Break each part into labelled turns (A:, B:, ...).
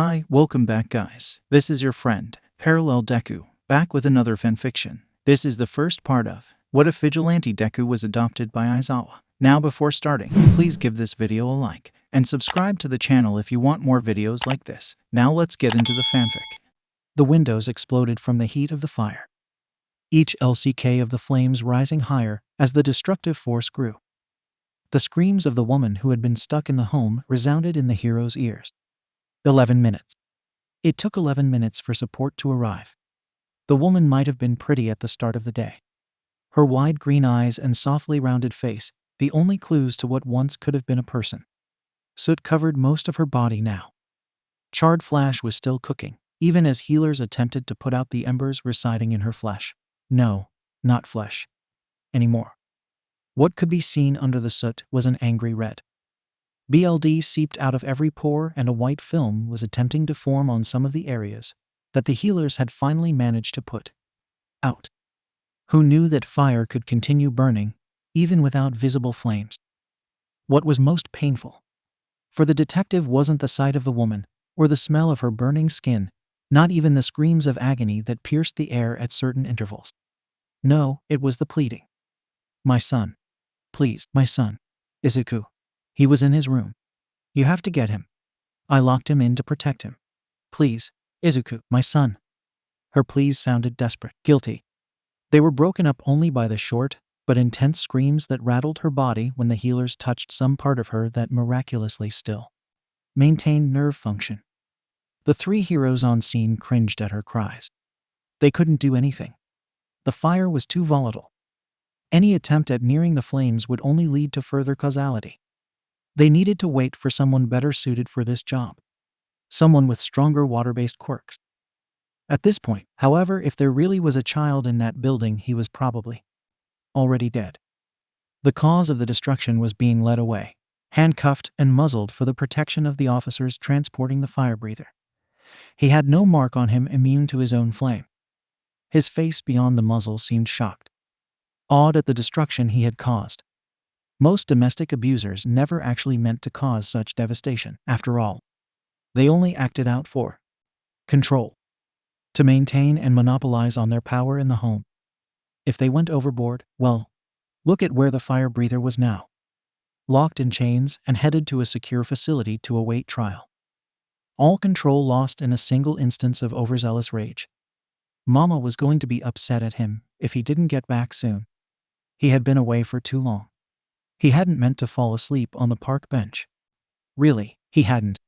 A: Hi, welcome back guys. This is your friend, Parallel Deku, back with another fanfiction. This is the first part of What If Vigilante Deku Was Adopted by Aizawa. Now before starting, please give this video a like, and subscribe to the channel if you want more videos like this. Now let's get into the fanfic. The windows exploded from the heat of the fire, each LCK of the flames rising higher as the destructive force grew. The screams of the woman who had been stuck in the home resounded in the hero's ears. 11 minutes. It took 11 minutes for support to arrive. The woman might have been pretty at the start of the day. Her wide green eyes and softly rounded face, the only clues to what once could have been a person. Soot covered most of her body now. Charred flesh was still cooking, even as healers attempted to put out the embers residing in her flesh. No, not flesh. Anymore. What could be seen under the soot was an angry red. BLD seeped out of every pore, and a white film was attempting to form on some of the areas that the healers had finally managed to put out. Who knew that fire could continue burning, even without visible flames? What was most painful for the detective wasn't the sight of the woman, or the smell of her burning skin, not even the screams of agony that pierced the air at certain intervals. No, it was the pleading. My son. Please, my son. Izuku. He was in his room. You have to get him. I locked him in to protect him. Please, Izuku, my son. Her pleas sounded desperate, guilty. They were broken up only by the short, but intense screams that rattled her body when the healers touched some part of her that miraculously still maintained nerve function. The three heroes on scene cringed at her cries. They couldn't do anything. The fire was too volatile. Any attempt at nearing the flames would only lead to further causality. They needed to wait for someone better suited for this job. Someone with stronger water-based quirks. At this point, however, if there really was a child in that building, he was probably already dead. The cause of the destruction was being led away, handcuffed and muzzled for the protection of the officers transporting the fire breather. He had no mark on him immune to his own flame. His face beyond the muzzle seemed shocked, awed at the destruction he had caused. Most domestic abusers never actually meant to cause such devastation. After all, they only acted out for control, to maintain and monopolize on their power in the home. If they went overboard, well, look at where the fire breather was now. Locked in chains and headed to a secure facility to await trial. All control lost in a single instance of overzealous rage. Mama was going to be upset at him if he didn't get back soon. He had been away for too long. He hadn't meant to fall asleep on the park bench. Really, he hadn't.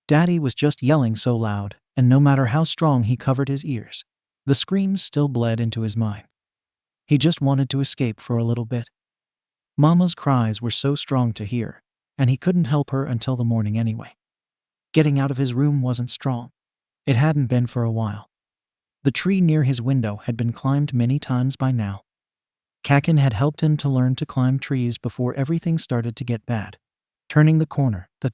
A: Daddy was just yelling so loud, and no matter how strong he covered his ears, the screams still bled into his mind. He just wanted to escape for a little bit. Mama's cries were so strong to hear, and he couldn't help her until the morning anyway. Getting out of his room wasn't strong. It hadn't been for a while. The tree near his window had been climbed many times by now. Kakin had helped him to learn to climb trees before everything started to get bad. Turning the corner, the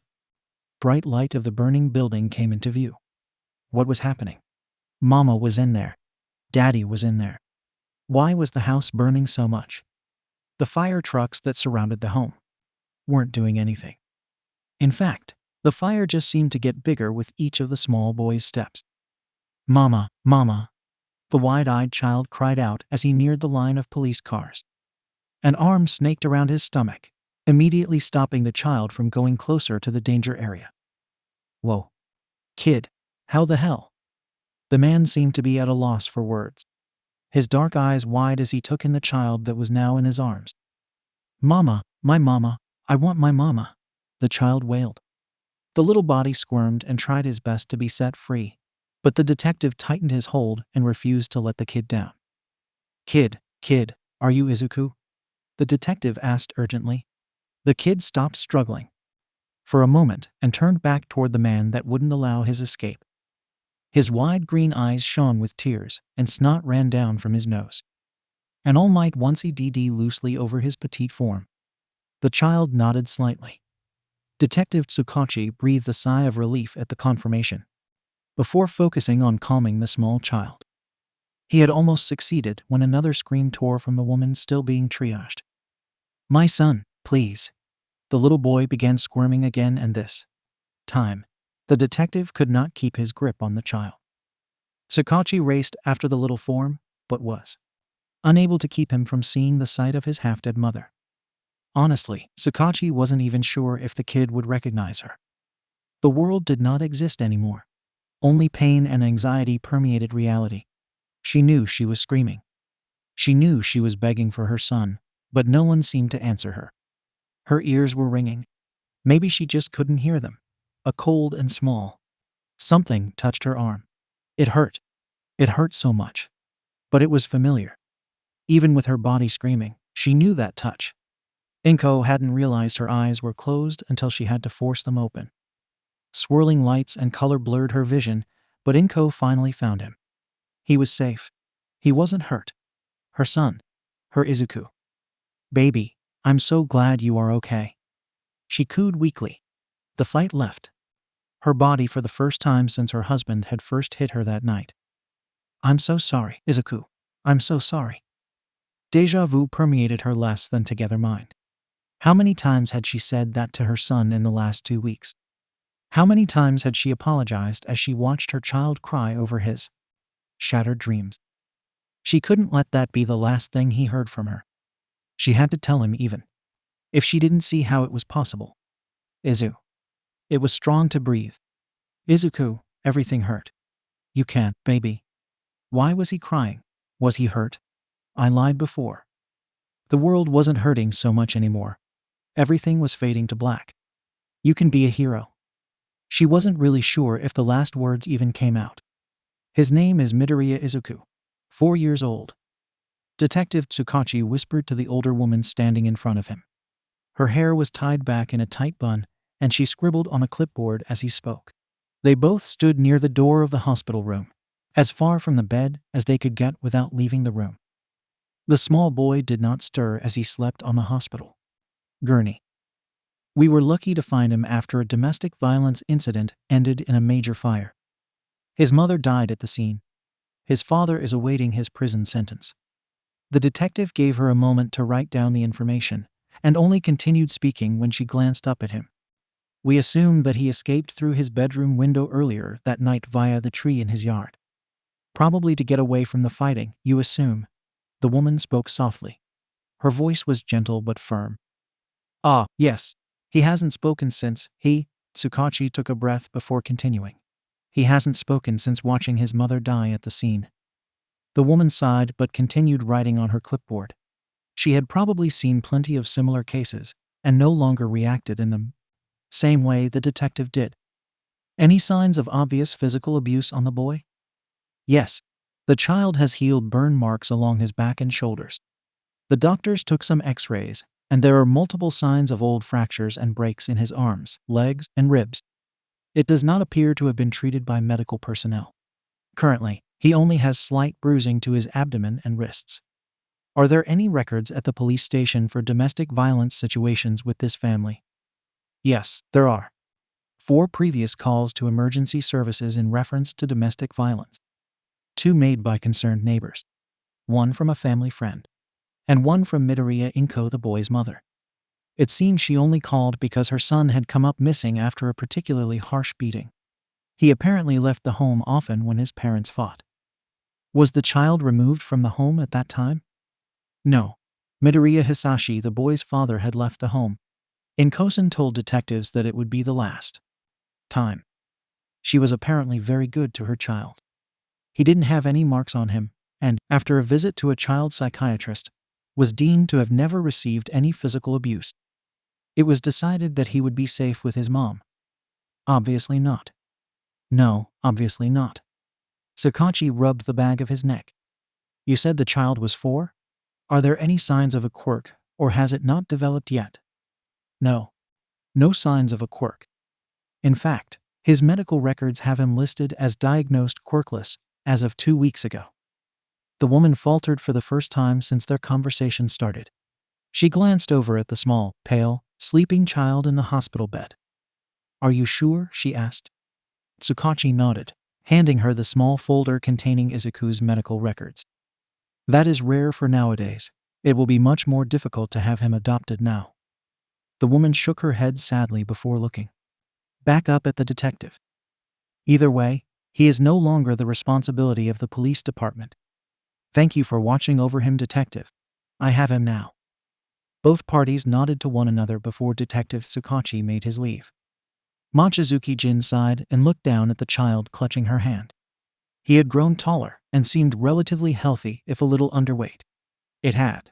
A: bright light of the burning building came into view. What was happening? Mama was in there. Daddy was in there. Why was the house burning so much? The fire trucks that surrounded the home weren't doing anything. In fact, the fire just seemed to get bigger with each of the small boy's steps. Mama, Mama. The wide-eyed child cried out as he neared the line of police cars. An arm snaked around his stomach, immediately stopping the child from going closer to the danger area. Whoa. Kid, how the hell? The man seemed to be at a loss for words, his dark eyes wide as he took in the child that was now in his arms. Mama, my mama, I want my mama, the child wailed. The little body squirmed and tried his best to be set free, but the detective tightened his hold and refused to let the kid down. Kid, are you Izuku? The detective asked urgently. The kid stopped struggling for a moment and turned back toward the man that wouldn't allow his escape. His wide green eyes shone with tears, and snot ran down from his nose. An all-might onesie DD loosely over his petite form. The child nodded slightly. Detective Tsukachi breathed a sigh of relief at the confirmation, before focusing on calming the small child. He had almost succeeded when another scream tore from the woman still being triaged. My son, please. The little boy began squirming again, and this time, The detective could not keep his grip on the child. Sakachi raced after the little form, but was unable to keep him from seeing the sight of his half-dead mother. Honestly, Sakachi wasn't even sure if the kid would recognize her. The world did not exist anymore. Only pain and anxiety permeated reality. She knew she was screaming. She knew she was begging for her son, but no one seemed to answer her. Her ears were ringing. Maybe she just couldn't hear them. A cold and small something touched her arm. It hurt. It hurt so much. But it was familiar. Even with her body screaming, she knew that touch. Inko hadn't realized her eyes were closed until she had to force them open. Swirling lights and color blurred her vision, but Inko finally found him. He was safe. He wasn't hurt. Her son. Her Izuku. "Baby, I'm so glad you are okay." She cooed weakly. The fight left her body for the first time since her husband had first hit her that night. "I'm so sorry, Izuku. I'm so sorry." Deja vu permeated her less than together mind. How many times had she said that to her son in the last 2 weeks? How many times had she apologized as she watched her child cry over his shattered dreams? She couldn't let that be the last thing he heard from her. She had to tell him even if she didn't see how it was possible. "Izu." It was strong to breathe. "Izuku, everything hurt. You can't, baby." Why was he crying? Was he hurt? I lied before. The world wasn't hurting so much anymore. Everything was fading to black. "You can be a hero." She wasn't really sure if the last words even came out. "His name is Midoriya Izuku. 4 years old." Detective Tsukachi whispered to the older woman standing in front of him. Her hair was tied back in a tight bun, and she scribbled on a clipboard as he spoke. They both stood near the door of the hospital room, as far from the bed as they could get without leaving the room. The small boy did not stir as he slept on the hospital gurney. "We were lucky to find him after a domestic violence incident ended in a major fire. His mother died at the scene. His father is awaiting his prison sentence." The detective gave her a moment to write down the information, and only continued speaking when she glanced up at him. "We assumed that he escaped through his bedroom window earlier that night via the tree in his yard. Probably to get away from the fighting, you assume." The woman spoke softly. Her voice was gentle but firm. "Ah, yes. He hasn't spoken since Tsukachi took a breath before continuing. "He hasn't spoken since watching his mother die at the scene." The woman sighed but continued writing on her clipboard. She had probably seen plenty of similar cases, and no longer reacted in them same way the detective did. "Any signs of obvious physical abuse on the boy?" "Yes. The child has healed burn marks along his back and shoulders. The doctors took some x-rays, and there are multiple signs of old fractures and breaks in his arms, legs, and ribs. It does not appear to have been treated by medical personnel. Currently, he only has slight bruising to his abdomen and wrists." "Are there any records at the police station for domestic violence situations with this family?" "Yes, there are. 4 previous calls to emergency services in reference to domestic violence. 2 made by concerned neighbors. 1 from a family friend. And 1 from Midoriya Inko, the boy's mother. It seemed she only called because her son had come up missing after a particularly harsh beating. He apparently left the home often when his parents fought." "Was the child removed from the home at that time?" "No. Midoriya Hisashi, the boy's father, had left the home. Inkosen told detectives that it would be the last time. She was apparently very good to her child. He didn't have any marks on him, and, after a visit to a child psychiatrist, was deemed to have never received any physical abuse. It was decided that he would be safe with his mom." "Obviously not." "No, obviously not." Sakachi rubbed the back of his neck. "You said the child was 4? Are there any signs of a quirk, or has it not developed yet?" "No. No signs of a quirk. In fact, his medical records have him listed as diagnosed quirkless as of 2 weeks ago." The woman faltered for the first time since their conversation started. She glanced over at the small, pale, sleeping child in the hospital bed. "Are you sure?" she asked. Tsukachi nodded, handing her the small folder containing Izuku's medical records. "That is rare for nowadays. It will be much more difficult to have him adopted now." The woman shook her head sadly before looking back up at the detective. Either way, he is no longer the responsibility of the police department. Thank you for watching over him, Detective. I have him now. Both parties nodded to one another before Detective Tsukachi made his leave. Mochizuki-jin sighed and looked down at the child clutching her hand. He had grown taller and seemed relatively healthy, if a little underweight. It had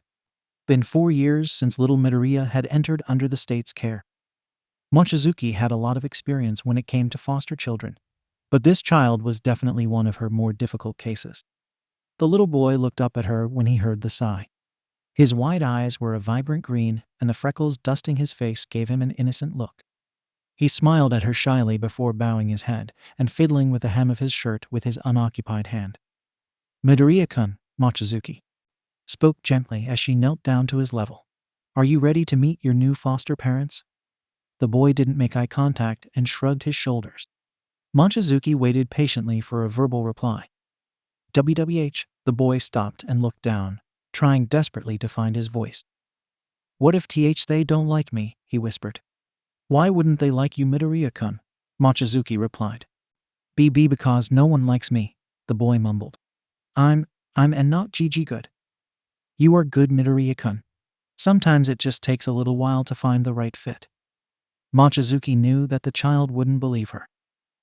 A: been 4 years since little Midoriya had entered under the state's care. Mochizuki had a lot of experience when it came to foster children, but this child was definitely one of her more difficult cases. The little boy looked up at her when he heard the sigh. His wide eyes were a vibrant green, and the freckles dusting his face gave him an innocent look. He smiled at her shyly before bowing his head and fiddling with the hem of his shirt with his unoccupied hand. Midoriya-kun, Mochizuki spoke gently as she knelt down to his level. Are you ready to meet your new foster parents? The boy didn't make eye contact and shrugged his shoulders. Mochizuki waited patiently for a verbal reply. WWH, the boy stopped and looked down, trying desperately to find his voice. What if they don't like me, he whispered. Why wouldn't they like you, Midoriya-kun? Mochizuki replied. Because no one likes me, the boy mumbled. I'm and not GG good. You are good, Midoriya-kun. Sometimes it just takes a little while to find the right fit. Mochizuki knew that the child wouldn't believe her.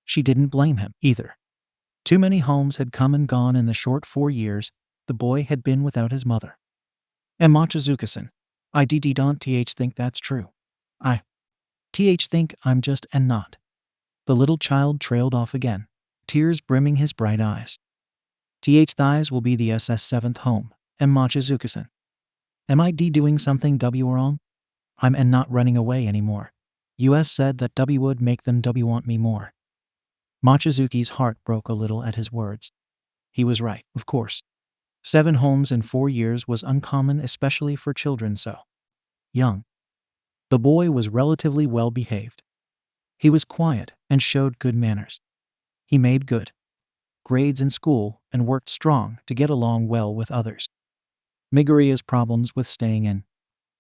A: She didn't blame him either. Too many homes had come and gone in the short 4 years the boy had been without his mother. And Mochizuki-san, I don't think that's true. I think I'm just and not. The little child trailed off again, tears brimming his bright eyes. Thighs will be the SS7th home, and Mochizuki-san. Am I doing something wrong? I'm and not running away anymore. US said that W would make them want me more. Mochizuki's heart broke a little at his words. He was right, of course. 7 homes in 4 years was uncommon, especially for children so young. The boy was relatively well behaved. He was quiet and showed good manners. He made good grades in school and worked strong to get along well with others. Midoriya's problems with staying in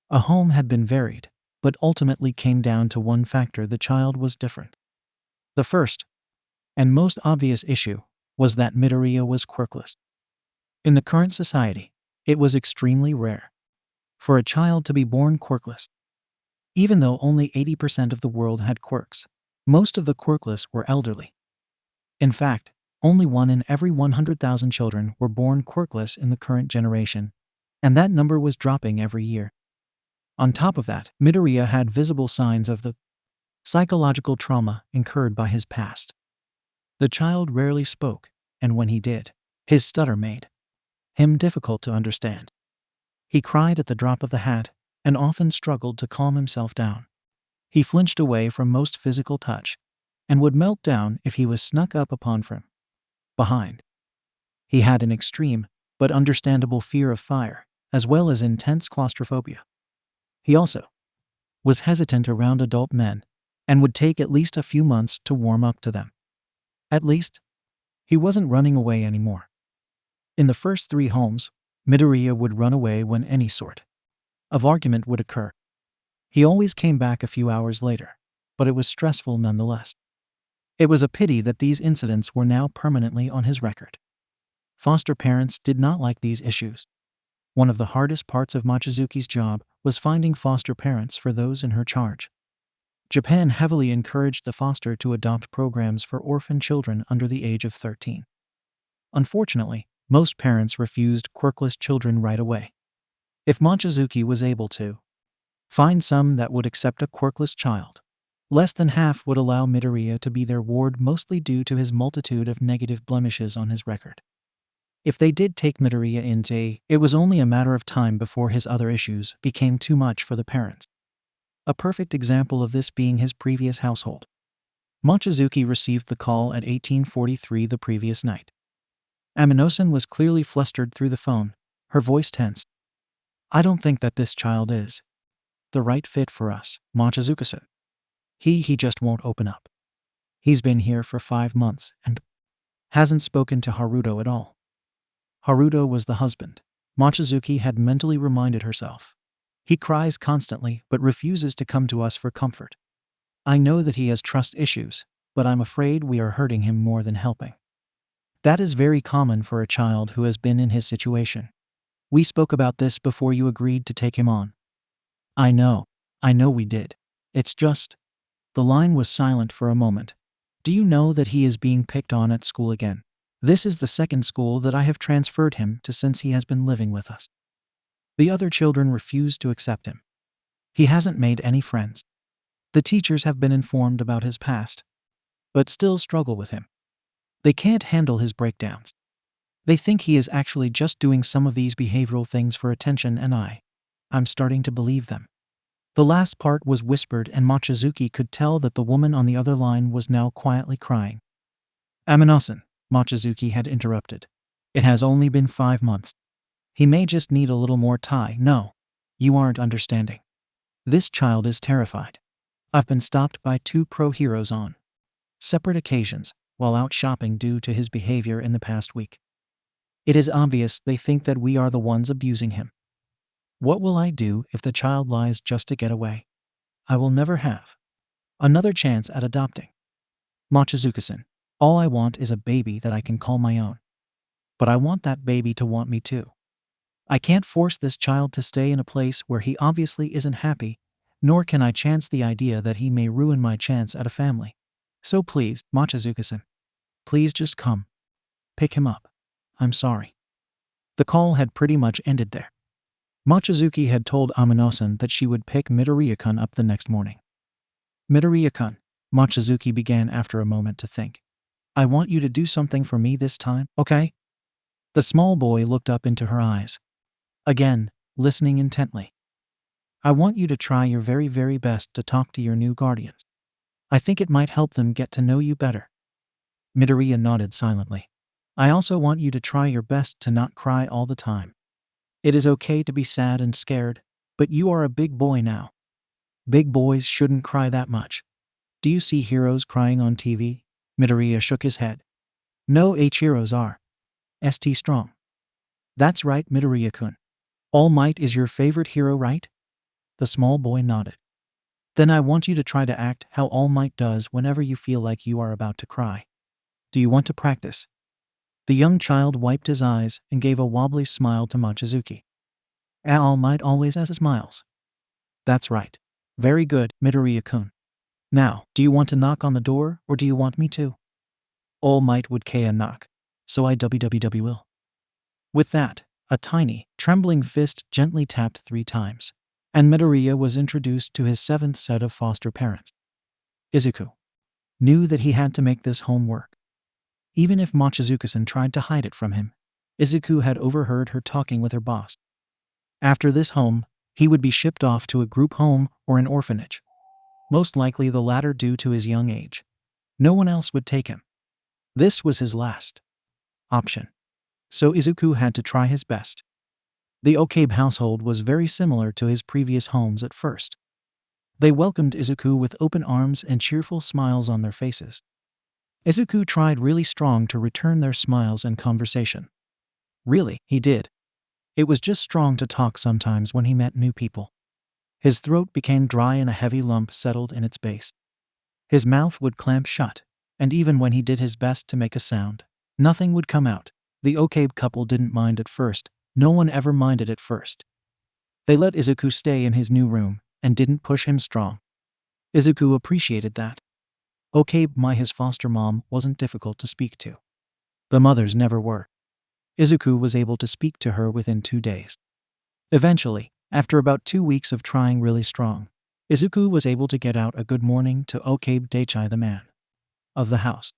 A: a home had been varied, but ultimately came down to one factor: the child was different. The first and most obvious issue was that Midoriya was quirkless. In the current society, it was extremely rare for a child to be born quirkless. Even though only 80% of the world had quirks, most of the quirkless were elderly. In fact, only 1 in every 100,000 children were born quirkless in the current generation, and that number was dropping every year. On top of that, Midoriya had visible signs of the psychological trauma incurred by his past. The child rarely spoke, and when he did, his stutter made him difficult to understand. He cried at the drop of the hat and often struggled to calm himself down. He flinched away from most physical touch and would melt down if he was snuck up upon from behind. He had an extreme but understandable fear of fire, as well as intense claustrophobia. He also was hesitant around adult men and would take at least a few months to warm up to them. At least, he wasn't running away anymore. In the first 3 homes, Midoriya would run away when any sort of argument would occur. He always came back a few hours later, but it was stressful nonetheless. It was a pity that these incidents were now permanently on his record. Foster parents did not like these issues. One of the hardest parts of Mochizuki's job was finding foster parents for those in her charge. Japan heavily encouraged the foster to adopt programs for orphan children under the age of 13. Unfortunately, most parents refused quirkless children right away. If Mochizuki was able to find some that would accept a quirkless child, less than half would allow Midoriya to be their ward, mostly due to his multitude of negative blemishes on his record. If they did take Midoriya into, it was only a matter of time before his other issues became too much for the parents. A perfect example of this being his previous household. Mochizuki received the call at 18:43 the previous night. Aminosan was clearly flustered through the phone, her voice tense. I don't think that this child is the right fit for us, Mochizuki said. He just won't open up. He's been here for 5 months and hasn't spoken to Haruto at all. Haruto was the husband, Mochizuki had mentally reminded herself. He cries constantly but refuses to come to us for comfort. I know that he has trust issues, but I'm afraid we are hurting him more than helping. That is very common for a child who has been in his situation. We spoke about this before you agreed to take him on. I know we did. It's just. The line was silent for a moment. Do you know that he is being picked on at school again? This is the second school that I have transferred him to since he has been living with us. The other children refuse to accept him. He hasn't made any friends. The teachers have been informed about his past, but still struggle with him. They can't handle his breakdowns. They think he is actually just doing some of these behavioral things for attention, and I'm starting to believe them. The last part was whispered, and Mochizuki could tell that the woman on the other line was now quietly crying. Aminosan, Mochizuki had interrupted. It has only been 5 months. He may just need a little more time. No, you aren't understanding. This child is terrified. I've been stopped by 2 pro heroes on separate occasions while out shopping due to his behavior in the past week. It is obvious they think that we are the ones abusing him. What will I do if the child lies just to get away? I will never have another chance at adopting. Mochizuki-san, all I want is a baby that I can call my own. But I want that baby to want me too. I can't force this child to stay in a place where he obviously isn't happy, nor can I chance the idea that he may ruin my chance at a family. So please, Mochizuki-san, please just come. Pick him up. I'm sorry. The call had pretty much ended there. Mochizuki had told Amino-san that she would pick Midoriya-kun up the next morning. Midoriya-kun, Mochizuki began after a moment to think. I want you to do something for me this time, okay? The small boy looked up into her eyes. Again, listening intently. I want you to try your very, very best to talk to your new guardians. I think it might help them get to know you better. Midoriya nodded silently. I also want you to try your best to not cry all the time. It is okay to be sad and scared, but you are a big boy now. Big boys shouldn't cry that much. Do you see heroes crying on TV? Midoriya shook his head. No, heroes are st strong. That's right, Midoriya-kun. All Might is your favorite hero, right? The small boy nodded. Then I want you to try to act how All Might does whenever you feel like you are about to cry. Do you want to practice? The young child wiped his eyes and gave a wobbly smile to Mochizuki. All Might always has smiles. That's right. Very good, Midoriya-kun. Now, do you want to knock on the door, or do you want me to? All Might would knock. So I will. With that, a tiny, trembling fist gently tapped 3 times, and Midoriya was introduced to his 7th set of foster parents. Izuku knew that he had to make this home work. Even if Mochizuki-san tried to hide it from him, Izuku had overheard her talking with her boss. After this home, he would be shipped off to a group home or an orphanage. Most likely the latter due to his young age. No one else would take him. This was his last option. So Izuku had to try his best. The Okabe household was very similar to his previous homes at first. They welcomed Izuku with open arms and cheerful smiles on their faces. Izuku tried really strong to return their smiles and conversation. Really, he did. It was just strong to talk sometimes when he met new people. His throat became dry and a heavy lump settled in its base. His mouth would clamp shut, and even when he did his best to make a sound, nothing would come out. The Okabe couple didn't mind at first. No one ever minded at first. They let Izuku stay in his new room and didn't push him strong. Izuku appreciated that. Okabe, his foster mom, wasn't difficult to speak to. The mothers never were. Izuku was able to speak to her within 2 days. Eventually, after about 2 weeks of trying really strong, Izuku was able to get out a good morning to Okabe Daichi, the man of the house.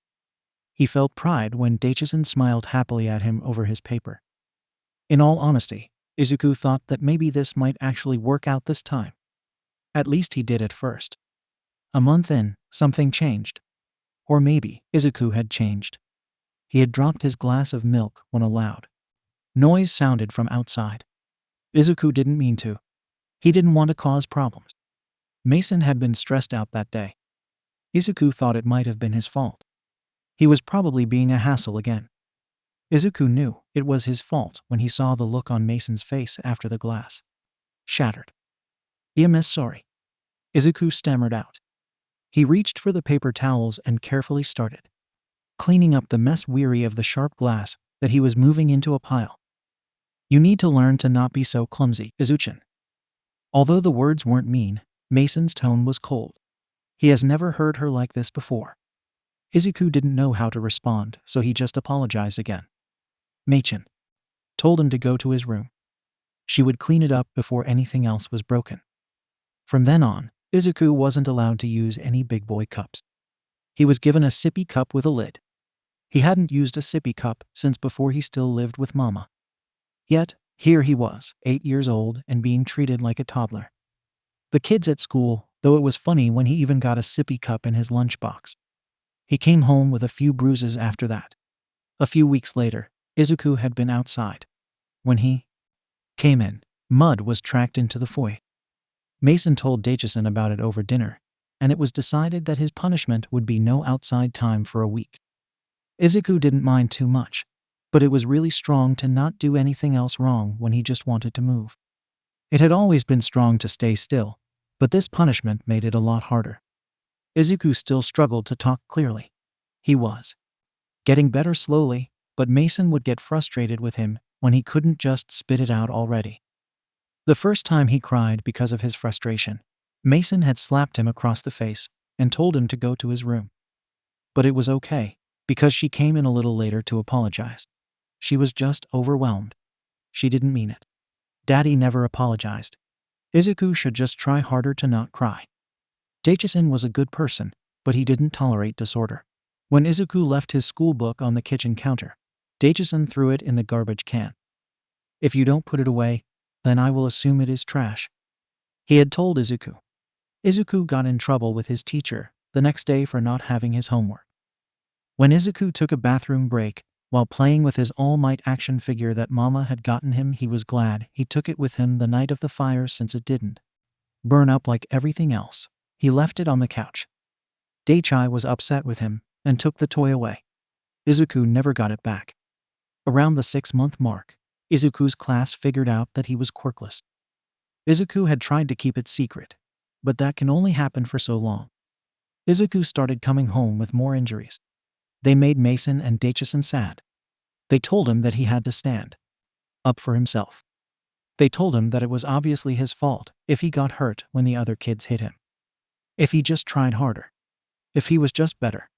A: He felt pride when Daichi-san smiled happily at him over his paper. In all honesty, Izuku thought that maybe this might actually work out this time. At least he did at first. A month in, something changed. Or maybe Izuku had changed. He had dropped his glass of milk when a loud noise sounded from outside. Izuku didn't mean to. He didn't want to cause problems. Mason had been stressed out that day. Izuku thought it might have been his fault. He was probably being a hassle again. Izuku knew it was his fault when he saw the look on Mason's face after the glass shattered. I'm sorry. Izuku stammered out. He reached for the paper towels and carefully started cleaning up the mess, weary of the sharp glass that he was moving into a pile. "You need to learn to not be so clumsy, Izuku." Although the words weren't mean, Mason's tone was cold. He has never heard her like this before. Izuku didn't know how to respond, so he just apologized again. Machen told him to go to his room. She would clean it up before anything else was broken. From then on, Izuku wasn't allowed to use any big boy cups. He was given a sippy cup with a lid. He hadn't used a sippy cup since before he still lived with Mama. Yet, here he was, 8 years old and being treated like a toddler. The kids at school, though it was funny when he even got a sippy cup in his lunchbox. He came home with a few bruises after that. A few weeks later, Izuku had been outside. When he came in, mud was tracked into the foyer. Mason told Daijisen about it over dinner, and it was decided that his punishment would be no outside time for a week. Izuku didn't mind too much, but it was really strong to not do anything else wrong when he just wanted to move. It had always been strong to stay still, but this punishment made it a lot harder. Izuku still struggled to talk clearly. He was getting better slowly, but Mason would get frustrated with him when he couldn't just spit it out already. The first time he cried because of his frustration, Mason had slapped him across the face and told him to go to his room. But it was okay, because she came in a little later to apologize. She was just overwhelmed. She didn't mean it. Daddy never apologized. Izuku should just try harder to not cry. Daijisen was a good person, but he didn't tolerate disorder. When Izuku left his school book on the kitchen counter, Daijisen threw it in the garbage can. "If you don't put it away, then I will assume it is trash," he had told Izuku. Izuku got in trouble with his teacher the next day for not having his homework. When Izuku took a bathroom break while playing with his All Might action figure that Mama had gotten him, he was glad he took it with him the night of the fire since it didn't burn up like everything else. He left it on the couch. Daichai was upset with him and took the toy away. Izuku never got it back. Around the 6-month mark, Izuku's class figured out that he was quirkless. Izuku had tried to keep it secret, but that can only happen for so long. Izuku started coming home with more injuries. They made Mason and Daijisen sad. They told him that he had to stand up for himself. They told him that it was obviously his fault if he got hurt when the other kids hit him. If he just tried harder. If he was just better.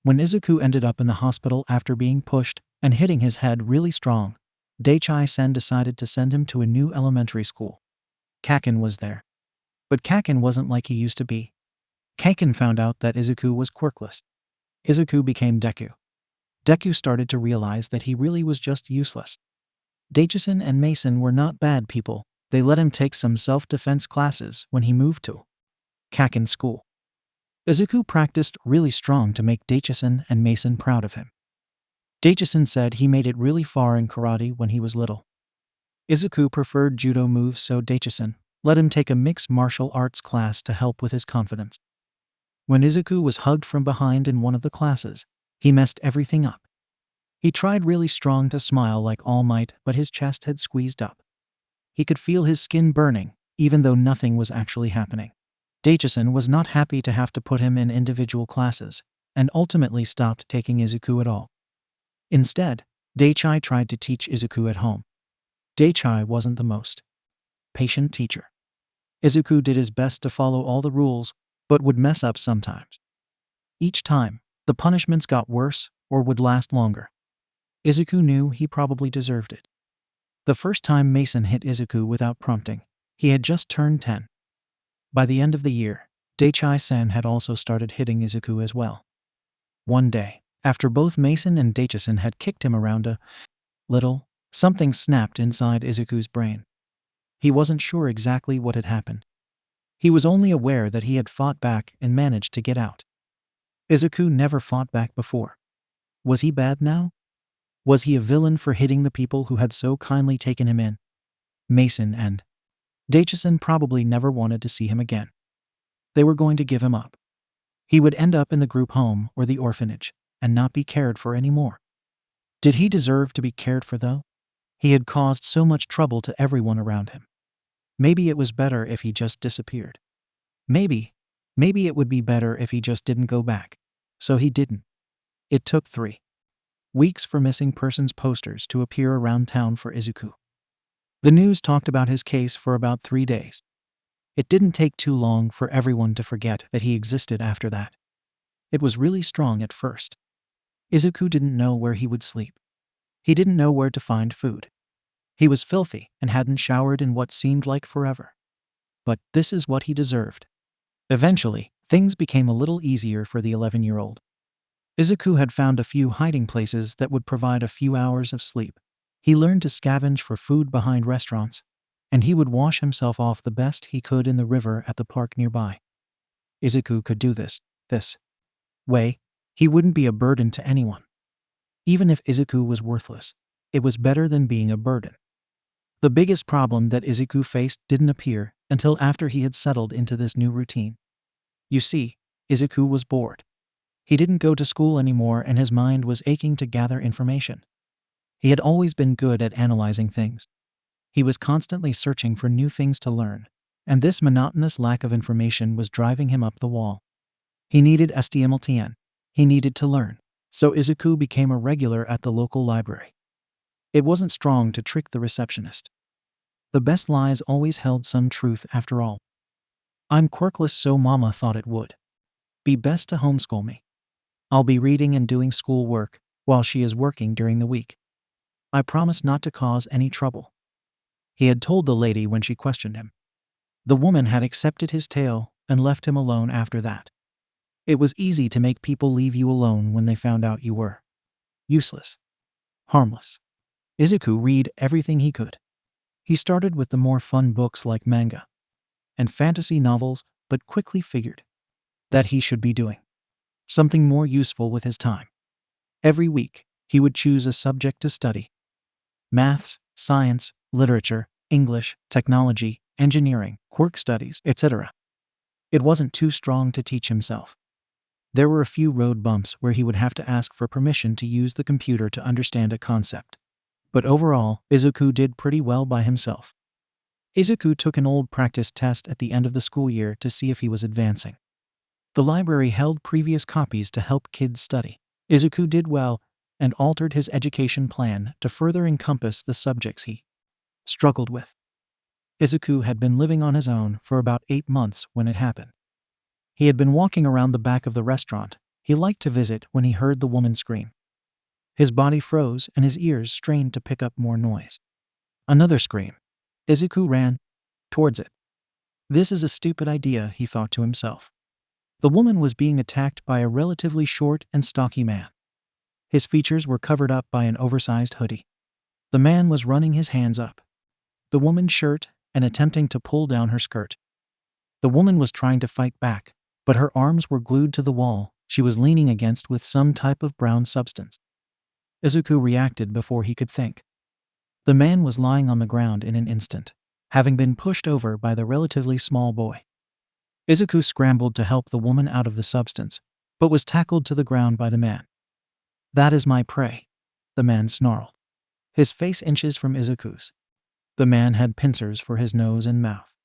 A: When Izuku ended up in the hospital after being pushed and hitting his head really strong, Daichai-sen decided to send him to a new elementary school. Kaken was there. But Kaken wasn't like he used to be. Kaken found out that Izuku was quirkless. Izuku became Deku. Deku started to realize that he really was just useless. Daijisen and Mason were not bad people. They let him take some self-defense classes when he moved to Kaken school. Izuku practiced really strong to make Daijisen and Mason proud of him. Daijisen said he made it really far in karate when he was little. Izuku preferred judo moves, so Daijisen let him take a mixed martial arts class to help with his confidence. When Izuku was hugged from behind in one of the classes, he messed everything up. He tried really strong to smile like All Might, but his chest had squeezed up. He could feel his skin burning, even though nothing was actually happening. Daijisen was not happy to have to put him in individual classes, and ultimately stopped taking Izuku at all. Instead, Daichai tried to teach Izuku at home. Daichai wasn't the most patient teacher. Izuku did his best to follow all the rules, but would mess up sometimes. Each time, the punishments got worse or would last longer. Izuku knew he probably deserved it. The first time Mason hit Izuku without prompting, he had just turned 10. By the end of the year, Daichai-sen had also started hitting Izuku as well. One day, after both Mason and Daijisen had kicked him around a little, something snapped inside Izuku's brain. He wasn't sure exactly what had happened. He was only aware that he had fought back and managed to get out. Izuku never fought back before. Was he bad now? Was he a villain for hitting the people who had so kindly taken him in? Mason and Daijisen probably never wanted to see him again. They were going to give him up. He would end up in the group home or the orphanage and not be cared for anymore. Did he deserve to be cared for though? He had caused so much trouble to everyone around him. Maybe it was better if he just disappeared. Maybe. Maybe it would be better if he just didn't go back. So he didn't. It took 3 weeks for missing persons posters to appear around town for Izuku. The news talked about his case for about 3 days. It didn't take too long for everyone to forget that he existed after that. It was really strong at first. Izuku didn't know where he would sleep. He didn't know where to find food. He was filthy and hadn't showered in what seemed like forever. But this is what he deserved. Eventually, things became a little easier for the 11-year-old. Izuku had found a few hiding places that would provide a few hours of sleep. He learned to scavenge for food behind restaurants, and he would wash himself off the best he could in the river at the park nearby. Izuku could do this way. He wouldn't be a burden to anyone. Even if Izuku was worthless, it was better than being a burden. The biggest problem that Izuku faced didn't appear until after he had settled into this new routine. You see, Izuku was bored. He didn't go to school anymore and his mind was aching to gather information. He had always been good at analyzing things. He was constantly searching for new things to learn, and this monotonous lack of information was driving him up the wall. He needed STMLTN. He needed to learn. So Izuku became a regular at the local library. It wasn't strong to trick the receptionist. The best lies always held some truth after all. I'm quirkless, so Mama thought it would be best to homeschool me. I'll be reading and doing school work while she is working during the week. I promise not to cause any trouble. He had told the lady when she questioned him. The woman had accepted his tale and left him alone after that. It was easy to make people leave you alone when they found out you were useless, harmless. Izuku read everything he could. He started with the more fun books like manga and fantasy novels, but quickly figured that he should be doing something more useful with his time. Every week, he would choose a subject to study: maths, science, literature, English, technology, engineering, quirk studies, etc. It wasn't too strong to teach himself. There were a few road bumps where he would have to ask for permission to use the computer to understand a concept. But overall, Izuku did pretty well by himself. Izuku took an old practice test at the end of the school year to see if he was advancing. The library held previous copies to help kids study. Izuku did well and altered his education plan to further encompass the subjects he struggled with. Izuku had been living on his own for about 8 months when it happened. He had been walking around the back of the restaurant he liked to visit when he heard the woman scream. His body froze and his ears strained to pick up more noise. Another scream. Izuku ran towards it. This is a stupid idea, he thought to himself. The woman was being attacked by a relatively short and stocky man. His features were covered up by an oversized hoodie. The man was running his hands up the woman's shirt and attempting to pull down her skirt. The woman was trying to fight back, but her arms were glued to the wall she was leaning against with some type of brown substance. Izuku reacted before he could think. The man was lying on the ground in an instant, having been pushed over by the relatively small boy. Izuku scrambled to help the woman out of the substance, but was tackled to the ground by the man. That is my prey, the man snarled, his face inches from Izuku's. The man had pincers for his nose and mouth.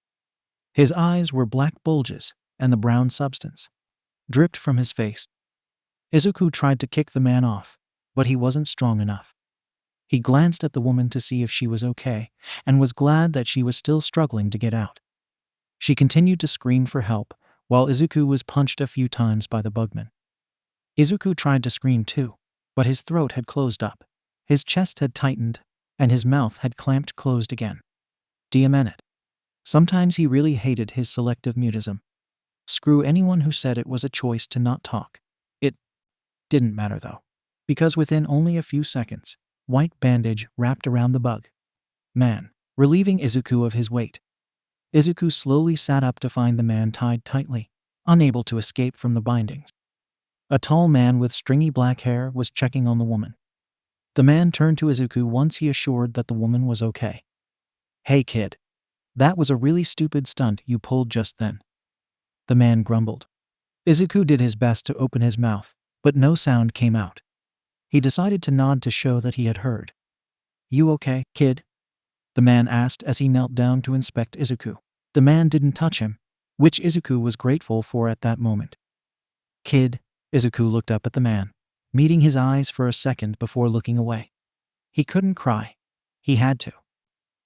A: His eyes were black bulges, and the brown substance dripped from his face. Izuku tried to kick the man off, but he wasn't strong enough. He glanced at the woman to see if she was okay, and was glad that she was still struggling to get out. She continued to scream for help, while Izuku was punched a few times by the bugman. Izuku tried to scream too, but his throat had closed up, his chest had tightened, and his mouth had clamped closed again. Damn it. Sometimes he really hated his selective mutism. Screw anyone who said it was a choice to not talk. It didn't matter though, because within only a few seconds, white bandage wrapped around the bug man, relieving Izuku of his weight. Izuku slowly sat up to find the man tied tightly, unable to escape from the bindings. A tall man with stringy black hair was checking on the woman. The man turned to Izuku once he assured that the woman was okay. Hey kid, that was a really stupid stunt you pulled just then, the man grumbled. Izuku did his best to open his mouth, but no sound came out. He decided to nod to show that he had heard. You okay, kid? The man asked as he knelt down to inspect Izuku. The man didn't touch him, which Izuku was grateful for at that moment. Kid, Izuku looked up at the man, meeting his eyes for a second before looking away. He couldn't cry. He had to.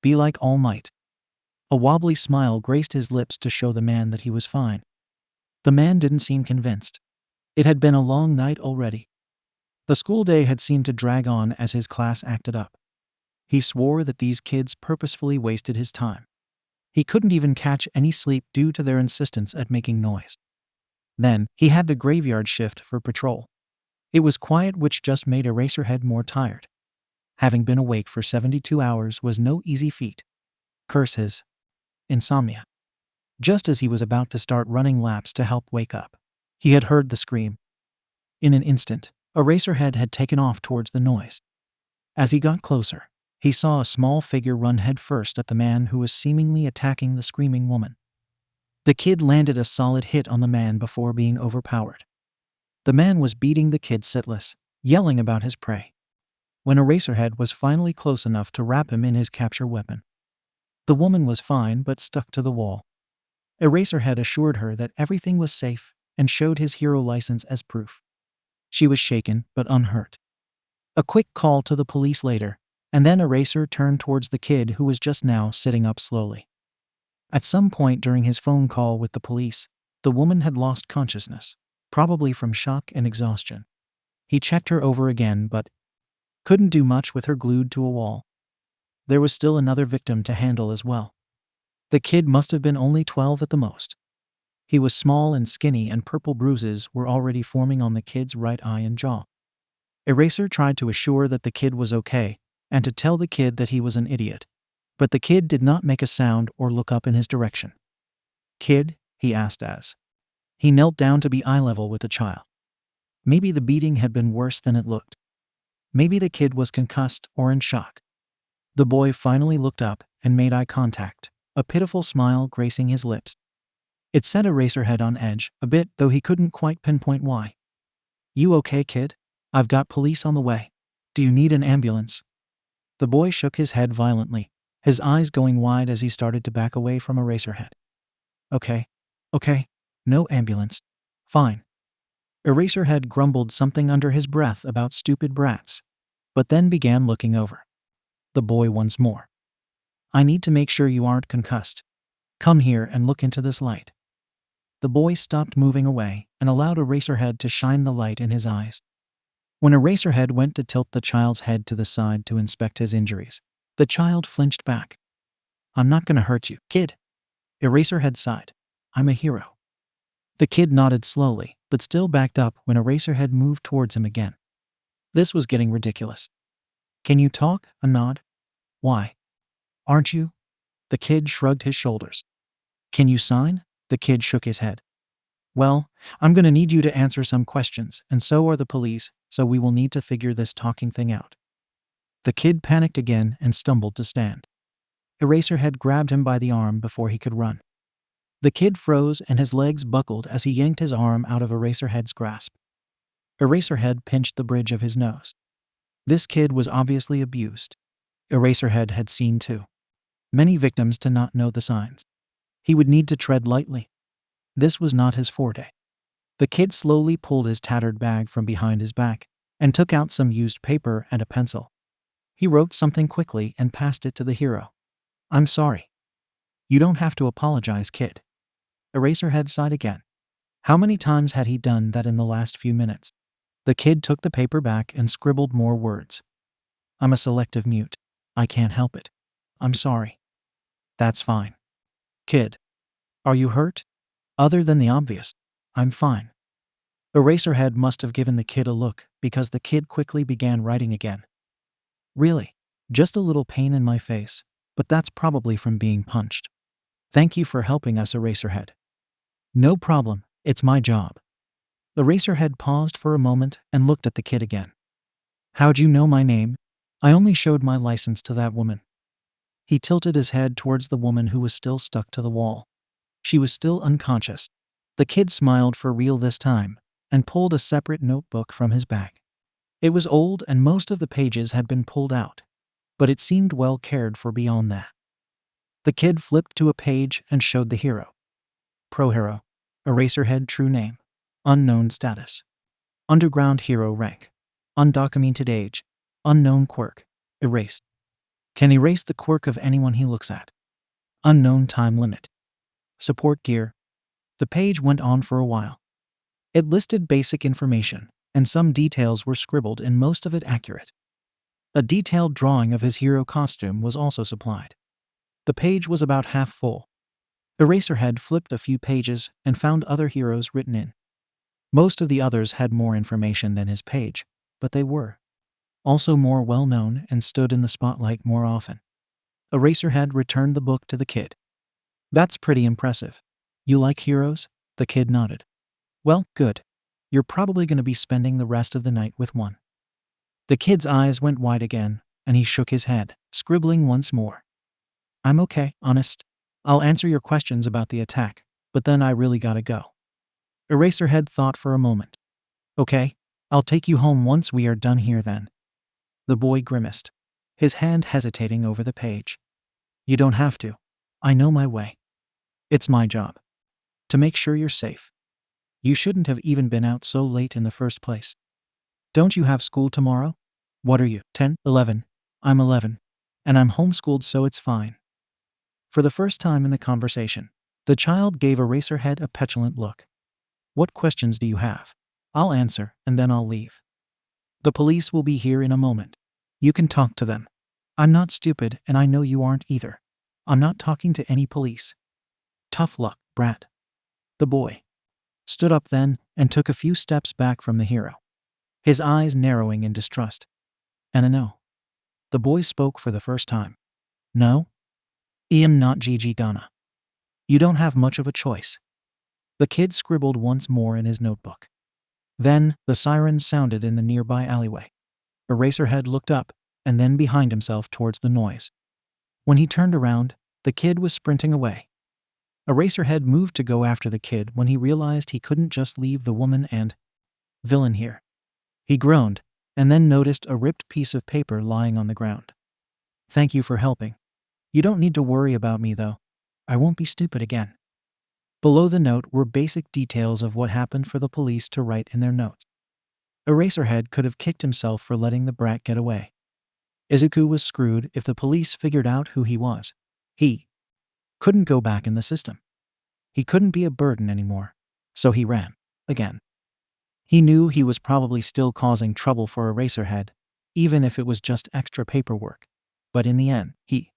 A: Be like All Might. A wobbly smile graced his lips to show the man that he was fine. The man didn't seem convinced. It had been a long night already. The school day had seemed to drag on as his class acted up. He swore that these kids purposefully wasted his time. He couldn't even catch any sleep due to their insistence at making noise. Then, he had the graveyard shift for patrol. It was quiet, which just made Eraserhead more tired. Having been awake for 72 hours was no easy feat. Curse his insomnia. Just as he was about to start running laps to help wake up, he had heard the scream. In an instant, Eraserhead had taken off towards the noise. As he got closer, he saw a small figure run headfirst at the man who was seemingly attacking the screaming woman. The kid landed a solid hit on the man before being overpowered. The man was beating the kid senseless, yelling about his prey. When Eraserhead was finally close enough to wrap him in his capture weapon, the woman was fine but stuck to the wall. Eraserhead assured her that everything was safe and showed his hero license as proof. She was shaken but unhurt. A quick call to the police later, and then Eraser turned towards the kid who was just now sitting up slowly. At some point during his phone call with the police, the woman had lost consciousness, probably from shock and exhaustion. He checked her over again but couldn't do much with her glued to a wall. There was still another victim to handle as well. The kid must have been only 12 at the most. He was small and skinny, and purple bruises were already forming on the kid's right eye and jaw. Eraser tried to assure that the kid was okay and to tell the kid that he was an idiot, but the kid did not make a sound or look up in his direction. "Kid?" he asked as he knelt down to be eye level with the child. Maybe the beating had been worse than it looked. Maybe the kid was concussed or in shock. The boy finally looked up and made eye contact, a pitiful smile gracing his lips. It set Eraserhead on edge a bit, though he couldn't quite pinpoint why. "You okay, kid? I've got police on the way. Do you need an ambulance?" The boy shook his head violently, his eyes going wide as he started to back away from Eraserhead. Okay, no ambulance. Fine." Eraserhead grumbled something under his breath about stupid brats, but then began looking over the boy once more. "I need to make sure you aren't concussed. Come here and look into this light." The boy stopped moving away and allowed Eraserhead to shine the light in his eyes. When Eraserhead went to tilt the child's head to the side to inspect his injuries, the child flinched back. "I'm not gonna hurt you, kid." Eraserhead sighed. "I'm a hero." The kid nodded slowly, but still backed up when Eraserhead moved towards him again. This was getting ridiculous. "Can you talk?" A nod. "Why? Aren't you?" The kid shrugged his shoulders. "Can you sign?" The kid shook his head. "Well, I'm gonna need you to answer some questions, and so are the police, so we will need to figure this talking thing out." The kid panicked again and stumbled to stand. Eraserhead grabbed him by the arm before he could run. The kid froze and his legs buckled as he yanked his arm out of Eraserhead's grasp. Eraserhead pinched the bridge of his nose. This kid was obviously abused. Eraserhead had seen too many victims to not know the signs. He would need to tread lightly. This was not his forte. The kid slowly pulled his tattered bag from behind his back and took out some used paper and a pencil. He wrote something quickly and passed it to the hero. "I'm sorry." "You don't have to apologize, kid." Eraserhead sighed again. How many times had he done that in the last few minutes? The kid took the paper back and scribbled more words. "I'm a selective mute. I can't help it. I'm sorry." "That's fine." "Kid, are you hurt?" "Other than the obvious, I'm fine." Eraserhead must have given the kid a look, because the kid quickly began writing again. "Really? Just a little pain in my face, but that's probably from being punched. Thank you for helping us, Eraserhead." "No problem, it's my job." Eraserhead paused for a moment and looked at the kid again. "How'd you know my name?" "I only showed my license to that woman." He tilted his head towards the woman who was still stuck to the wall. She was still unconscious. The kid smiled for real this time and pulled a separate notebook from his bag. It was old and most of the pages had been pulled out, but it seemed well cared for beyond that. The kid flipped to a page and showed the hero. Pro Hero. Eraserhead true name. Unknown status. Underground hero rank. Undocumented age. Unknown quirk. Erased. Can erase the quirk of anyone he looks at. Unknown time limit. Support gear. The page went on for a while. It listed basic information, and some details were scribbled and most of it accurate. A detailed drawing of his hero costume was also supplied. The page was about half full. Eraserhead flipped a few pages and found other heroes written in. Most of the others had more information than his page, but they were also more well-known and stood in the spotlight more often. Eraserhead returned the book to the kid. That's pretty impressive. You like heroes? The kid nodded. Well, good. You're probably going to be spending the rest of the night with one. The kid's eyes went wide again, and he shook his head, scribbling once more. I'm okay, honest. I'll answer your questions about the attack, but then I really gotta go. Eraserhead thought for a moment. Okay, I'll take you home once we are done here then. The boy grimaced, his hand hesitating over the page. You don't have to. I know my way. It's my job. To make sure you're safe. You shouldn't have even been out so late in the first place. Don't you have school tomorrow? What are you, 10, 11? I'm 11. And I'm homeschooled, so it's fine. For the first time in the conversation, the child gave Eraserhead a petulant look. What questions do you have? I'll answer, and then I'll leave. The police will be here in a moment. You can talk to them. I'm not stupid, and I know you aren't either. I'm not talking to any police. Tough luck, brat. The boy stood up then and took a few steps back from the hero, his eyes narrowing in distrust. And a no. The boy spoke for the first time. No? I'm not Gigi Gana. You don't have much of a choice. The kid scribbled once more in his notebook. Then, the sirens sounded in the nearby alleyway. Eraserhead looked up, and then behind himself towards the noise. When he turned around, the kid was sprinting away. Eraserhead moved to go after the kid when he realized he couldn't just leave the woman and villain here. He groaned, and then noticed a ripped piece of paper lying on the ground. Thank you for helping. You don't need to worry about me, though. I won't be stupid again. Below the note were basic details of what happened for the police to write in their notes. Eraserhead could have kicked himself for letting the brat get away. Izuku was screwed if the police figured out who he was. He couldn't go back in the system. He couldn't be a burden anymore, so he ran, again. He knew he was probably still causing trouble for Eraserhead, even if it was just extra paperwork, but in the end, he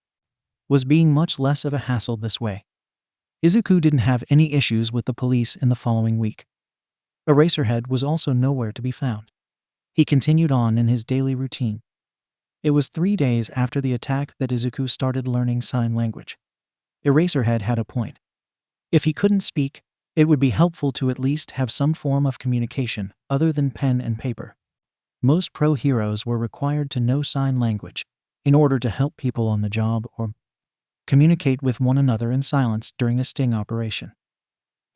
A: was being much less of a hassle this way. Izuku didn't have any issues with the police in the following week. Eraserhead was also nowhere to be found. He continued on in his daily routine. It was 3 days after the attack that Izuku started learning sign language. Eraserhead had a point. If he couldn't speak, it would be helpful to at least have some form of communication other than pen and paper. Most pro heroes were required to know sign language in order to help people on the job or communicate with one another in silence during a sting operation.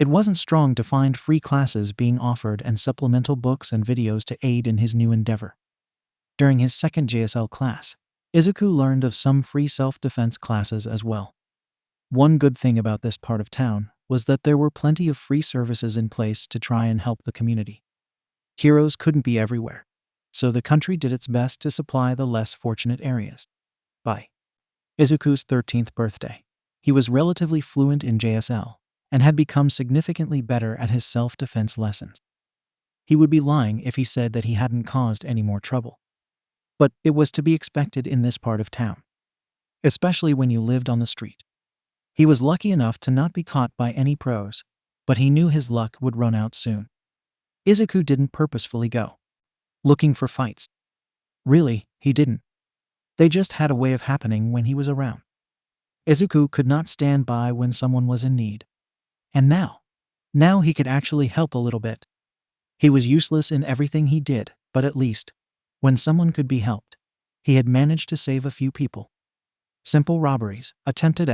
A: It wasn't strong to find free classes being offered and supplemental books and videos to aid in his new endeavor. During his second JSL class, Izuku learned of some free self-defense classes as well. One good thing about this part of town was that there were plenty of free services in place to try and help the community. Heroes couldn't be everywhere, so the country did its best to supply the less fortunate areas. By Izuku's 13th birthday, he was relatively fluent in JSL and had become significantly better at his self-defense lessons. He would be lying if he said that he hadn't caused any more trouble. But it was to be expected in this part of town, especially when you lived on the street. He was lucky enough to not be caught by any pros, but he knew his luck would run out soon. Izuku didn't purposefully go looking for fights. Really, he didn't. They just had a way of happening when he was around. Izuku could not stand by when someone was in need. And now he could actually help a little bit. He was useless in everything he did, but at least, when someone could be helped, he had managed to save a few people. Simple robberies, attempted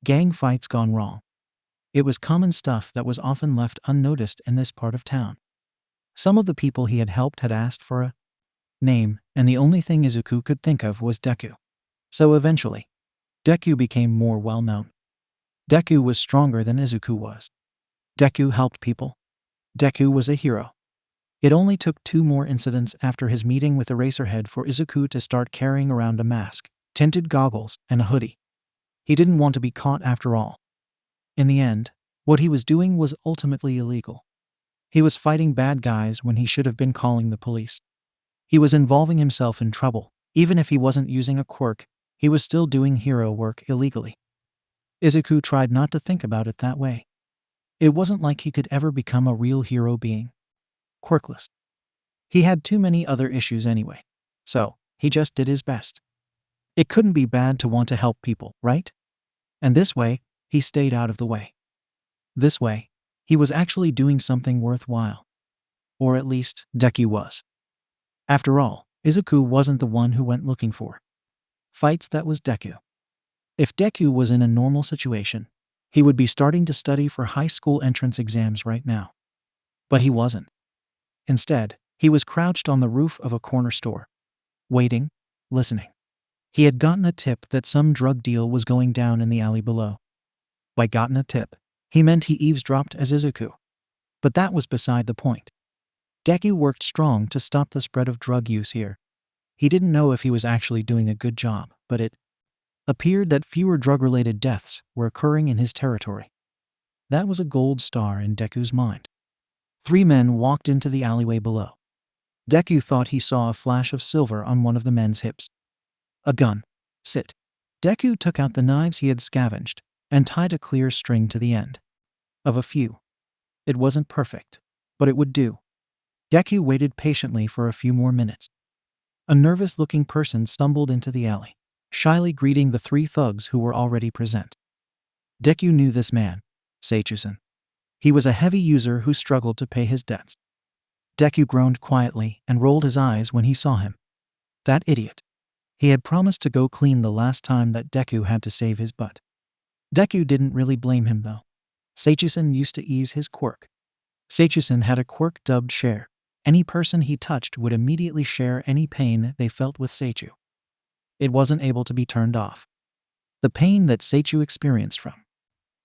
A: gang fights gone wrong. It was common stuff that was often left unnoticed in this part of town. Some of the people he had helped had asked for a name, and the only thing Izuku could think of was Deku. So eventually, Deku became more well known. Deku was stronger than Izuku was. Deku helped people. Deku was a hero. It only took 2 more incidents after his meeting with Eraserhead for Izuku to start carrying around a mask, tinted goggles, and a hoodie. He didn't want to be caught after all. In the end, what he was doing was ultimately illegal. He was fighting bad guys when he should have been calling the police. He was involving himself in trouble. Even if he wasn't using a quirk, he was still doing hero work illegally. Izuku tried not to think about it that way. It wasn't like he could ever become a real hero being quirkless. He had too many other issues anyway, so he just did his best. It couldn't be bad to want to help people, right? And this way, he stayed out of the way. This way, he was actually doing something worthwhile. Or at least, Deku was. After all, Izuku wasn't the one who went looking for fights. That was Deku. If Deku was in a normal situation, he would be starting to study for high school entrance exams right now. But he wasn't. Instead, he was crouched on the roof of a corner store, waiting, listening. He had gotten a tip that some drug deal was going down in the alley below. By gotten a tip, he meant he eavesdropped as Izuku. But that was beside the point. Deku worked strong to stop the spread of drug use here. He didn't know if he was actually doing a good job, but it appeared that fewer drug-related deaths were occurring in his territory. That was a gold star in Deku's mind. 3 men walked into the alleyway below. Deku thought he saw a flash of silver on one of the men's hips. A gun. Sit. Deku took out the knives he had scavenged and tied a clear string to the end of a few. It wasn't perfect, but it would do. Deku waited patiently for a few more minutes. A nervous-looking person stumbled into the alley, shyly greeting the 3 thugs who were already present. Deku knew this man, Seichusen. He was a heavy user who struggled to pay his debts. Deku groaned quietly and rolled his eyes when he saw him. That idiot. He had promised to go clean the last time that Deku had to save his butt. Deku didn't really blame him though. Seichusen used to ease his quirk. Seichusen had a quirk dubbed share. Any person he touched would immediately share any pain they felt with Seichu. It wasn't able to be turned off. The pain that Seichu experienced from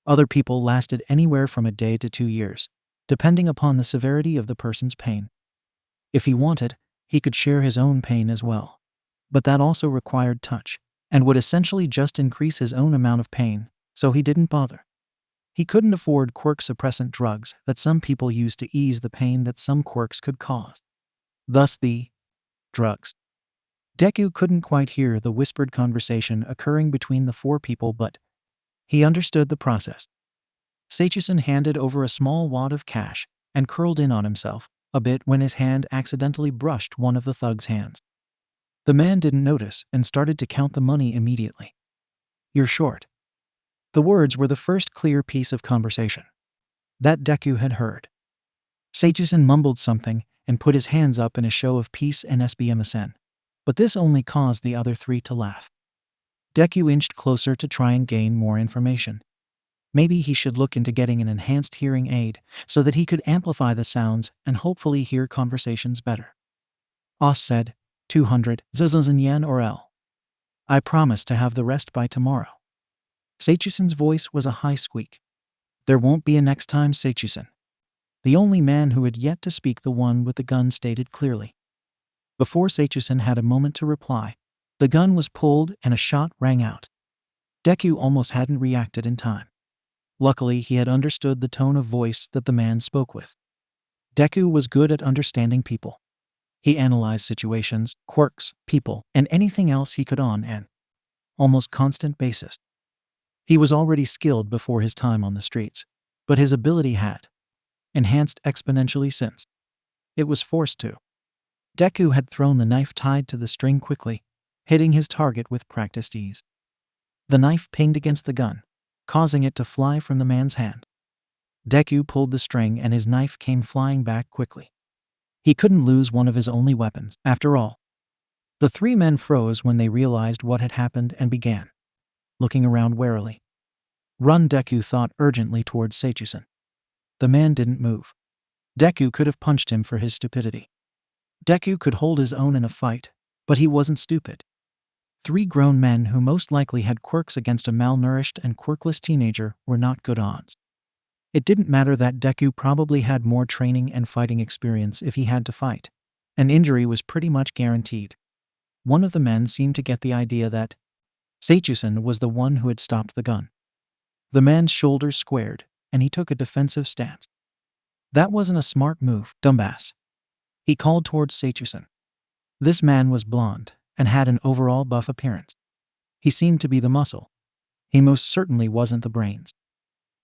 A: other people lasted anywhere from a day to 2 years, depending upon the severity of the person's pain. If he wanted, he could share his own pain as well. But that also required touch, and would essentially just increase his own amount of pain, so he didn't bother. He couldn't afford quirk-suppressant drugs that some people use to ease the pain that some quirks could cause. Thus the drugs. Deku couldn't quite hear the whispered conversation occurring between the 4 people, but he understood the process. Seichusen handed over a small wad of cash and curled in on himself a bit when his hand accidentally brushed one of the thug's hands. The man didn't notice and started to count the money immediately. "You're short." The words were the first clear piece of conversation that Deku had heard. Seichusen mumbled something and put his hands up in a show of peace and SBMSN, but this only caused the other 3 to laugh. Deku inched closer to try and gain more information. Maybe he should look into getting an enhanced hearing aid so that he could amplify the sounds and hopefully hear conversations better. Os said, 200 zuzuzan yen or L. I promise to have the rest by tomorrow. Seichusen's voice was a high squeak. There won't be a next time, Seichusen. The only man who had yet to speak, the one with the gun, stated clearly. Before Seichusen had a moment to reply, the gun was pulled and a shot rang out. Deku almost hadn't reacted in time. Luckily, he had understood the tone of voice that the man spoke with. Deku was good at understanding people. He analyzed situations, quirks, people, and anything else he could on an almost constant basis. He was already skilled before his time on the streets, but his ability had enhanced exponentially since it was forced to. Deku had thrown the knife tied to the string quickly, hitting his target with practiced ease. The knife pinged against the gun, causing it to fly from the man's hand. Deku pulled the string and his knife came flying back quickly. He couldn't lose one of his only weapons, after all. The 3 men froze when they realized what had happened and began looking around warily. Run, Deku thought urgently towards Seichusen. The man didn't move. Deku could have punched him for his stupidity. Deku could hold his own in a fight, but he wasn't stupid. 3 grown men who most likely had quirks against a malnourished and quirkless teenager were not good odds. It didn't matter that Deku probably had more training and fighting experience if he had to fight. An injury was pretty much guaranteed. One of the men seemed to get the idea that Seichusen was the one who had stopped the gun. The man's shoulders squared, and he took a defensive stance. That wasn't a smart move, dumbass. He called towards Seichusen. This man was blonde and had an overall buff appearance. He seemed to be the muscle. He most certainly wasn't the brains.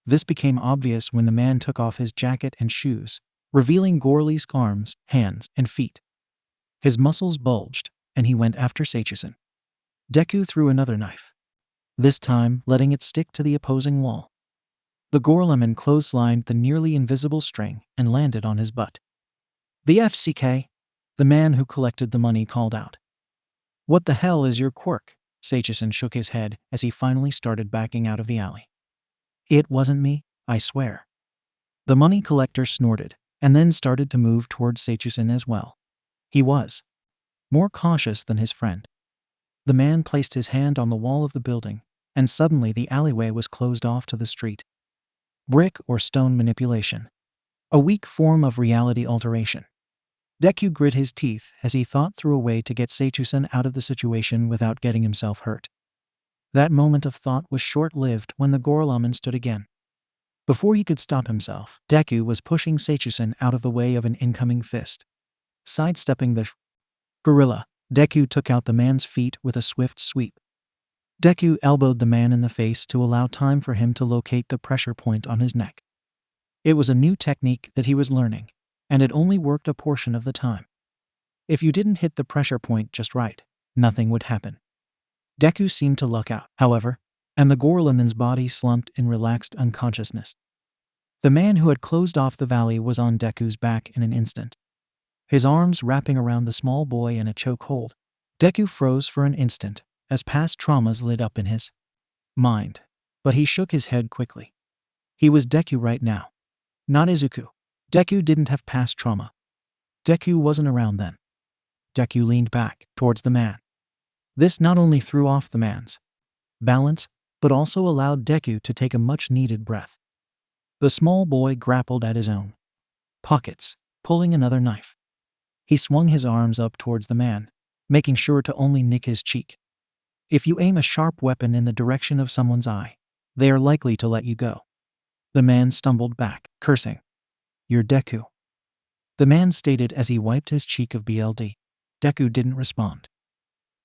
A: This became obvious when the man took off his jacket and shoes, revealing Gorley's arms, hands, and feet. His muscles bulged, and he went after Seichusen. Deku threw another knife, this time letting it stick to the opposing wall. The Gorlemon clotheslined the nearly invisible string and landed on his butt. "The FCK," the man who collected the money called out. "What the hell is your quirk?" Seichusen shook his head as he finally started backing out of the alley. "It wasn't me, I swear." The money collector snorted and then started to move towards Seichusen as well. He was more cautious than his friend. The man placed his hand on the wall of the building, and suddenly the alleyway was closed off to the street. Brick or stone manipulation. A weak form of reality alteration. Deku grit his teeth as he thought through a way to get Seichusen out of the situation without getting himself hurt. That moment of thought was short-lived when the Gorlaman stood again. Before he could stop himself, Deku was pushing Seichusen out of the way of an incoming fist. Sidestepping the gorilla, Deku took out the man's feet with a swift sweep. Deku elbowed the man in the face to allow time for him to locate the pressure point on his neck. It was a new technique that he was learning, and it only worked a portion of the time. If you didn't hit the pressure point just right, nothing would happen. Deku seemed to luck out, however, and the Gorlaman's body slumped in relaxed unconsciousness. The man who had closed off the valley was on Deku's back in an instant, his arms wrapping around the small boy in a chokehold. Deku froze for an instant as past traumas lit up in his mind, but he shook his head quickly. He was Deku right now, not Izuku. Deku didn't have past trauma. Deku wasn't around then. Deku leaned back towards the man. This not only threw off the man's balance, but also allowed Deku to take a much-needed breath. The small boy grappled at his own pockets, pulling another knife. He swung his arms up towards the man, making sure to only nick his cheek. If you aim a sharp weapon in the direction of someone's eye, they are likely to let you go. The man stumbled back, cursing. "You're Deku," the man stated as he wiped his cheek of BLD. Deku didn't respond.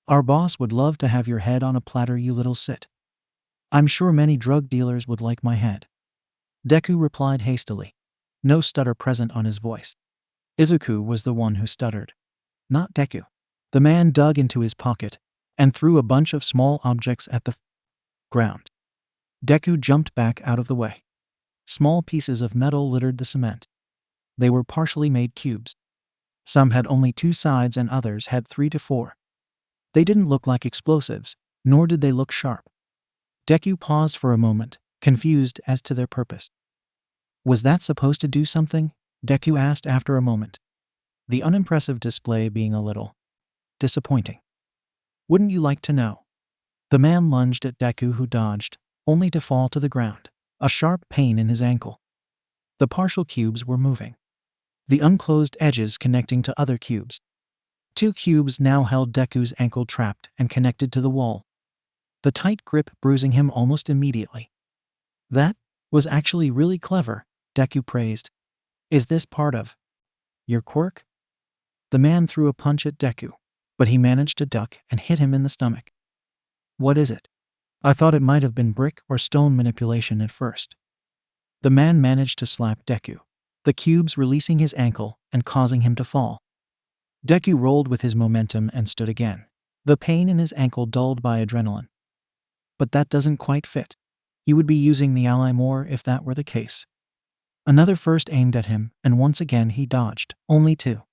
A: "Our boss would love to have your head on a platter, you little sit. I'm sure many drug dealers would like my head." Deku replied hastily, no stutter present on his voice. Izuku was the one who stuttered, not Deku. The man dug into his pocket and threw a bunch of small objects at the ground. Deku jumped back out of the way. Small pieces of metal littered the cement. They were partially made cubes. Some had only 2 sides and others had 3 to 4. They didn't look like explosives, nor did they look sharp. Deku paused for a moment, confused as to their purpose. "Was that supposed to do something?" Deku asked after a moment, the unimpressive display being a little disappointing. "Wouldn't you like to know?" The man lunged at Deku, who dodged, only to fall to the ground, a sharp pain in his ankle. The partial cubes were moving, the unclosed edges connecting to other cubes. 2 cubes now held Deku's ankle trapped and connected to the wall, the tight grip bruising him almost immediately. "That was actually really clever," Deku praised. "Is this part of your quirk?" The man threw a punch at Deku, but he managed to duck and hit him in the stomach. "What is it?" "I thought it might have been brick or stone manipulation at first." The man managed to slap Deku, the cubes releasing his ankle and causing him to fall. Deku rolled with his momentum and stood again, the pain in his ankle dulled by adrenaline. "But that doesn't quite fit. You would be using the ally more if that were the case." Another first aimed at him, and once again he dodged, only to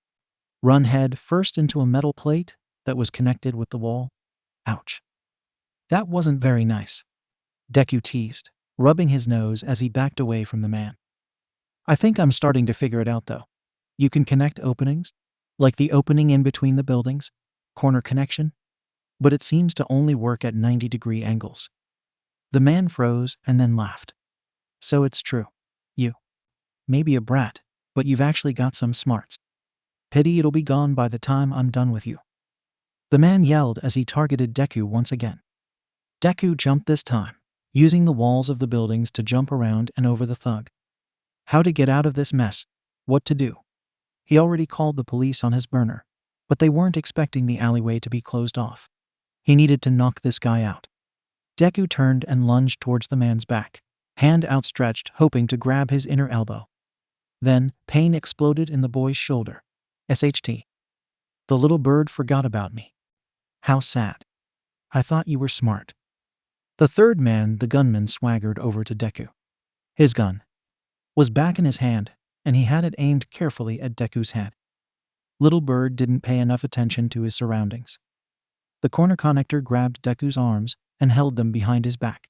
A: run head first into a metal plate that was connected with the wall. "Ouch. That wasn't very nice," Deku teased, rubbing his nose as he backed away from the man. "I think I'm starting to figure it out though. You can connect openings, like the opening in between the buildings, corner connection, but it seems to only work at 90-degree angles." The man froze and then laughed. "So it's true. maybe a brat, but you've actually got some smarts. Pity it'll be gone by the time I'm done with you." The man yelled as he targeted Deku once again. Deku jumped this time, using the walls of the buildings to jump around and over the thug. How to get out of this mess? What to do? He already called the police on his burner, but they weren't expecting the alleyway to be closed off. He needed to knock this guy out. Deku turned and lunged towards the man's back, hand outstretched, hoping to grab his inner elbow. Then, pain exploded in the boy's shoulder. SHT. The little bird forgot about me. How sad. I thought you were smart. The third man, the gunman, swaggered over to Deku. His gun was back in his hand, and he had it aimed carefully at Deku's head. Little bird didn't pay enough attention to his surroundings. The corner connector grabbed Deku's arms and held them behind his back.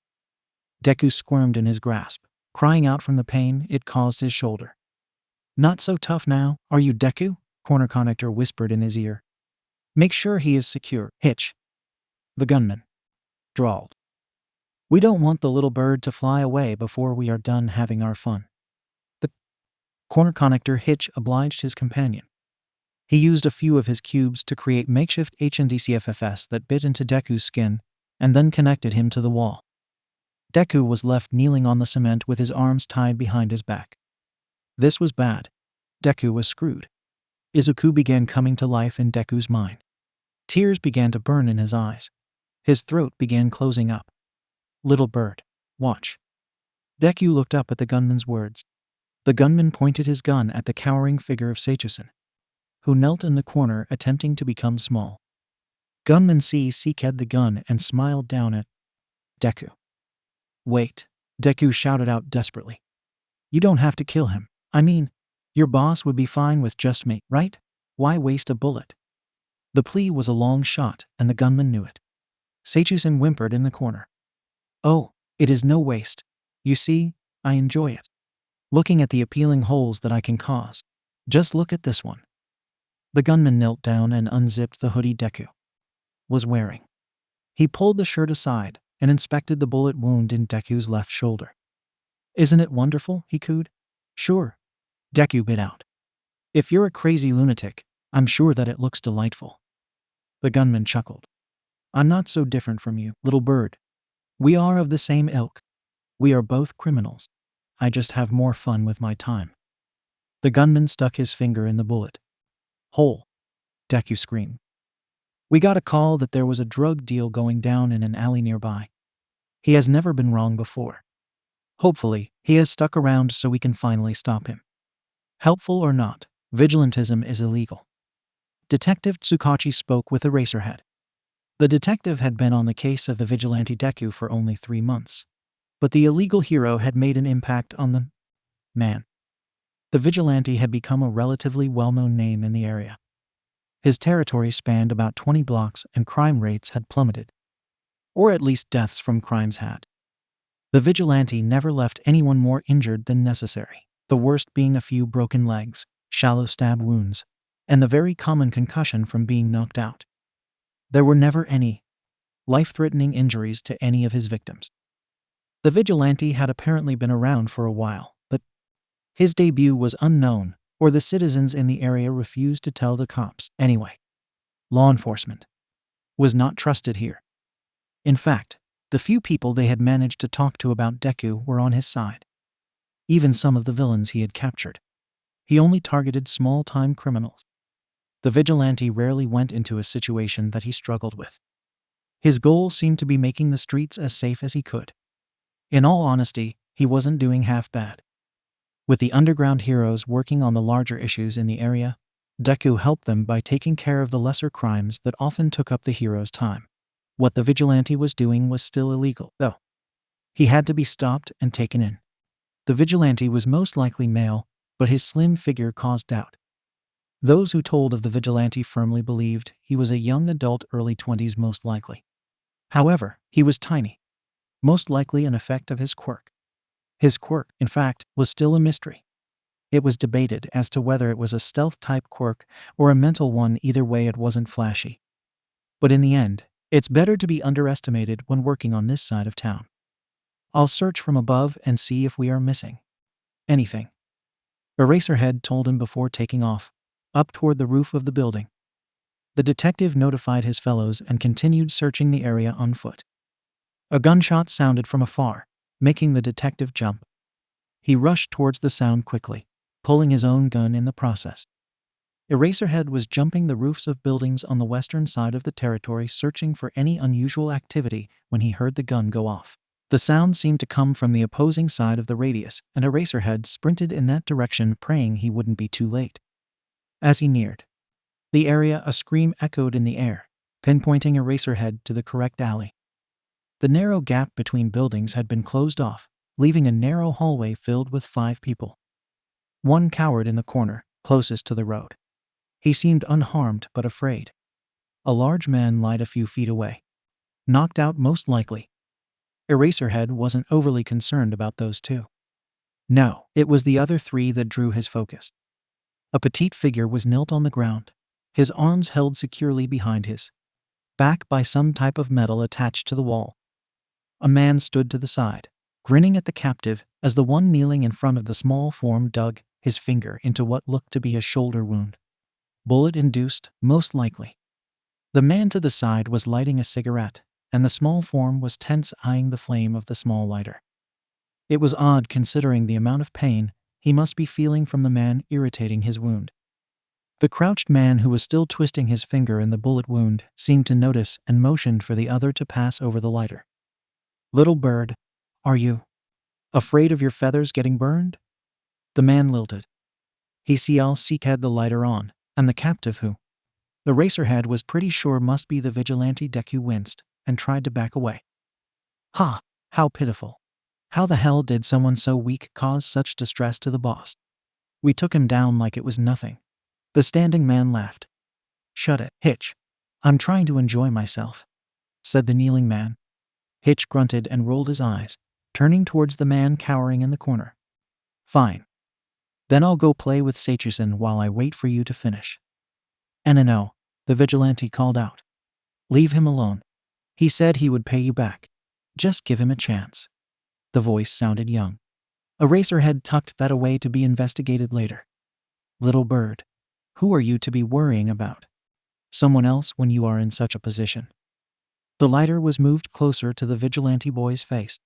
A: Deku squirmed in his grasp, crying out from the pain it caused his shoulder. "Not so tough now, are you, Deku?" Corner connector whispered in his ear. "Make sure he is secure, Hitch." The gunman drawled. "We don't want the little bird to fly away before we are done having our fun." The corner connector Hitch obliged his companion. He used a few of his cubes to create makeshift HNDCFFS that bit into Deku's skin and then connected him to the wall. Deku was left kneeling on the cement with his arms tied behind his back. This was bad. Deku was screwed. Izuku began coming to life in Deku's mind. Tears began to burn in his eyes. His throat began closing up. "Little bird, watch." Deku looked up at the gunman's words. The gunman pointed his gun at the cowering figure of Seichusen, who knelt in the corner attempting to become small. Gunman seeked the gun and smiled down at Deku. "Wait," Deku shouted out desperately. "You don't have to kill him. I mean, your boss would be fine with just me, right? Why waste a bullet?" The plea was a long shot, and the gunman knew it. Seichusen whimpered in the corner. "Oh, it is no waste. You see, I enjoy it. Looking at the appealing holes that I can cause. Just look at this one." The gunman knelt down and unzipped the hoodie Deku was wearing. He pulled the shirt aside and inspected the bullet wound in Deku's left shoulder. "Isn't it wonderful?" he cooed. "Sure," Deku bit out. "If you're a crazy lunatic, I'm sure that it looks delightful." The gunman chuckled. "I'm not so different from you, little bird. We are of the same ilk. We are both criminals. I just have more fun with my time." The gunman stuck his finger in the bullet hole. Deku screamed. "We got a call that there was a drug deal going down in an alley nearby. He has never been wrong before. Hopefully, he has stuck around so we can finally stop him. Helpful or not, vigilantism is illegal." Detective Tsukachi spoke with Eraserhead. The detective had been on the case of the vigilante Deku for only 3 months, but the illegal hero had made an impact on the man. The vigilante had become a relatively well-known name in the area. His territory spanned about 20 blocks and crime rates had plummeted. Or at least deaths from crimes had. The vigilante never left anyone more injured than necessary, the worst being a few broken legs, shallow stab wounds, and the very common concussion from being knocked out. There were never any life-threatening injuries to any of his victims. The vigilante had apparently been around for a while, but his debut was unknown, or the citizens in the area refused to tell the cops anyway. Law enforcement was not trusted here. In fact, the few people they had managed to talk to about Deku were on his side. Even some of the villains he had captured. He only targeted small-time criminals. The vigilante rarely went into a situation that he struggled with. His goal seemed to be making the streets as safe as he could. In all honesty, he wasn't doing half bad. With the underground heroes working on the larger issues in the area, Deku helped them by taking care of the lesser crimes that often took up the hero's time. What the vigilante was doing was still illegal, though. He had to be stopped and taken in. The vigilante was most likely male, but his slim figure caused doubt. Those who told of the vigilante firmly believed he was a young adult, early 20s most likely. However, he was tiny, most likely an effect of his quirk. His quirk, in fact, was still a mystery. It was debated as to whether it was a stealth-type quirk or a mental one. Either way, it wasn't flashy. But in the end, it's better to be underestimated when working on this side of town. I'll search from above and see if we are missing anything. Eraserhead told him before taking off, up toward the roof of the building. The detective notified his fellows and continued searching the area on foot. A gunshot sounded from afar, making the detective jump. He rushed towards the sound quickly, pulling his own gun in the process. Eraserhead was jumping the roofs of buildings on the western side of the territory searching for any unusual activity when he heard the gun go off. The sound seemed to come from the opposing side of the radius, and Eraserhead sprinted in that direction, praying he wouldn't be too late. As he neared the area, a scream echoed in the air, pinpointing Eraserhead to the correct alley. The narrow gap between buildings had been closed off, leaving a narrow hallway filled with 5 people. One cowered in the corner, closest to the road. He seemed unharmed but afraid. A large man lied a few feet away. Knocked out most likely. Eraserhead wasn't overly concerned about those 2. No, it was the other 3 that drew his focus. A petite figure was knelt on the ground, his arms held securely behind his back by some type of metal attached to the wall. A man stood to the side, grinning at the captive as the one kneeling in front of the small form dug his finger into what looked to be a shoulder wound. Bullet-induced, most likely. The man to the side was lighting a cigarette, and the small form was tense, eyeing the flame of the small lighter. It was odd considering the amount of pain he must be feeling from the man irritating his wound. The crouched man, who was still twisting his finger in the bullet wound, seemed to notice and motioned for the other to pass over the lighter. "Little bird, are you afraid of your feathers getting burned?" The man lilted. He had the lighter on, and the captive, who the Eraserhead was pretty sure must be the vigilante Deku, winced and tried to back away. "Ha! How pitiful. How the hell did someone so weak cause such distress to the boss? We took him down like it was nothing." The standing man laughed. "Shut it, Hitch. I'm trying to enjoy myself," said the kneeling man. Hitch grunted and rolled his eyes, turning towards the man cowering in the corner. "Fine. Then I'll go play with Seichusen while I wait for you to finish." "No," the vigilante called out. "Leave him alone. He said he would pay you back. Just give him a chance." The voice sounded young. Eraserhead tucked that away to be investigated later. "Little bird, who are you to be worrying about someone else when you are in such a position?" The lighter was moved closer to the vigilante boy's face.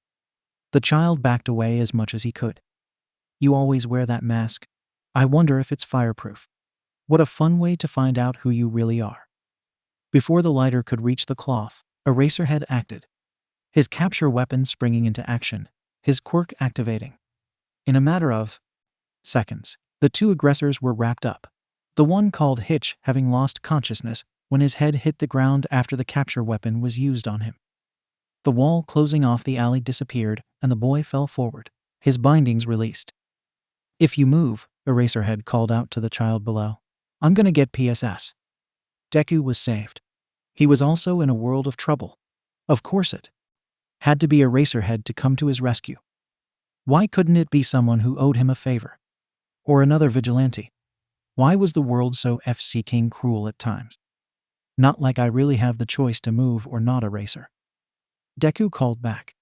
A: The child backed away as much as he could. "You always wear that mask. I wonder if it's fireproof. What a fun way to find out who you really are." Before the lighter could reach the cloth, Eraserhead acted, his capture weapon springing into action, his quirk activating. In a matter of seconds, the 2 aggressors were wrapped up, the one called Hitch having lost consciousness when his head hit the ground after the capture weapon was used on him. The wall closing off the alley disappeared, and the boy fell forward, his bindings released. "If you move," Eraserhead called out to the child below, "I'm gonna get PSS." Deku was saved. He was also in a world of trouble. Of course it had to be Eraserhead to come to his rescue. Why couldn't it be someone who owed him a favor? Or another vigilante? Why was the world so f***ing cruel at times? Not like I really have the choice to move or not, Eraser. Deku called back.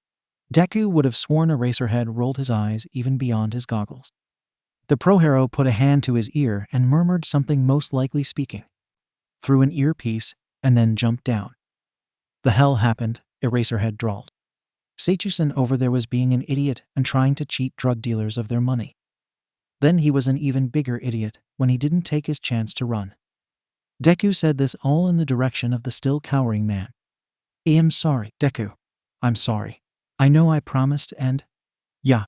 A: Deku would have sworn Eraserhead rolled his eyes even beyond his goggles. The pro-hero put a hand to his ear and murmured something, most likely speaking through an earpiece, and then jumped down. "The hell happened?" Eraserhead drawled. "Seichusen over there was being an idiot and trying to cheat drug dealers of their money. Then he was an even bigger idiot when he didn't take his chance to run." Deku said this all in the direction of the still cowering man. "I'm sorry, Deku. I'm sorry. I know I promised and yeah,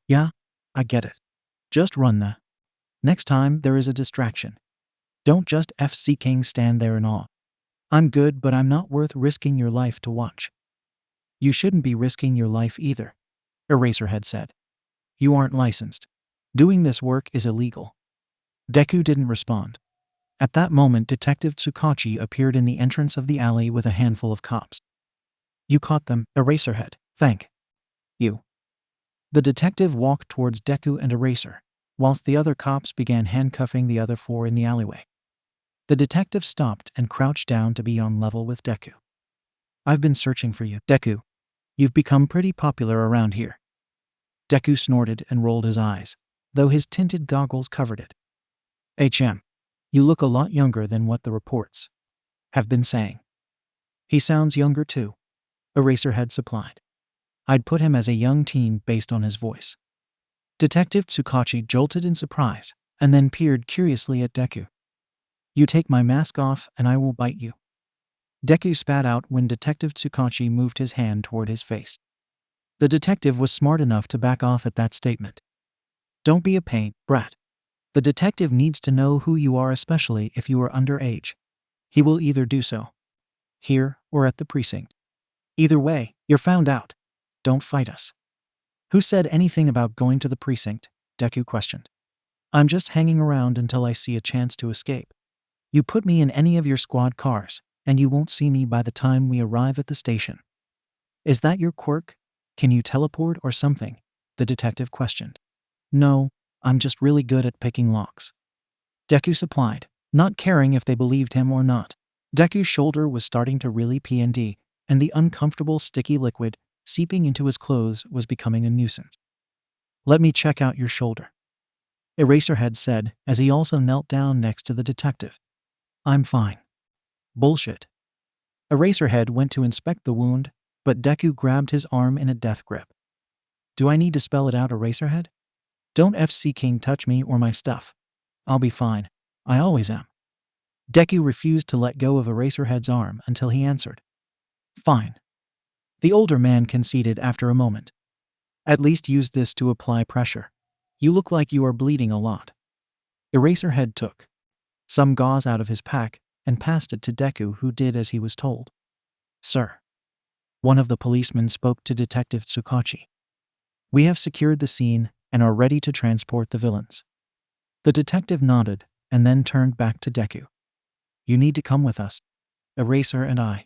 A: I get it. Just run the next time there is a distraction. Don't just f***ing stand there in awe. I'm good, but I'm not worth risking your life to watch." "You shouldn't be risking your life either," Eraserhead said. "You aren't licensed. Doing this work is illegal." Deku didn't respond. At that moment, Detective Tsukachi appeared in the entrance of the alley with a handful of cops. "You caught them, Eraserhead. Thank you." The detective walked towards Deku and Eraser, whilst the other cops began handcuffing the other 4 in the alleyway. The detective stopped and crouched down to be on level with Deku. "I've been searching for you, Deku. You've become pretty popular around here." Deku snorted and rolled his eyes. though his tinted goggles covered it. You look a lot younger than what the reports have been saying. He sounds younger too, Eraserhead supplied. I'd put him as a young teen based on his voice. Detective Tsukachi jolted in surprise, and then peered curiously at Deku. You take my mask off and I will bite you. Deku spat out when Detective Tsukachi moved his hand toward his face. The detective was smart enough to back off at that statement. Don't be a pain, brat. The detective needs to know who you are, especially if you are underage. He will either do so here or at the precinct. Either way, you're found out. Don't fight us. Who said anything about going to the precinct? Deku questioned. I'm just hanging around until I see a chance to escape. You put me in any of your squad cars, and you won't see me by the time we arrive at the station. Is that your quirk? Can you teleport or something? The detective questioned. No, I'm just really good at picking locks. Deku supplied, not caring if they believed him or not. Deku's shoulder was starting to really P&D, and the uncomfortable sticky liquid seeping into his clothes was becoming a nuisance. Let me check out your shoulder, Eraserhead said as he also knelt down next to the detective. I'm fine. Bullshit. Eraserhead went to inspect the wound, but Deku grabbed his arm in a death grip. Do I need to spell it out, Eraserhead? Don't FC King touch me or my stuff. I'll be fine. I always am. Deku refused to let go of Eraserhead's arm until he answered. Fine. The older man conceded after a moment. At least use this to apply pressure. You look like you are bleeding a lot. Eraserhead took some gauze out of his pack and passed it to Deku, who did as he was told. Sir. One of the policemen spoke to Detective Tsukachi. We have secured the scene and are ready to transport the villains. The detective nodded and then turned back to Deku. You need to come with us. Eraser and I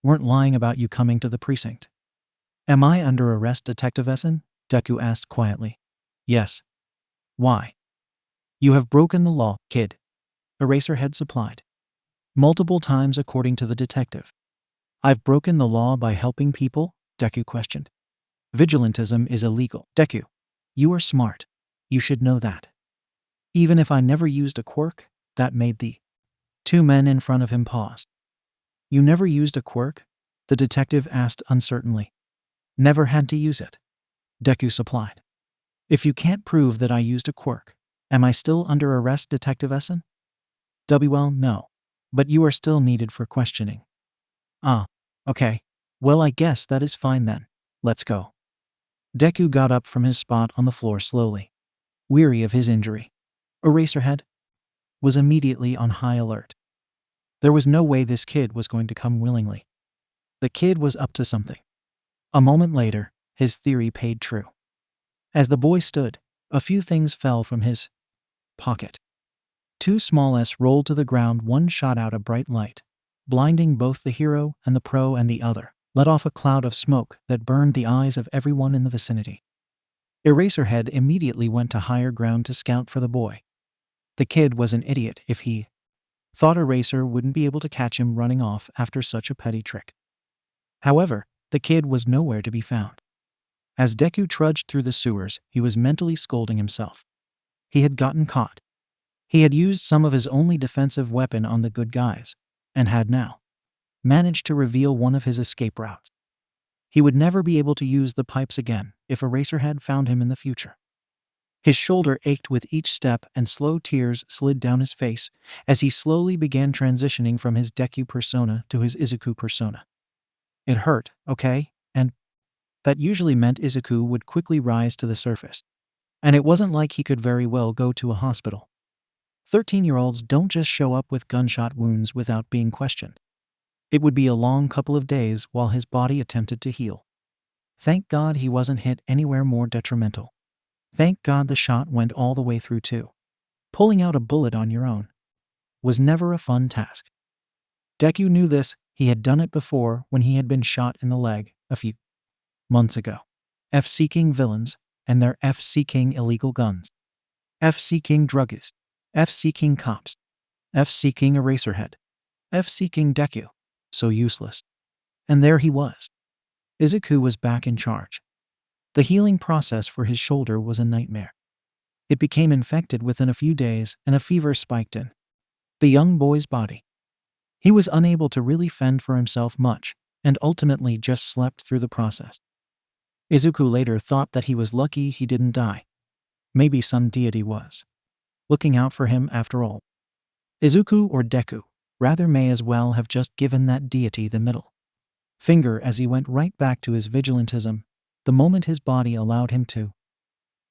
A: weren't lying about you coming to the precinct. Am I under arrest, Detective Essen? Deku asked quietly. Yes. Why? You have broken the law, kid. Eraserhead supplied. Multiple times according to the detective. I've broken the law by helping people? Deku questioned. Vigilantism is illegal. Deku, you are smart. You should know that. Even if I never used a quirk, that made the two men in front of him pause. You never used a quirk? The detective asked uncertainly. Never had to use it. Deku supplied. If you can't prove that I used a quirk, am I still under arrest, Detective Essen? Well, no. But you are still needed for questioning. Ah, okay. Well, I guess that is fine then. Let's go. Deku got up from his spot on the floor slowly, weary of his injury. Eraserhead was immediately on high alert. There was no way this kid was going to come willingly. The kid was up to something. A moment later, his theory paid true. As the boy stood, a few things fell from his pocket. Two small S rolled to the ground. One shot out a bright light, blinding both the hero and the pro, and the other let off a cloud of smoke that burned the eyes of everyone in the vicinity. Eraserhead immediately went to higher ground to scout for the boy. The kid was an idiot if he thought Eraser wouldn't be able to catch him running off after such a petty trick. However, the kid was nowhere to be found. As Deku trudged through the sewers, he was mentally scolding himself. He had gotten caught. He had used some of his only defensive weapon on the good guys, and had now managed to reveal one of his escape routes. He would never be able to use the pipes again if Eraserhead found him in the future. His shoulder ached with each step, and slow tears slid down his face as he slowly began transitioning from his Deku persona to his Izuku persona. It hurt, okay? And that usually meant Izuku would quickly rise to the surface. And it wasn't like he could very well go to a hospital. 13-year-olds don't just show up with gunshot wounds without being questioned. It would be a long couple of days while his body attempted to heal. Thank God he wasn't hit anywhere more detrimental. Thank God the shot went all the way through too. Pulling out a bullet on your own was never a fun task. Deku knew this. He had done it before when he had been shot in the leg a few months ago. F-seeking villains and their F-seeking illegal guns. F-seeking druggists. F-seeking cops. F-seeking Eraserhead. F-seeking Deku. So useless. And there he was. Izuku was back in charge. The healing process for his shoulder was a nightmare. It became infected within a few days, and a fever spiked in the young boy's body. He was unable to really fend for himself much, and ultimately just slept through the process. Izuku later thought that he was lucky he didn't die. Maybe some deity was looking out for him after all. Izuku or Deku rather may as well have just given that deity the middle finger as he went right back to his vigilantism the moment his body allowed him to.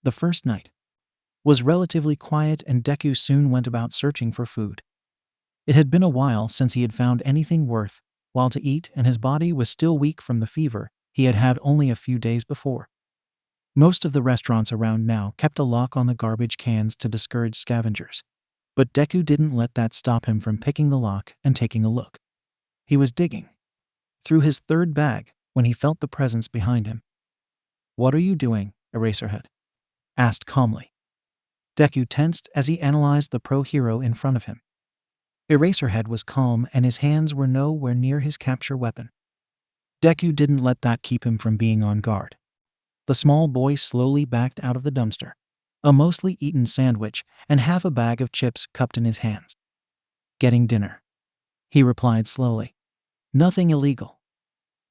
A: The first night was relatively quiet, and Deku soon went about searching for food. It had been a while since he had found anything worth while to eat, and his body was still weak from the fever he had had only a few days before. Most of the restaurants around now kept a lock on the garbage cans to discourage scavengers, but Deku didn't let that stop him from picking the lock and taking a look. He was digging through his third bag when he felt the presence behind him. "What are you doing, Eraserhead?" asked calmly. Deku tensed as he analyzed the pro-hero in front of him. Eraserhead was calm, and his hands were nowhere near his capture weapon. Deku didn't let that keep him from being on guard. The small boy slowly backed out of the dumpster, a mostly eaten sandwich and half a bag of chips cupped in his hands. "Getting dinner," he replied slowly. "Nothing illegal."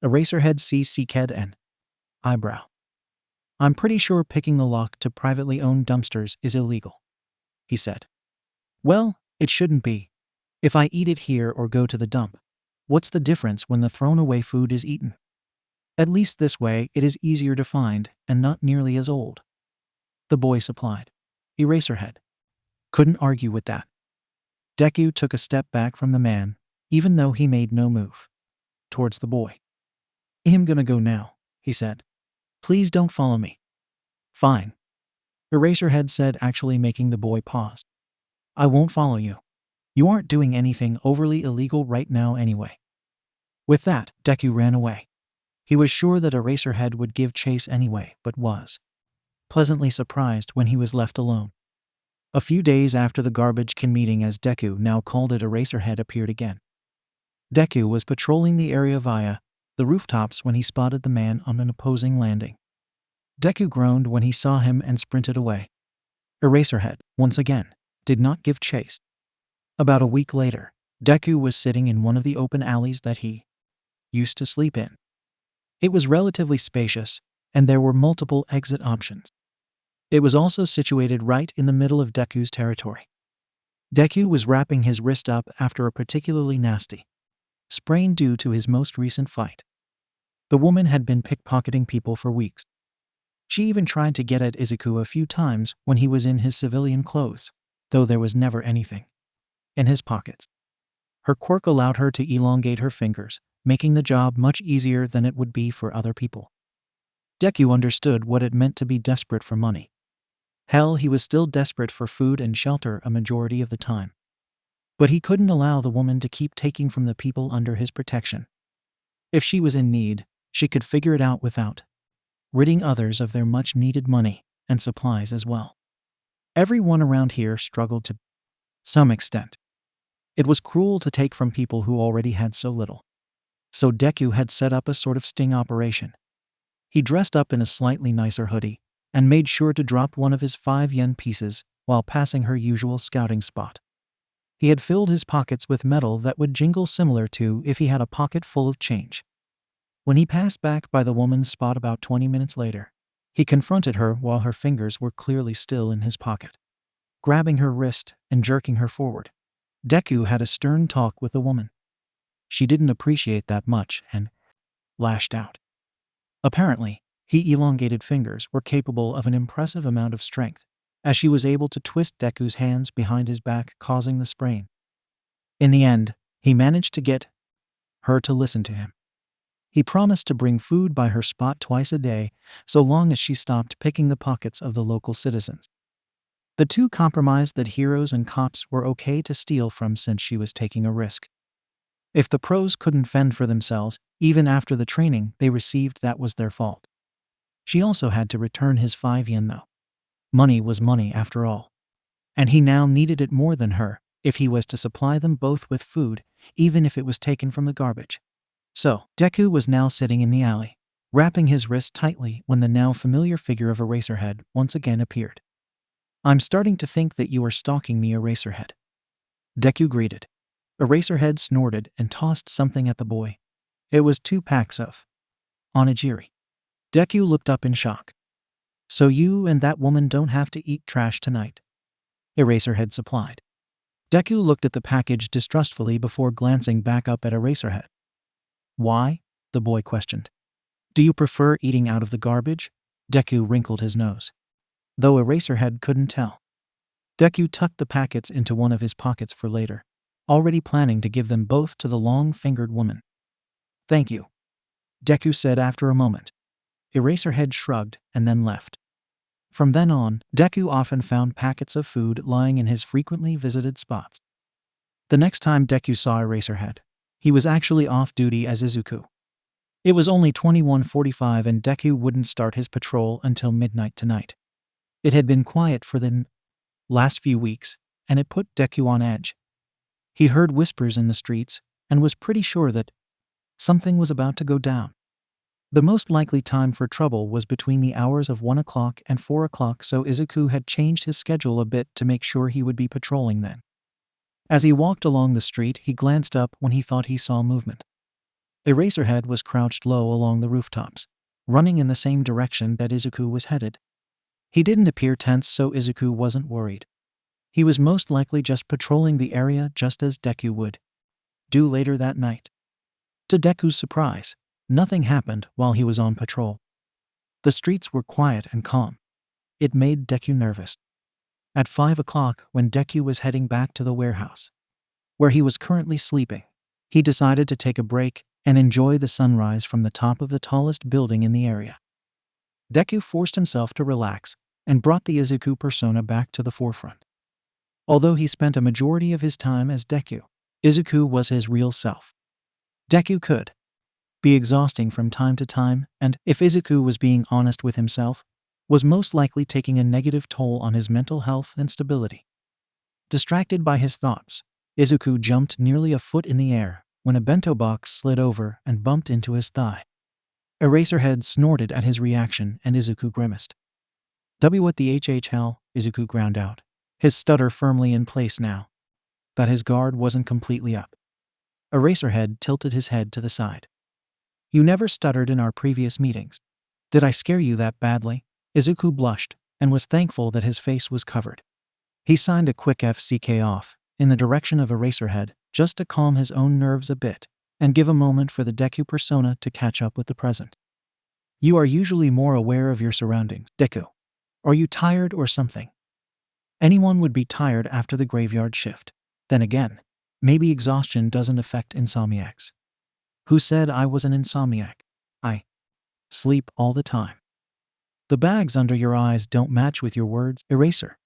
A: Eraserhead seized head and eyebrow. "I'm pretty sure picking the lock to privately owned dumpsters is illegal," he said. "Well, it shouldn't be. If I eat it here or go to the dump, what's the difference when the thrown-away food is eaten? At least this way it is easier to find and not nearly as old," the boy supplied. Eraserhead couldn't argue with that. Deku took a step back from the man, even though he made no move towards the boy. "I'm gonna go now," he said. "Please don't follow me." "Fine," Eraserhead said, actually making the boy pause. "I won't follow you. You aren't doing anything overly illegal right now anyway." With that, Deku ran away. He was sure that Eraserhead would give chase anyway, but was pleasantly surprised when he was left alone. A few days after the garbage can meeting, as Deku now called it, Eraserhead appeared again. Deku was patrolling the area via the rooftops when he spotted the man on an opposing landing. Deku groaned when he saw him and sprinted away. Eraserhead, once again, did not give chase. About a week later, Deku was sitting in one of the open alleys that he used to sleep in. It was relatively spacious, and there were multiple exit options. It was also situated right in the middle of Deku's territory. Deku was wrapping his wrist up after a particularly nasty sprain due to his most recent fight. The woman had been pickpocketing people for weeks. She even tried to get at Izuku a few times when he was in his civilian clothes, though there was never anything in his pockets. Her quirk allowed her to elongate her fingers, making the job much easier than it would be for other people. Deku understood what it meant to be desperate for money. Hell, he was still desperate for food and shelter a majority of the time. But he couldn't allow the woman to keep taking from the people under his protection. If she was in need, she could figure it out without ridding others of their much-needed money and supplies as well. Everyone around here struggled to some extent. It was cruel to take from people who already had so little. So Deku had set up a sort of sting operation. He dressed up in a slightly nicer hoodie and made sure to drop one of his 5 yen pieces while passing her usual scouting spot. He had filled his pockets with metal that would jingle, similar to if he had a pocket full of change. When he passed back by the woman's spot about 20 minutes later, he confronted her while her fingers were clearly still in his pocket. Grabbing her wrist and jerking her forward, Deku had a stern talk with the woman. She didn't appreciate that much and lashed out. Apparently, his elongated fingers were capable of an impressive amount of strength, as she was able to twist Deku's hands behind his back, causing the sprain. In the end, he managed to get her to listen to him. He promised to bring food by her spot twice a day, so long as she stopped picking the pockets of the local citizens. The two compromised that heroes and cops were okay to steal from since she was taking a risk. If the pros couldn't fend for themselves, even after the training they received, that was their fault. She also had to return his 5 yen though. Money was money after all. And he now needed it more than her if he was to supply them both with food, even if it was taken from the garbage. So, Deku was now sitting in the alley, wrapping his wrist tightly when the now familiar figure of Eraserhead once again appeared. I'm starting to think that you are stalking me, Eraserhead. Deku greeted. Eraserhead snorted and tossed something at the boy. It was 2 packs of onigiri. Deku looked up in shock. So you and that woman don't have to eat trash tonight? Eraserhead supplied. Deku looked at the package distrustfully before glancing back up at Eraserhead. Why? The boy questioned. Do you prefer eating out of the garbage? Deku wrinkled his nose. Though Eraserhead couldn't tell. Deku tucked the packets into one of his pockets for later, already planning to give them both to the long-fingered woman. Thank you, Deku said after a moment. Eraserhead shrugged and then left. From then on, Deku often found packets of food lying in his frequently visited spots. The next time Deku saw Eraserhead, he was actually off duty as Izuku. It was only 21:45 and Deku wouldn't start his patrol until midnight tonight. It had been quiet for the last few weeks, and it put Deku on edge. He heard whispers in the streets and was pretty sure that something was about to go down. The most likely time for trouble was between the hours of 1 o'clock and 4 o'clock, so Izuku had changed his schedule a bit to make sure he would be patrolling then. As he walked along the street, he glanced up when he thought he saw movement. Eraserhead was crouched low along the rooftops, running in the same direction that Izuku was headed. He didn't appear tense, so Izuku wasn't worried. He was most likely just patrolling the area just as Deku would do later that night. To Deku's surprise, nothing happened while he was on patrol. The streets were quiet and calm. It made Deku nervous. At 5 o'clock, when Deku was heading back to the warehouse, where he was currently sleeping, he decided to take a break and enjoy the sunrise from the top of the tallest building in the area. Deku forced himself to relax and brought the Izuku persona back to the forefront. Although he spent a majority of his time as Deku, Izuku was his real self. Deku could be exhausting from time to time, and, if Izuku was being honest with himself, was most likely taking a negative toll on his mental health and stability. Distracted by his thoughts, Izuku jumped nearly a foot in the air when a bento box slid over and bumped into his thigh. Eraserhead snorted at his reaction and Izuku grimaced. What the hell? Izuku ground out, his stutter firmly in place now that his guard wasn't completely up. Eraserhead tilted his head to the side. You never stuttered in our previous meetings. Did I scare you that badly? Izuku blushed and was thankful that his face was covered. He signed a quick FCK off in the direction of Eraserhead just to calm his own nerves a bit and give a moment for the Deku persona to catch up with the present. You are usually more aware of your surroundings, Deku. Are you tired or something? Anyone would be tired after the graveyard shift. Then again, maybe exhaustion doesn't affect insomniacs. Who said I was an insomniac? I sleep all the time. The bags under your eyes don't match with your words, Eraser.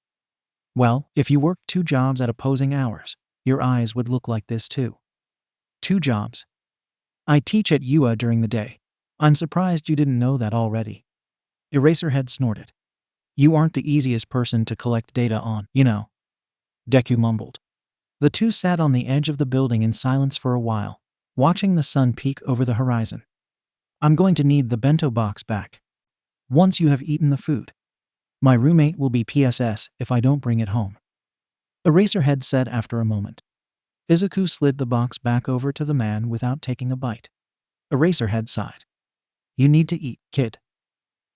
A: Well, if you worked 2 jobs at opposing hours, your eyes would look like this too. 2 jobs? I teach at UA during the day. I'm surprised you didn't know that already. Eraserhead snorted. You aren't the easiest person to collect data on, you know. Deku mumbled. The two sat on the edge of the building in silence for a while, watching the sun peek over the horizon. I'm going to need the bento box back once you have eaten the food. My roommate will be PSS if I don't bring it home. Eraserhead said after a moment. Izuku slid the box back over to the man without taking a bite. Eraserhead sighed. You need to eat, kid.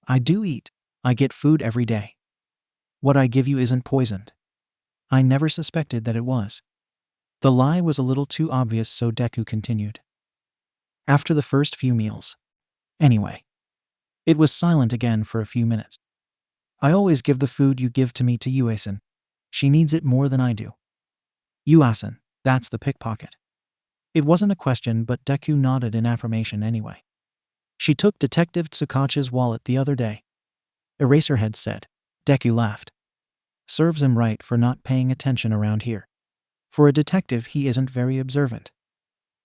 A: I do eat. I get food every day. What I give you isn't poisoned. I never suspected that it was. The lie was a little too obvious, so Deku continued. After the first few meals. Anyway. It was silent again for a few minutes. I always give the food you give to me to Yuasen. She needs it more than I do. Yuasen, that's the pickpocket. It wasn't a question, but Deku nodded in affirmation anyway. She took Detective Tsukach's wallet the other day. Eraserhead said. Deku laughed. Serves him right for not paying attention around here. For a detective, he isn't very observant.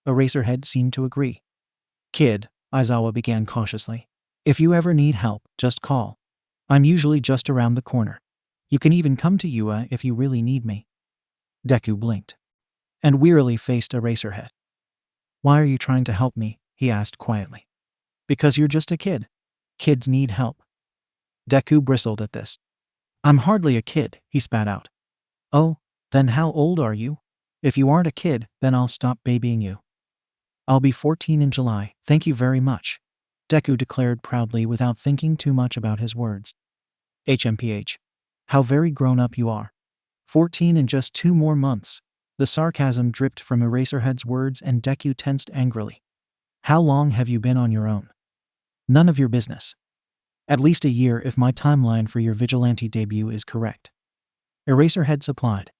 A: Eraserhead seemed to agree. Kid, Aizawa began cautiously. If you ever need help, just call. I'm usually just around the corner. You can even come to UA if you really need me. Deku blinked and wearily faced Eraserhead. Why are you trying to help me? He asked quietly. Because you're just a kid. Kids need help. Deku bristled at this. I'm hardly a kid, he spat out. Oh, then how old are you? If you aren't a kid, then I'll stop babying you. I'll be 14 in July, thank you very much, Deku declared proudly without thinking too much about his words. HMPH. How very grown up you are. 14 in just 2 more months. The sarcasm dripped from Eraserhead's words and Deku tensed angrily. How long have you been on your own? None of your business. At least a year if my timeline for your Vigilante debut is correct. Eraserhead supplied.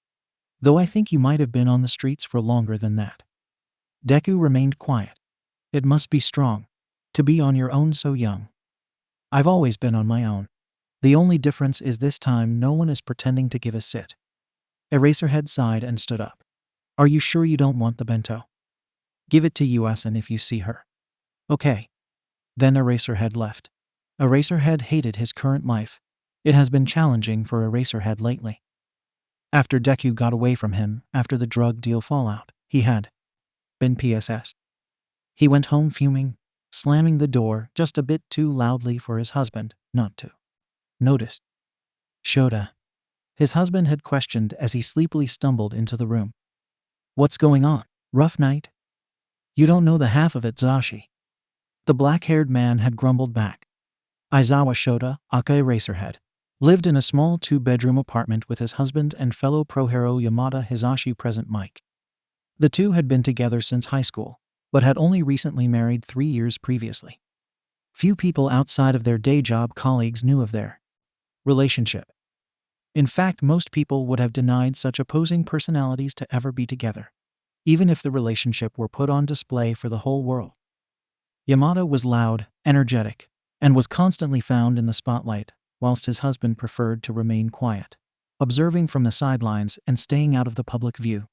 A: Though I think you might have been on the streets for longer than that. Deku remained quiet. It must be strong. To be on your own so young. I've always been on my own. The only difference is this time no one is pretending to give a sit. Eraserhead sighed and stood up. Are you sure you don't want the bento? Give it to Yuasan if you see her. Okay. Then Eraserhead left. Eraserhead hated his current life. It has been challenging for Eraserhead lately. After Deku got away from him after the drug deal fallout, he had been PSS. He went home fuming, slamming the door just a bit too loudly for his husband not to notice. Shota. His husband had questioned as he sleepily stumbled into the room. What's going on? Rough night? You don't know the half of it, Zashi. The black-haired man had grumbled back. Aizawa Shota, aka Eraserhead, lived in a small 2-bedroom apartment with his husband and fellow pro-hero Yamada Hisashi present Mike. The two had been together since high school, but had only recently married 3 years previously. Few people outside of their day job colleagues knew of their relationship. In fact, most people would have denied such opposing personalities to ever be together, even if the relationship were put on display for the whole world. Yamada was loud, energetic, and was constantly found in the spotlight, whilst his husband preferred to remain quiet, observing from the sidelines and staying out of the public view.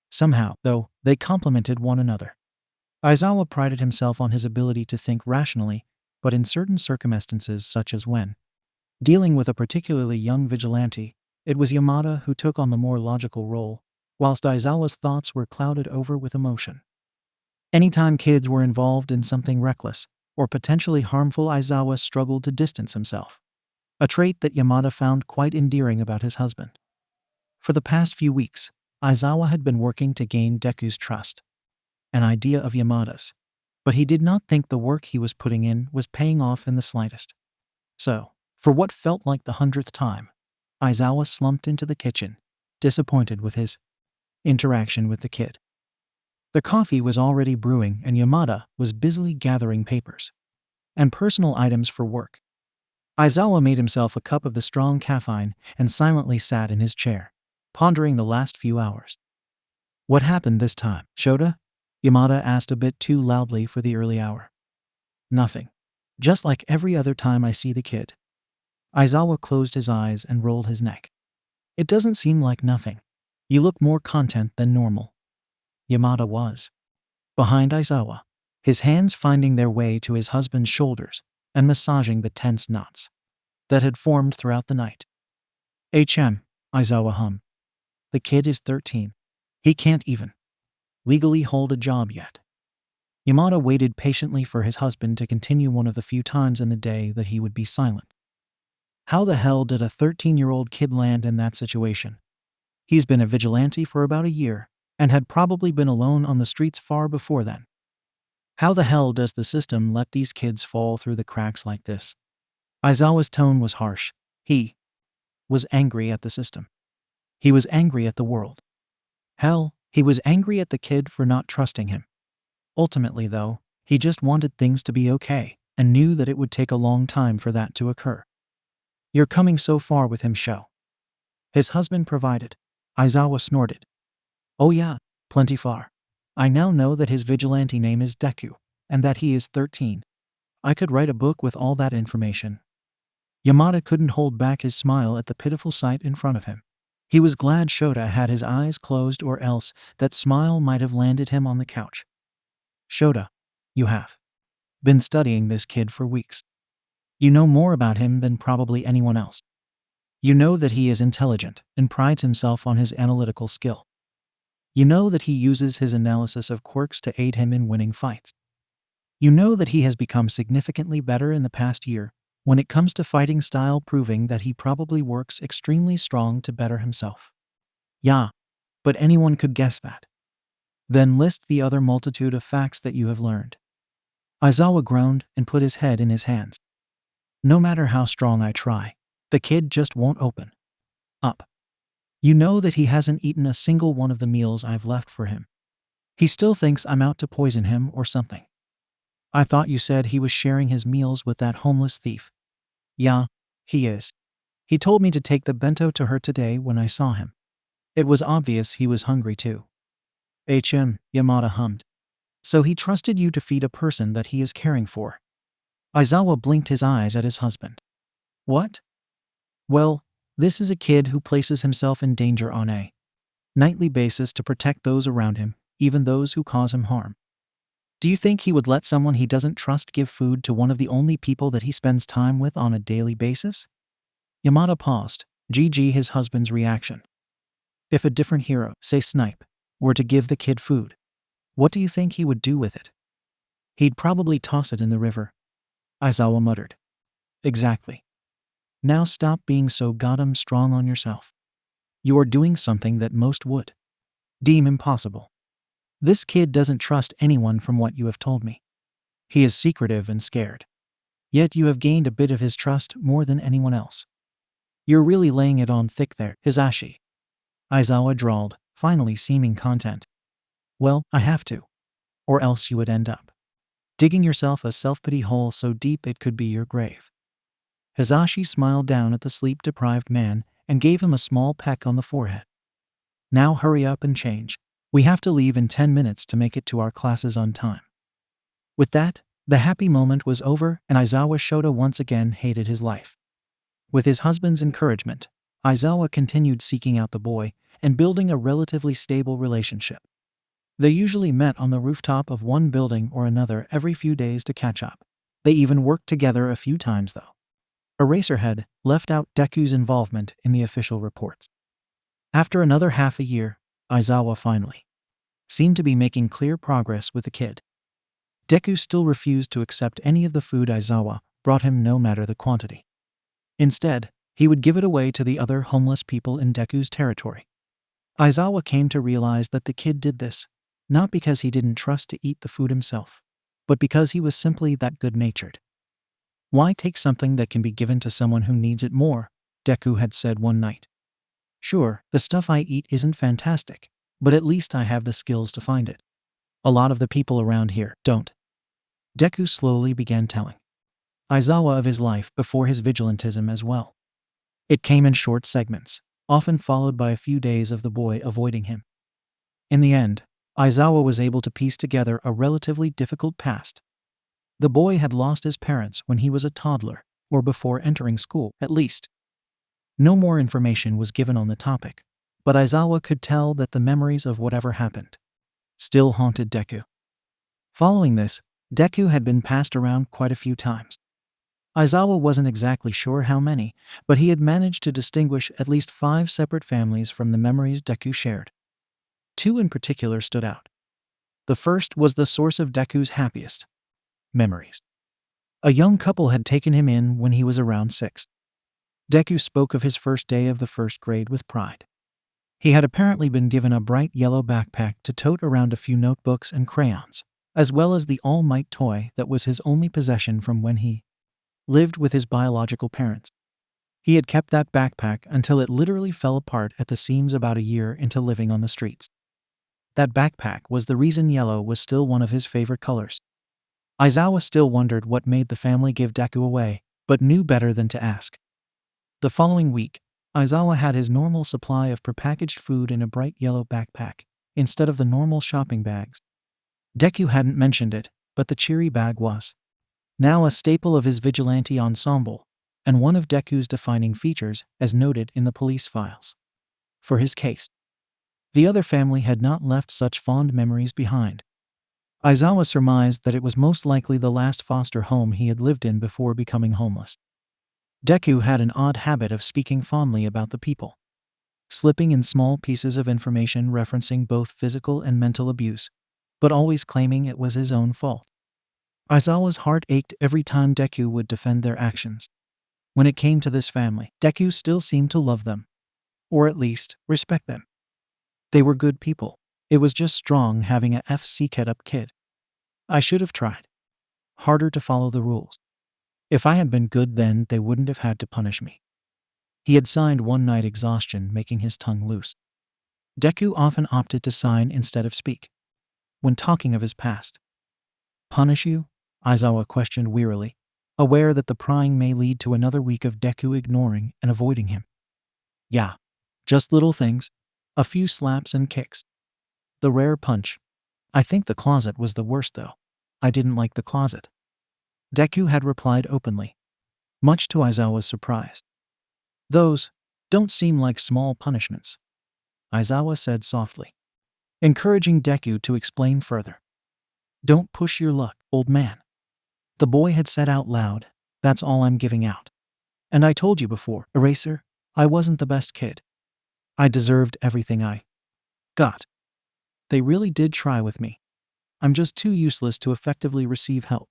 A: Somehow, though, they complemented one another. Aizawa prided himself on his ability to think rationally, but in certain circumstances such as when dealing with a particularly young vigilante, it was Yamada who took on the more logical role, whilst Aizawa's thoughts were clouded over with emotion. Anytime kids were involved in something reckless or potentially harmful, Aizawa struggled to distance himself, a trait that Yamada found quite endearing about his husband. For the past few weeks, Aizawa had been working to gain Deku's trust, an idea of Yamada's, but he did not think the work he was putting in was paying off in the slightest. So, for what felt like the 100th time, Aizawa slumped into the kitchen, disappointed with his interaction with the kid. The coffee was already brewing and Yamada was busily gathering papers and personal items for work. Aizawa made himself a cup of the strong caffeine and silently sat in his chair, pondering the last few hours. What happened this time, Shota? Yamada asked a bit too loudly for the early hour. Nothing. Just like every other time I see the kid. Aizawa closed his eyes and rolled his neck. It doesn't seem like nothing. You look more content than normal. Yamada was behind Aizawa, his hands finding their way to his husband's shoulders and massaging the tense knots that had formed throughout the night. Aizawa hummed. The kid is 13. He can't even legally hold a job yet. Yamada waited patiently for his husband to continue one of the few times in the day that he would be silent. How the hell did a 13-year-old kid land in that situation? He's been a vigilante for about a year and had probably been alone on the streets far before then. How the hell does the system let these kids fall through the cracks like this? Aizawa's tone was harsh. He was angry at the system. He was angry at the world. Hell, he was angry at the kid for not trusting him. Ultimately, though, he just wanted things to be okay and knew that it would take a long time for that to occur. You're coming so far with him, Sho. His husband provided. Aizawa snorted. Oh yeah, plenty far. I now know that his vigilante name is Deku, and that he is 13. I could write a book with all that information. Yamada couldn't hold back his smile at the pitiful sight in front of him. He was glad Shota had his eyes closed, or else that smile might have landed him on the couch. Shota, you have been studying this kid for weeks. You know more about him than probably anyone else. You know that he is intelligent and prides himself on his analytical skill. You know that he uses his analysis of quirks to aid him in winning fights. You know that he has become significantly better in the past year, When it comes to fighting style, proving that he probably works extremely strong to better himself. Yeah, but anyone could guess that. Then list the other multitude of facts that you have learned. Aizawa groaned and put his head in his hands. No matter how strong I try, the kid just won't open up. You know that he hasn't eaten a single one of the meals I've left for him. He still thinks I'm out to poison him or something. I thought you said he was sharing his meals with that homeless thief. Yeah, he is. He told me to take the bento to her today when I saw him. It was obvious he was hungry too. Yamada hummed. So he trusted you to feed a person that he is caring for. Aizawa blinked his eyes at his husband. What? Well, this is a kid who places himself in danger on a nightly basis to protect those around him, even those who cause him harm. Do you think he would let someone he doesn't trust give food to one of the only people that he spends time with on a daily basis? Yamada paused, GG his husband's reaction. If a different hero, say Snipe, were to give the kid food, what do you think he would do with it? He'd probably toss it in the river. Aizawa muttered. Exactly. Now stop being so goddamn strong on yourself. You are doing something that most would deem impossible. This kid doesn't trust anyone from what you have told me. He is secretive and scared. Yet you have gained a bit of his trust more than anyone else. You're really laying it on thick there, Hisashi. Aizawa drawled, finally seeming content. Well, I have to. Or else you would end up digging yourself a self-pity hole so deep it could be your grave. Hisashi smiled down at the sleep-deprived man and gave him a small peck on the forehead. Now hurry up and change. We have to leave in 10 minutes to make it to our classes on time. With that, the happy moment was over and Aizawa Shota once again hated his life. With his husband's encouragement, Aizawa continued seeking out the boy and building a relatively stable relationship. They usually met on the rooftop of one building or another every few days to catch up. They even worked together a few times though. Eraserhead left out Deku's involvement in the official reports. After another half a year, Aizawa finally seemed to be making clear progress with the kid. Deku still refused to accept any of the food Aizawa brought him no matter the quantity. Instead, he would give it away to the other homeless people in Deku's territory. Aizawa came to realize that the kid did this, not because he didn't trust to eat the food himself, but because he was simply that good-natured. Why take something that can be given to someone who needs it more? Deku had said one night. Sure, the stuff I eat isn't fantastic, but at least I have the skills to find it. A lot of the people around here don't. Deku slowly began telling Aizawa of his life before his vigilantism as well. It came in short segments, often followed by a few days of the boy avoiding him. In the end, Aizawa was able to piece together a relatively difficult past. The boy had lost his parents when he was a toddler, or before entering school, at least. No more information was given on the topic, but Aizawa could tell that the memories of whatever happened still haunted Deku. Following this, Deku had been passed around quite a few times. Aizawa wasn't exactly sure how many, but he had managed to distinguish at least 5 separate families from the memories Deku shared. 2 in particular stood out. The first was the source of Deku's happiest memories. A young couple had taken him in when he was around 6. Deku spoke of his first day of the first grade with pride. He had apparently been given a bright yellow backpack to tote around a few notebooks and crayons, as well as the All Might toy that was his only possession from when he lived with his biological parents. He had kept that backpack until it literally fell apart at the seams about a year into living on the streets. That backpack was the reason yellow was still one of his favorite colors. Aizawa still wondered what made the family give Deku away, but knew better than to ask. The following week, Aizawa had his normal supply of prepackaged food in a bright yellow backpack, instead of the normal shopping bags. Deku hadn't mentioned it, but the cheery bag was now a staple of his vigilante ensemble, and one of Deku's defining features, as noted in the police files. For his case, the other family had not left such fond memories behind. Aizawa surmised that it was most likely the last foster home he had lived in before becoming homeless. Deku had an odd habit of speaking fondly about the people, slipping in small pieces of information referencing both physical and mental abuse, but always claiming it was his own fault. Aizawa's heart ached every time Deku would defend their actions. When it came to this family, Deku still seemed to love them, or at least respect them. They were good people. It was just strong having a FC ket-up kid. I should have tried harder to follow the rules. If I had been good then, they wouldn't have had to punish me. He had signed one night exhaustion, making his tongue loose. Deku often opted to sign instead of speak. When talking of his past. Punish you? Aizawa questioned wearily, aware that the prying may lead to another week of Deku ignoring and avoiding him. Yeah, just little things. A few slaps and kicks. The rare punch. I think the closet was the worst though. I didn't like the closet. Deku had replied openly, much to Aizawa's surprise. Those don't seem like small punishments, Aizawa said softly, encouraging Deku to explain further. Don't push your luck, old man. The boy had said out loud, that's all I'm giving out. And I told you before, Eraser, I wasn't the best kid. I deserved everything I got. They really did try with me. I'm just too useless to effectively receive help.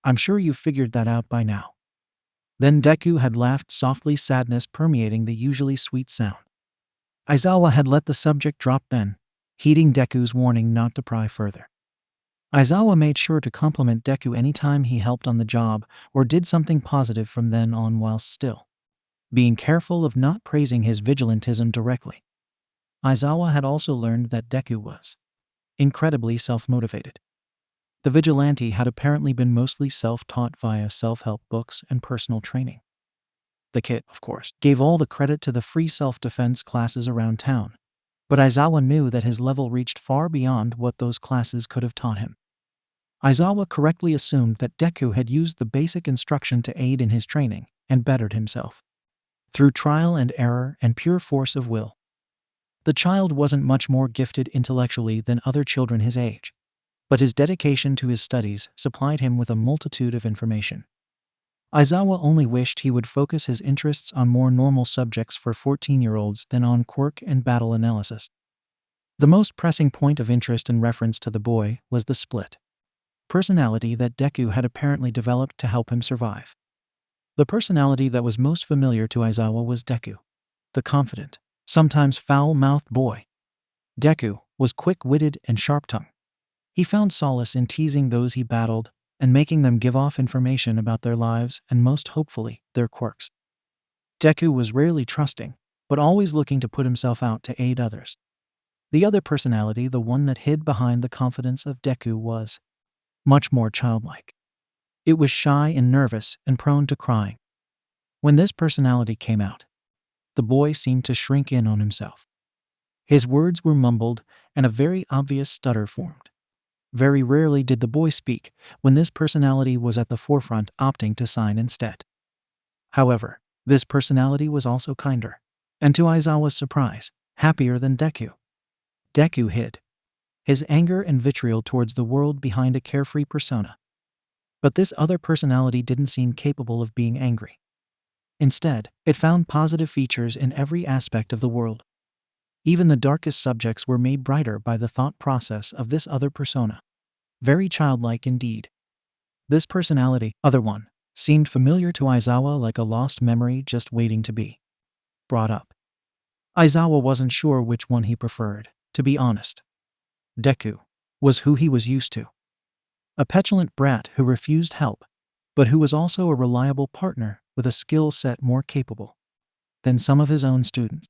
A: I'm sure you've figured that out by now. Then Deku had laughed softly, sadness permeating the usually sweet sound. Aizawa had let the subject drop then, heeding Deku's warning not to pry further. Aizawa made sure to compliment Deku anytime he helped on the job or did something positive from then on, whilst still being careful of not praising his vigilantism directly. Aizawa had also learned that Deku was incredibly self-motivated. The Vigilante had apparently been mostly self-taught via self-help books and personal training. The kid, of course, gave all the credit to the free self-defense classes around town, but Aizawa knew that his level reached far beyond what those classes could have taught him. Aizawa correctly assumed that Deku had used the basic instruction to aid in his training and bettered himself through trial and error and pure force of will. The child wasn't much more gifted intellectually than other children his age, but his dedication to his studies supplied him with a multitude of information. Aizawa only wished he would focus his interests on more normal subjects for 14-year-olds than on quirk and battle analysis. The most pressing point of interest in reference to the boy was the split personality that Deku had apparently developed to help him survive. The personality that was most familiar to Aizawa was Deku, the confident, sometimes foul-mouthed boy. Deku was quick-witted and sharp-tongued. He found solace in teasing those he battled and making them give off information about their lives and, most hopefully, their quirks. Deku was rarely trusting, but always looking to put himself out to aid others. The other personality, the one that hid behind the confidence of Deku, was much more childlike. It was shy and nervous and prone to crying. When this personality came out, the boy seemed to shrink in on himself. His words were mumbled and a very obvious stutter formed. Very rarely did the boy speak when this personality was at the forefront, opting to sign instead. However, this personality was also kinder, and to Aizawa's surprise, happier than Deku. Deku hid his anger and vitriol towards the world behind a carefree persona. But this other personality didn't seem capable of being angry. Instead, it found positive features in every aspect of the world. Even the darkest subjects were made brighter by the thought process of this other persona. Very childlike indeed. This personality, other one, seemed familiar to Aizawa, like a lost memory just waiting to be brought up. Aizawa wasn't sure which one he preferred, to be honest. Deku was who he was used to. A petulant brat who refused help, but who was also a reliable partner with a skill set more capable than some of his own students.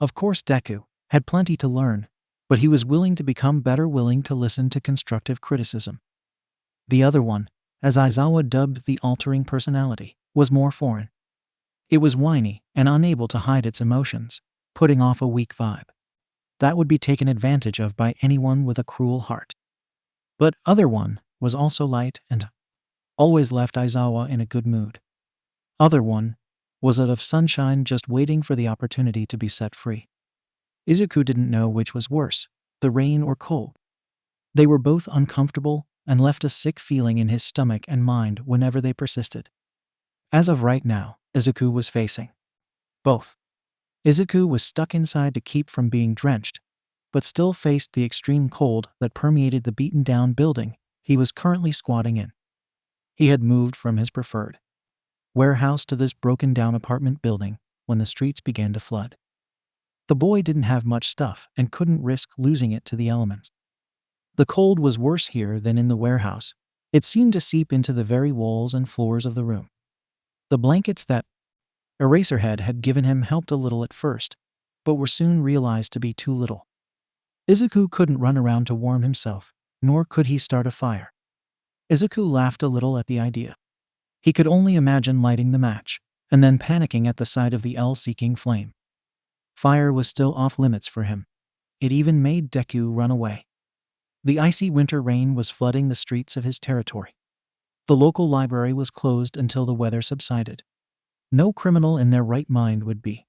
A: Of course, Deku had plenty to learn, but he was willing to become better, willing to listen to constructive criticism. The other one, as Aizawa dubbed the altering personality, was more foreign. It was whiny and unable to hide its emotions, putting off a weak vibe that would be taken advantage of by anyone with a cruel heart. But other one was also light and always left Aizawa in a good mood. Other one was out of sunshine, just waiting for the opportunity to be set free. Izuku didn't know which was worse, the rain or cold. They were both uncomfortable and left a sick feeling in his stomach and mind whenever they persisted. As of right now, Izuku was facing both. Izuku was stuck inside to keep from being drenched, but still faced the extreme cold that permeated the beaten-down building he was currently squatting in. He had moved from his preferred warehouse to this broken-down apartment building when the streets began to flood. The boy didn't have much stuff and couldn't risk losing it to the elements. The cold was worse here than in the warehouse. It seemed to seep into the very walls and floors of the room. The blankets that Eraserhead had given him helped a little at first, but were soon realized to be too little. Izuku couldn't run around to warm himself, nor could he start a fire. Izuku laughed a little at the idea. He could only imagine lighting the match, and then panicking at the sight of the seeking flame. Fire was still off limits for him. It even made Deku run away. The icy winter rain was flooding the streets of his territory. The local library was closed until the weather subsided. No criminal in their right mind would be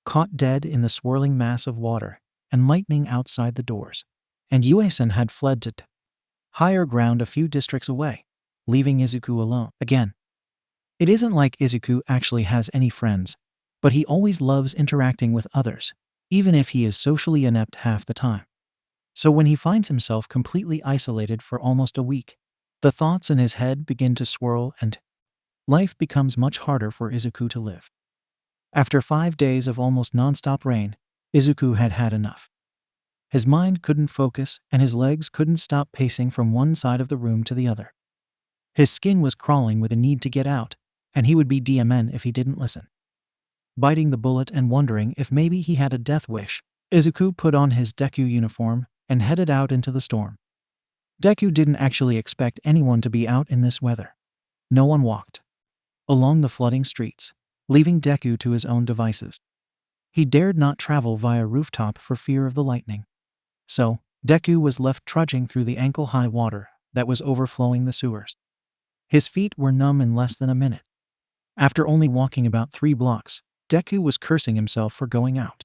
A: caught dead in the swirling mass of water and lightning outside the doors. And Ueson had fled to higher ground a few districts away, leaving Izuku alone again. It isn't like Izuku actually has any friends, but he always loves interacting with others, even if he is socially inept half the time. So when he finds himself completely isolated for almost a week, the thoughts in his head begin to swirl and life becomes much harder for Izuku to live. After 5 days of almost non-stop rain, Izuku had had enough. His mind couldn't focus and his legs couldn't stop pacing from one side of the room to the other. His skin was crawling with a need to get out, and he would be DMN if he didn't listen. Biting the bullet and wondering if maybe he had a death wish, Izuku put on his Deku uniform and headed out into the storm. Deku didn't actually expect anyone to be out in this weather. No one walked along the flooding streets, leaving Deku to his own devices. He dared not travel via rooftop for fear of the lightning. So, Deku was left trudging through the ankle-high water that was overflowing the sewers. His feet were numb in less than a minute. After only walking about 3 blocks, Deku was cursing himself for going out.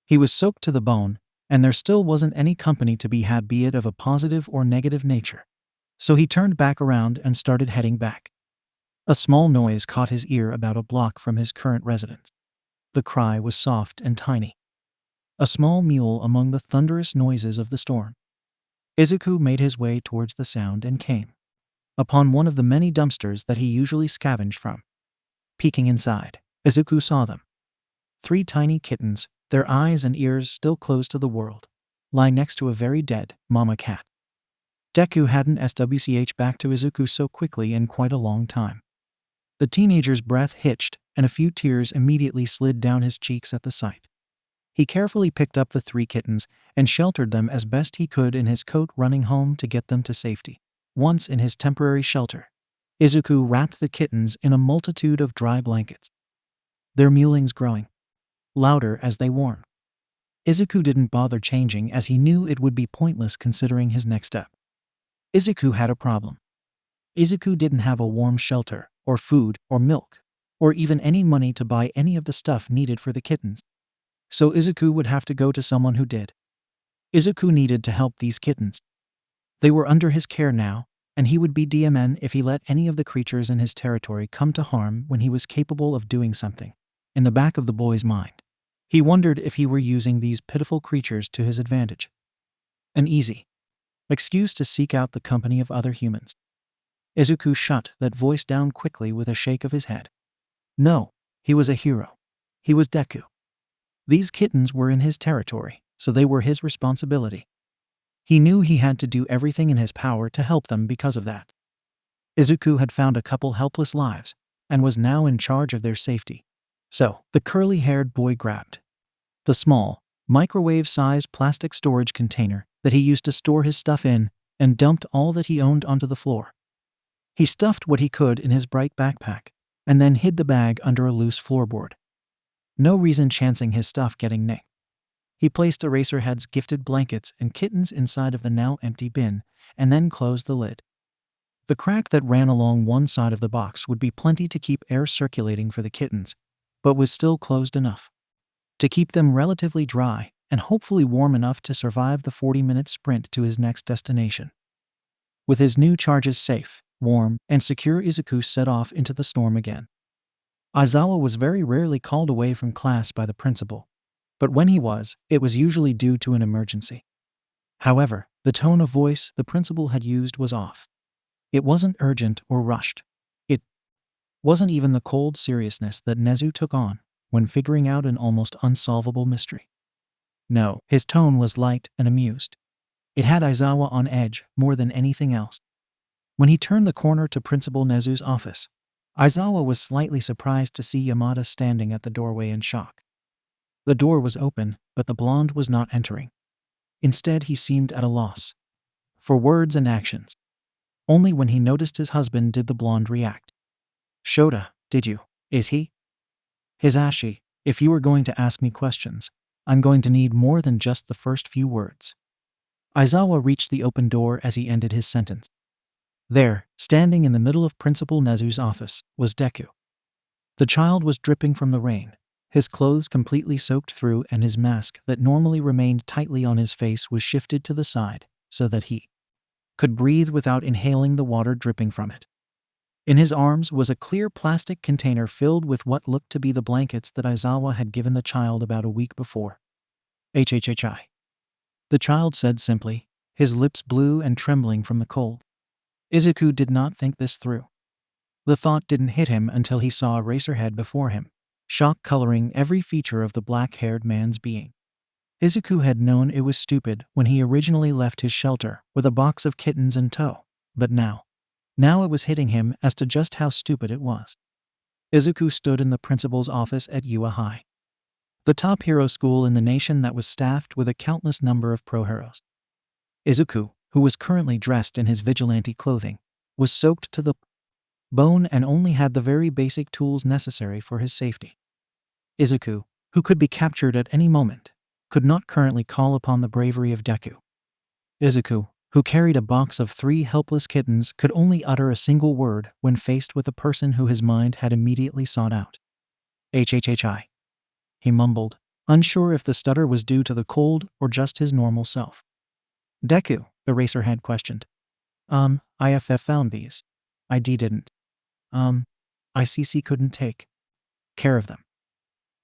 A: He was soaked to the bone, and there still wasn't any company to be had, be it of a positive or negative nature. So he turned back around and started heading back. A small noise caught his ear about a block from his current residence. The cry was soft and tiny. A small mule among the thunderous noises of the storm. Izuku made his way towards the sound and came upon one of the many dumpsters that he usually scavenged from. Peeking inside, Izuku saw them. 3 tiny kittens, their eyes and ears still closed to the world, lie next to a very dead mama cat. Deku hadn't SWCH back to Izuku so quickly in quite a long time. The teenager's breath hitched, and a few tears immediately slid down his cheeks at the sight. He carefully picked up the 3 kittens and sheltered them as best he could in his coat, running home to get them to safety. Once in his temporary shelter, Izuku wrapped the kittens in a multitude of dry blankets, their mewlings growing louder as they warmed. Izuku didn't bother changing as he knew it would be pointless considering his next step. Izuku had a problem. Izuku didn't have a warm shelter, or food, or milk, or even any money to buy any of the stuff needed for the kittens. So Izuku would have to go to someone who did. Izuku needed to help these kittens. They were under his care now, and he would be DMN if he let any of the creatures in his territory come to harm when he was capable of doing something. In the back of the boy's mind, he wondered if he were using these pitiful creatures to his advantage. An easy excuse to seek out the company of other humans. Izuku shut that voice down quickly with a shake of his head. No, he was a hero. He was Deku. These kittens were in his territory, so they were his responsibility. He knew he had to do everything in his power to help them because of that. Izuku had found a couple helpless lives, and was now in charge of their safety. So, the curly-haired boy grabbed the small, microwave-sized plastic storage container that he used to store his stuff in, and dumped all that he owned onto the floor. He stuffed what he could in his bright backpack, and then hid the bag under a loose floorboard. No reason chancing his stuff getting nicked. He placed Eraserhead's gifted blankets and kittens inside of the now empty bin, and then closed the lid. The crack that ran along one side of the box would be plenty to keep air circulating for the kittens, but was still closed enough to keep them relatively dry and hopefully warm enough to survive the 40-minute sprint to his next destination. With his new charges safe, warm, and secure, Izuku set off into the storm again. Aizawa was very rarely called away from class by the principal, but when he was, it was usually due to an emergency. However, The tone of voice the principal had used was off. It wasn't urgent or rushed. It wasn't even the cold seriousness that Nezu took on when figuring out an almost unsolvable mystery. No, his tone was light and amused. It had Aizawa on edge more than anything else. When he turned the corner to Principal Nezu's office, Aizawa was slightly surprised to see Yamada standing at the doorway in shock. The door was open, but the blonde was not entering. Instead, he seemed at a loss for words and actions. Only when he noticed his husband did the blonde react. "Shota, did you? Is he?" "Hisashi, if you are going to ask me questions, I'm going to need more than just the first few words." Aizawa reached the open door as he ended his sentence. There, standing in the middle of Principal Nezu's office, was Deku. The child was dripping from the rain, his clothes completely soaked through, and his mask that normally remained tightly on his face was shifted to the side so that he could breathe without inhaling the water dripping from it. In his arms was a clear plastic container filled with what looked to be the blankets that Aizawa had given the child about a week before. "HHHI." The child said simply, his lips blue and trembling from the cold. Izuku did not think this through. The thought didn't hit him until he saw Eraserhead before him, shock coloring every feature of the black-haired man's being. Izuku had known it was stupid when he originally left his shelter with a box of kittens in tow, but now it was hitting him as to just how stupid it was. Izuku stood in the principal's office at Ua High, the top hero school in the nation that was staffed with a countless number of pro-heroes. Izuku, who was currently dressed in his vigilante clothing, was soaked to the bone and only had the very basic tools necessary for his safety. Izuku, who could be captured at any moment, could not currently call upon the bravery of Deku. Izuku, who carried a box of 3 helpless kittens, could only utter a single word when faced with a person who his mind had immediately sought out. "HHHI." He mumbled, unsure if the stutter was due to the cold or just his normal self. "Deku," Eraserhead questioned. "IFF found these. ID didn't. ICC couldn't take care of them.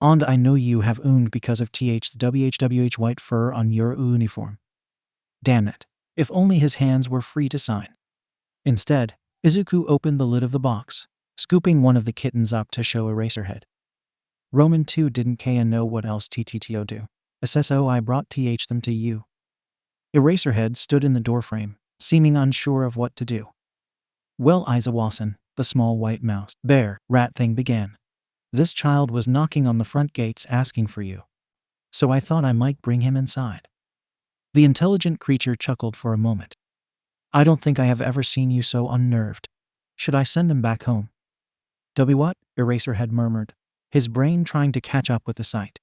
A: And I know you have owned because of the WHWH white fur on your uniform." Damn it. If only his hands were free to sign. Instead, Izuku opened the lid of the box, scooping one of the kittens up to show Eraserhead. "Roman 2 didn't know what else TTTO do. SSO I brought them to you." Eraserhead stood in the doorframe, seeming unsure of what to do. "Well, Aizawa-san," the small white mouse bear rat thing began. "This child was knocking on the front gates asking for you. So I thought I might bring him inside." The intelligent creature chuckled for a moment. "I don't think I have ever seen you so unnerved. Should I send him back home?" "What?" Eraserhead murmured, his brain trying to catch up with the sight.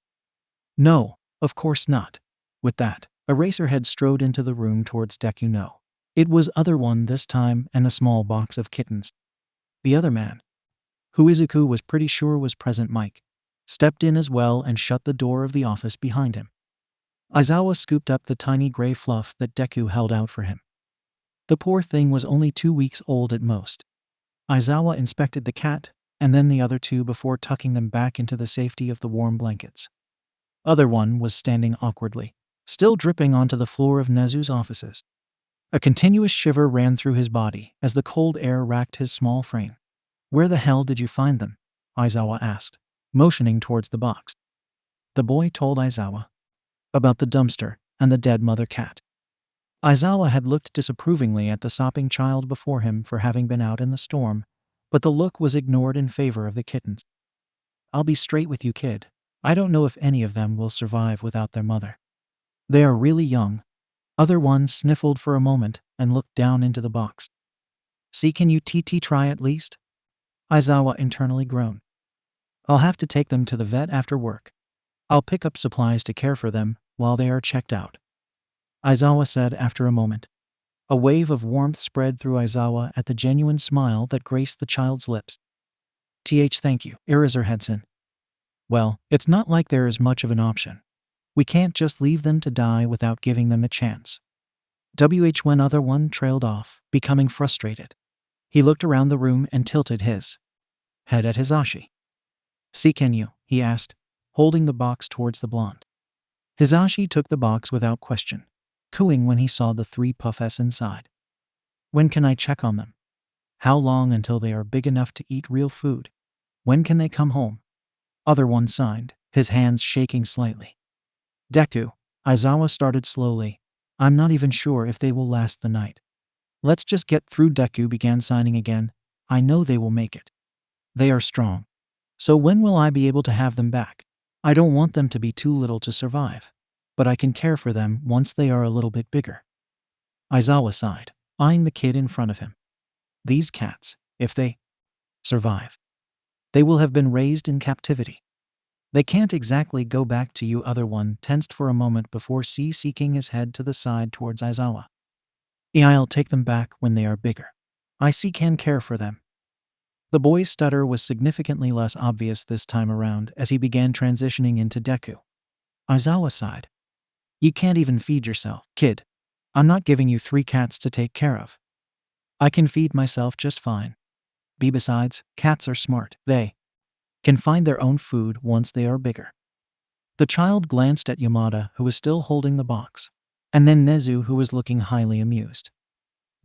A: "No, of course not." With that, Eraserhead strode into the room towards Deku. No. It was other one this time, and a small box of kittens. The other man, who Izuku was pretty sure was present, Mike, stepped in as well and shut the door of the office behind him. Aizawa scooped up the tiny gray fluff that Deku held out for him. The poor thing was only 2 weeks old at most. Aizawa inspected the cat, and then the other 2 before tucking them back into the safety of the warm blankets. Other one was standing awkwardly, still dripping onto the floor of Nezu's offices. A continuous shiver ran through his body as the cold air racked his small frame. "Where the hell did you find them?" Aizawa asked, motioning towards the box. The boy told Aizawa about the dumpster and the dead mother cat. Aizawa had looked disapprovingly at the sopping child before him for having been out in the storm, but the look was ignored in favor of the kittens. "I'll be straight with you, kid. I don't know if any of them will survive without their mother. They are really young." Other one sniffled for a moment and looked down into the box. "See, can you try at least?" Aizawa internally groaned. "I'll have to take them to the vet after work. I'll pick up supplies to care for them while they are checked out," Aizawa said after a moment. A wave of warmth spread through Aizawa at the genuine smile that graced the child's lips. Thank you, Eraserhead-san." "Well, it's not like there is much of an option. We can't just leave them to die without giving them a chance." When other one trailed off, becoming frustrated. He looked around the room and tilted his head at Hisashi. "See, can you?" he asked, holding the box towards the blonde. Hisashi took the box without question. cooing when he saw the 3 puffs inside. When can I check on them? How long until they are big enough to eat real food? When can they come home? Other one signed, his hands shaking slightly. Deku, Aizawa started slowly. I'm not even sure if they will last the night. Let's just get through. Deku began signing again. I know they will make it. They are strong. So when will I be able to have them back? I don't want them to be too little to survive, but I can care for them once they are a little bit bigger. Aizawa sighed, eyeing the kid in front of him. These cats, if they survive, they will have been raised in captivity. They can't exactly go back to you. Other one tensed for a moment before seeking his head to the side towards Aizawa. I'll take them back when they are bigger. I can care for them. The boy's stutter was significantly less obvious this time around as he began transitioning into Deku. Aizawa sighed. You can't even feed yourself, kid. I'm not giving you 3 cats to take care of. I can feed myself just fine. Besides, cats are smart. They can find their own food once they are bigger. The child glanced at Yamada, who was still holding the box, and then Nezu, who was looking highly amused.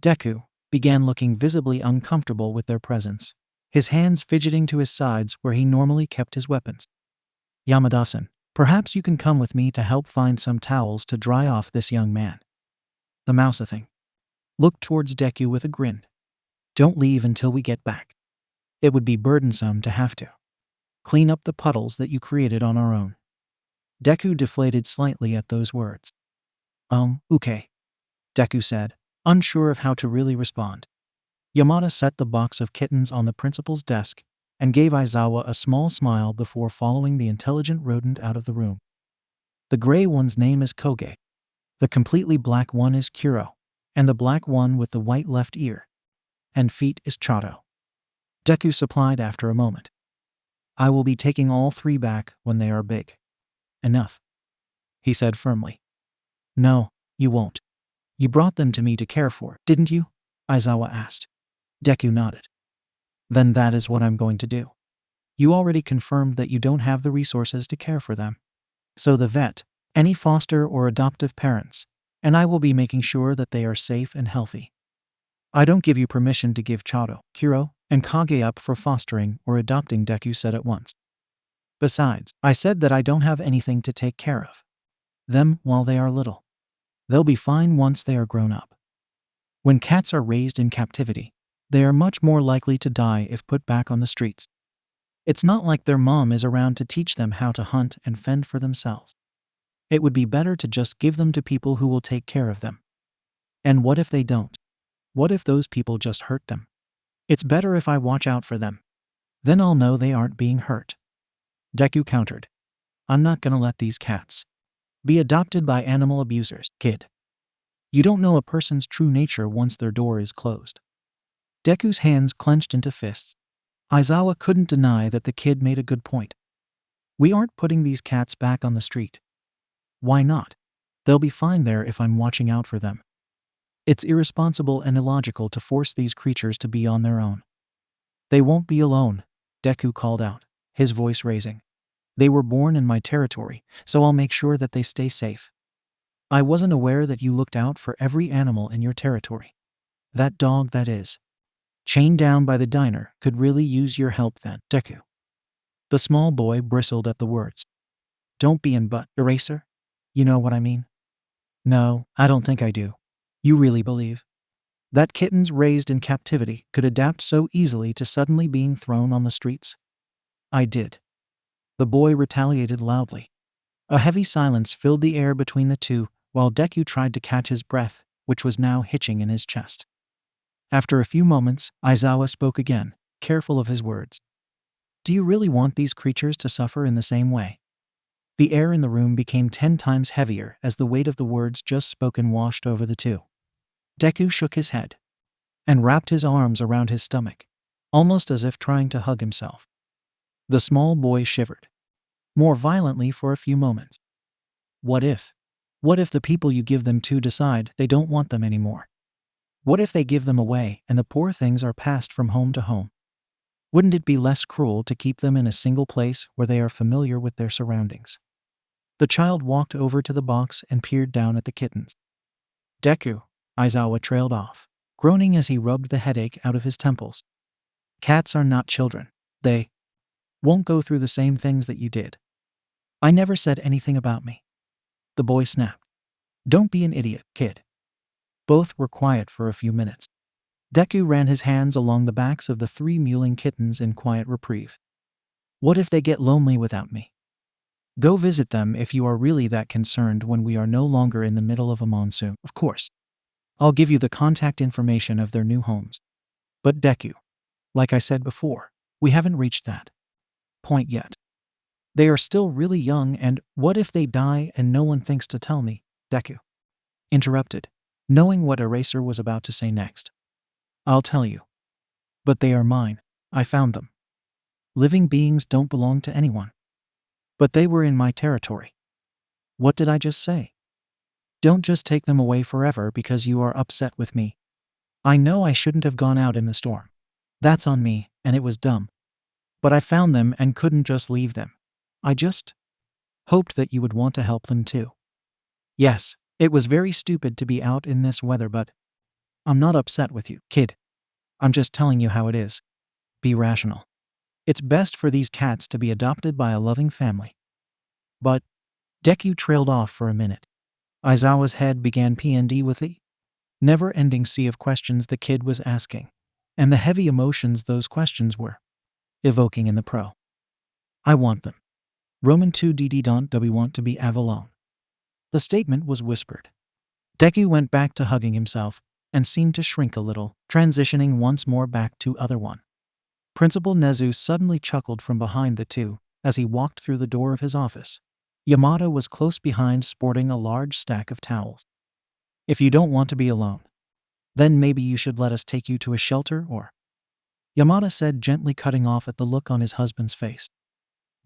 A: Deku began looking visibly uncomfortable with their presence, his hands fidgeting to his sides where he normally kept his weapons. Yamada-san, perhaps you can come with me to help find some towels to dry off this young man. The mouse-a-thing looked towards Deku with a grin. Don't leave until we get back. It would be burdensome to have to clean up the puddles that you created on our own. Deku deflated slightly at those words. Okay, Deku said, unsure of how to really respond. Yamada set the box of kittens on the principal's desk and gave Aizawa a small smile before following the intelligent rodent out of the room. The gray one's name is Koge. The completely black one is Kuro, and the black one with the white left ear and feet is Chato. Deku supplied after a moment. I will be taking all 3 back when they are big enough, he said firmly. No, you won't. You brought them to me to care for, didn't you? Aizawa asked. Deku nodded. Then that is what I'm going to do. You already confirmed that you don't have the resources to care for them. So the vet, any foster or adoptive parents, and I will be making sure that they are safe and healthy. I don't give you permission to give Chato, Kuro, and Kage up for fostering or adopting, Deku said at once. Besides, I said that I don't have anything to take care of them while they are little. They'll be fine once they are grown up. When cats are raised in captivity, they are much more likely to die if put back on the streets. It's not like their mom is around to teach them how to hunt and fend for themselves. It would be better to just give them to people who will take care of them. And what if they don't? What if those people just hurt them? It's better if I watch out for them. Then I'll know they aren't being hurt. Deku countered. I'm not gonna let these cats be adopted by animal abusers, kid. You don't know a person's true nature once their door is closed. Deku's hands clenched into fists. Aizawa couldn't deny that the kid made a good point. We aren't putting these cats back on the street. Why not? They'll be fine there if I'm watching out for them. It's irresponsible and illogical to force these creatures to be on their own. They won't be alone, Deku called out, his voice raising. They were born in my territory, so I'll make sure that they stay safe. I wasn't aware that you looked out for every animal in your territory. That dog, that is chained down by the diner, could really use your help then, Deku. The small boy bristled at the words. Don't be in butt, Eraser. You know what I mean? No, I don't think I do. You really believe that kittens raised in captivity could adapt so easily to suddenly being thrown on the streets? I did. The boy retaliated loudly. A heavy silence filled the air between the two while Deku tried to catch his breath, which was now hitching in his chest. After a few moments, Aizawa spoke again, careful of his words. Do you really want these creatures to suffer in the same way? The air in the room became 10 times heavier as the weight of the words just spoken washed over the two. Deku shook his head and wrapped his arms around his stomach, almost as if trying to hug himself. The small boy shivered more violently for a few moments. What if the people you give them to decide they don't want them anymore? What if they give them away and the poor things are passed from home to home? Wouldn't it be less cruel to keep them in a single place where they are familiar with their surroundings? The child walked over to the box and peered down at the kittens. Deku, Aizawa trailed off, groaning as he rubbed the headache out of his temples. Cats are not children. They won't go through the same things that you did. I never said anything about me. The boy snapped. Don't be an idiot, kid. Both were quiet for a few minutes. Deku ran his hands along the backs of the 3 mewling kittens in quiet reprieve. What if they get lonely without me? Go visit them if you are really that concerned when we are no longer in the middle of a monsoon, of course. I'll give you the contact information of their new homes. But Deku, like I said before, we haven't reached that point yet. They are still really young, and what if they die and no one thinks to tell me? Deku interrupted, knowing what Eraser was about to say next. I'll tell you. But they are mine. I found them. Living beings don't belong to anyone. But they were in my territory. What did I just say? Don't just take them away forever because you are upset with me. I know I shouldn't have gone out in the storm. That's on me, and it was dumb. But I found them and couldn't just leave them. I just hoped that you would want to help them too. Yes, it was very stupid to be out in this weather, but I'm not upset with you, kid. I'm just telling you how it is. Be rational. It's best for these cats to be adopted by a loving family. But Deku trailed off for a minute. Aizawa's head began PND with the never-ending sea of questions the kid was asking, and the heavy emotions those questions were evoking in the pro. I want them. Roman 2DD don't we want to be Avalon. The statement was whispered. Deku went back to hugging himself and seemed to shrink a little, transitioning once more back to other one. Principal Nezu suddenly chuckled from behind the two as he walked through the door of his office. Yamada was close behind, sporting a large stack of towels. If you don't want to be alone, then maybe you should let us take you to a shelter, or... Yamada said, gently, cutting off at the look on his husband's face.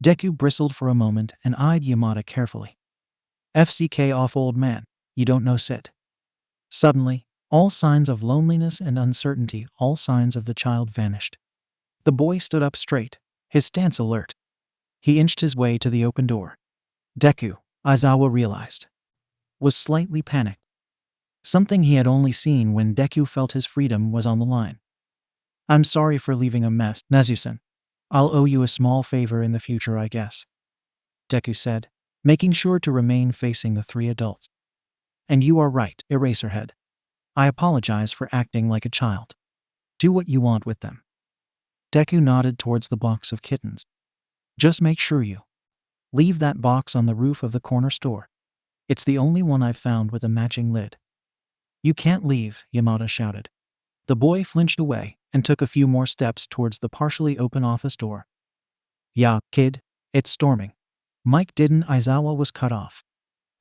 A: Deku bristled for a moment and eyed Yamada carefully. FCK off, old man, you don't know sit. Suddenly, all signs of loneliness and uncertainty, all signs of the child vanished. The boy stood up straight, his stance alert. He inched his way to the open door. Deku, Aizawa realized, was slightly panicked. Something he had only seen when Deku felt his freedom was on the line. I'm sorry for leaving a mess, Nezu-san. I'll owe you a small favor in the future, I guess. Deku said, making sure to remain facing the 3 adults. And you are right, Eraserhead. I apologize for acting like a child. Do what you want with them. Deku nodded towards the box of kittens. Just make sure you leave that box on the roof of the corner store. It's the only one I've found with a matching lid. You can't leave, Yamada shouted. The boy flinched away and took a few more steps towards the partially open office door. Yeah, kid, it's storming. Mike didn't. Aizawa was cut off.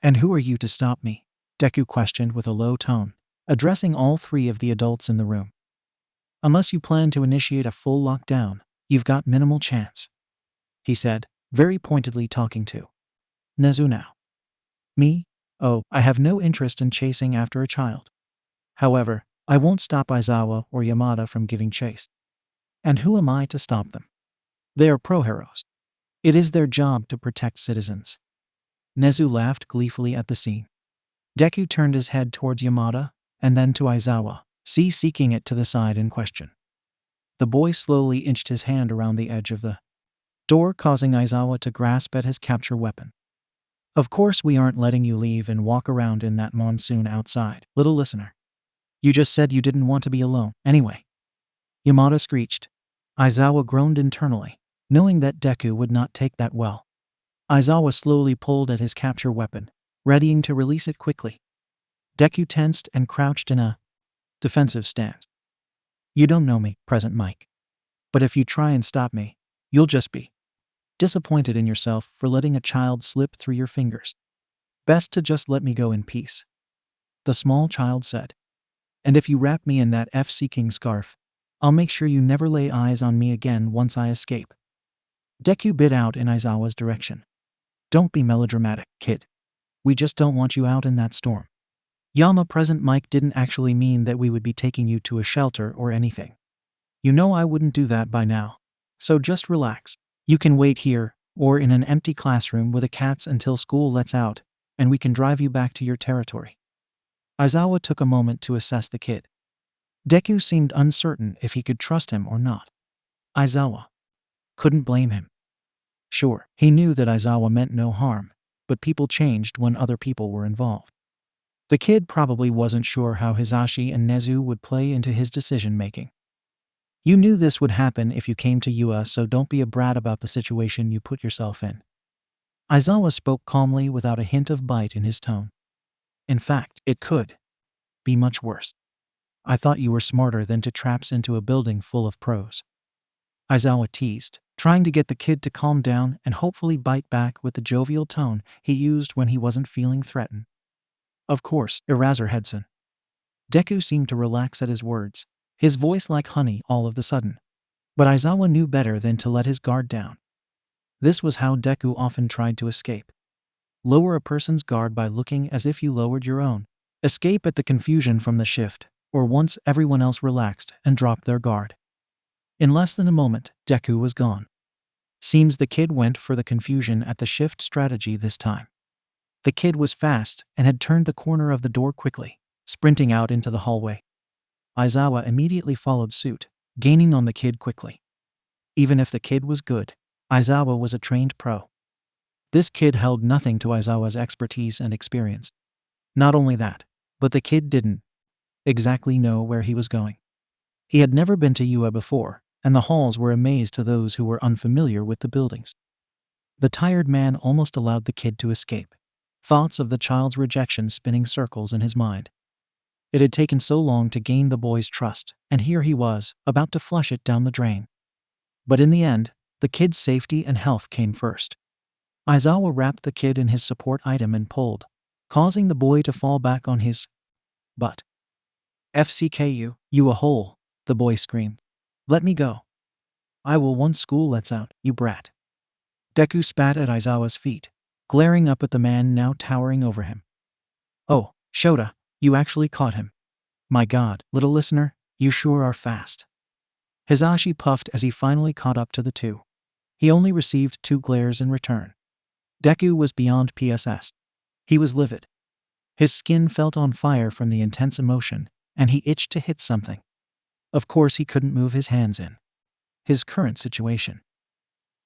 A: And who are you to stop me? Deku questioned with a low tone, addressing all 3 of the adults in the room. Unless you plan to initiate a full lockdown, you've got minimal chance, he said, very pointedly, talking to Nezu now. Me? Oh, I have no interest in chasing after a child. However, I won't stop Aizawa or Yamada from giving chase. And who am I to stop them? They are pro-heroes. It is their job to protect citizens. Nezu laughed gleefully at the scene. Deku turned his head towards Yamada, and then to Aizawa, seeking it to the side in question. The boy slowly inched his hand around the edge of the door, causing Aizawa to grasp at his capture weapon. Of course we aren't letting you leave and walk around in that monsoon outside, little listener. You just said you didn't want to be alone, anyway. Yamada screeched. Aizawa groaned internally, knowing that Deku would not take that well. Aizawa slowly pulled at his capture weapon, readying to release it quickly. Deku tensed and crouched in a defensive stance. You don't know me, present Mike. But if you try and stop me, you'll just be disappointed in yourself for letting a child slip through your fingers. Best to just let me go in peace. The small child said. And if you wrap me in that F-seeking scarf, I'll make sure you never lay eyes on me again once I escape. Deku bit out in Aizawa's direction. Don't be melodramatic, kid. We just don't want you out in that storm. Yama, present Mike, didn't actually mean that we would be taking you to a shelter or anything. You know I wouldn't do that by now. So just relax. You can wait here, or in an empty classroom with the cats until school lets out, and we can drive you back to your territory. Aizawa took a moment to assess the kid. Deku seemed uncertain if he could trust him or not. Aizawa couldn't blame him. Sure, he knew that Aizawa meant no harm, but people changed when other people were involved. The kid probably wasn't sure how Hisashi and Nezu would play into his decision-making. You knew this would happen if you came to Yua, so don't be a brat about the situation you put yourself in. Aizawa spoke calmly without a hint of bite in his tone. In fact, it could be much worse. I thought you were smarter than to traps into a building full of pros. Aizawa teased, trying to get the kid to calm down and hopefully bite back with the jovial tone he used when he wasn't feeling threatened. Of course, Eraserhead. Deku seemed to relax at his words, his voice like honey all of the sudden. But Aizawa knew better than to let his guard down. This was how Deku often tried to escape. Lower a person's guard by looking as if you lowered your own. Escape at the confusion from the shift, or once everyone else relaxed and dropped their guard. In less than a moment, Deku was gone. Seems the kid went for the confusion at the shift strategy this time. The kid was fast and had turned the corner of the door quickly, sprinting out into the hallway. Aizawa immediately followed suit, gaining on the kid quickly. Even if the kid was good, Aizawa was a trained pro. This kid held nothing to Aizawa's expertise and experience. Not only that, but the kid didn't exactly know where he was going. He had never been to Yua before, and the halls were a maze to those who were unfamiliar with the buildings. The tired man almost allowed the kid to escape, thoughts of the child's rejection spinning circles in his mind. It had taken so long to gain the boy's trust, and here he was, about to flush it down the drain. But in the end, the kid's safety and health came first. Aizawa wrapped the kid in his support item and pulled, causing the boy to fall back on his butt. "FCKU, you a hole," the boy screamed. "Let me go. I will once school lets out, you brat." Deku spat at Aizawa's feet, glaring up at the man now towering over him. "Oh, Shota, you actually caught him. My god, little listener, you sure are fast." Hisashi puffed as he finally caught up to the two. He only received 2 glares in return. Deku was beyond PSS. He was livid. His skin felt on fire from the intense emotion, and he itched to hit something. Of course he couldn't move his hands in his current situation.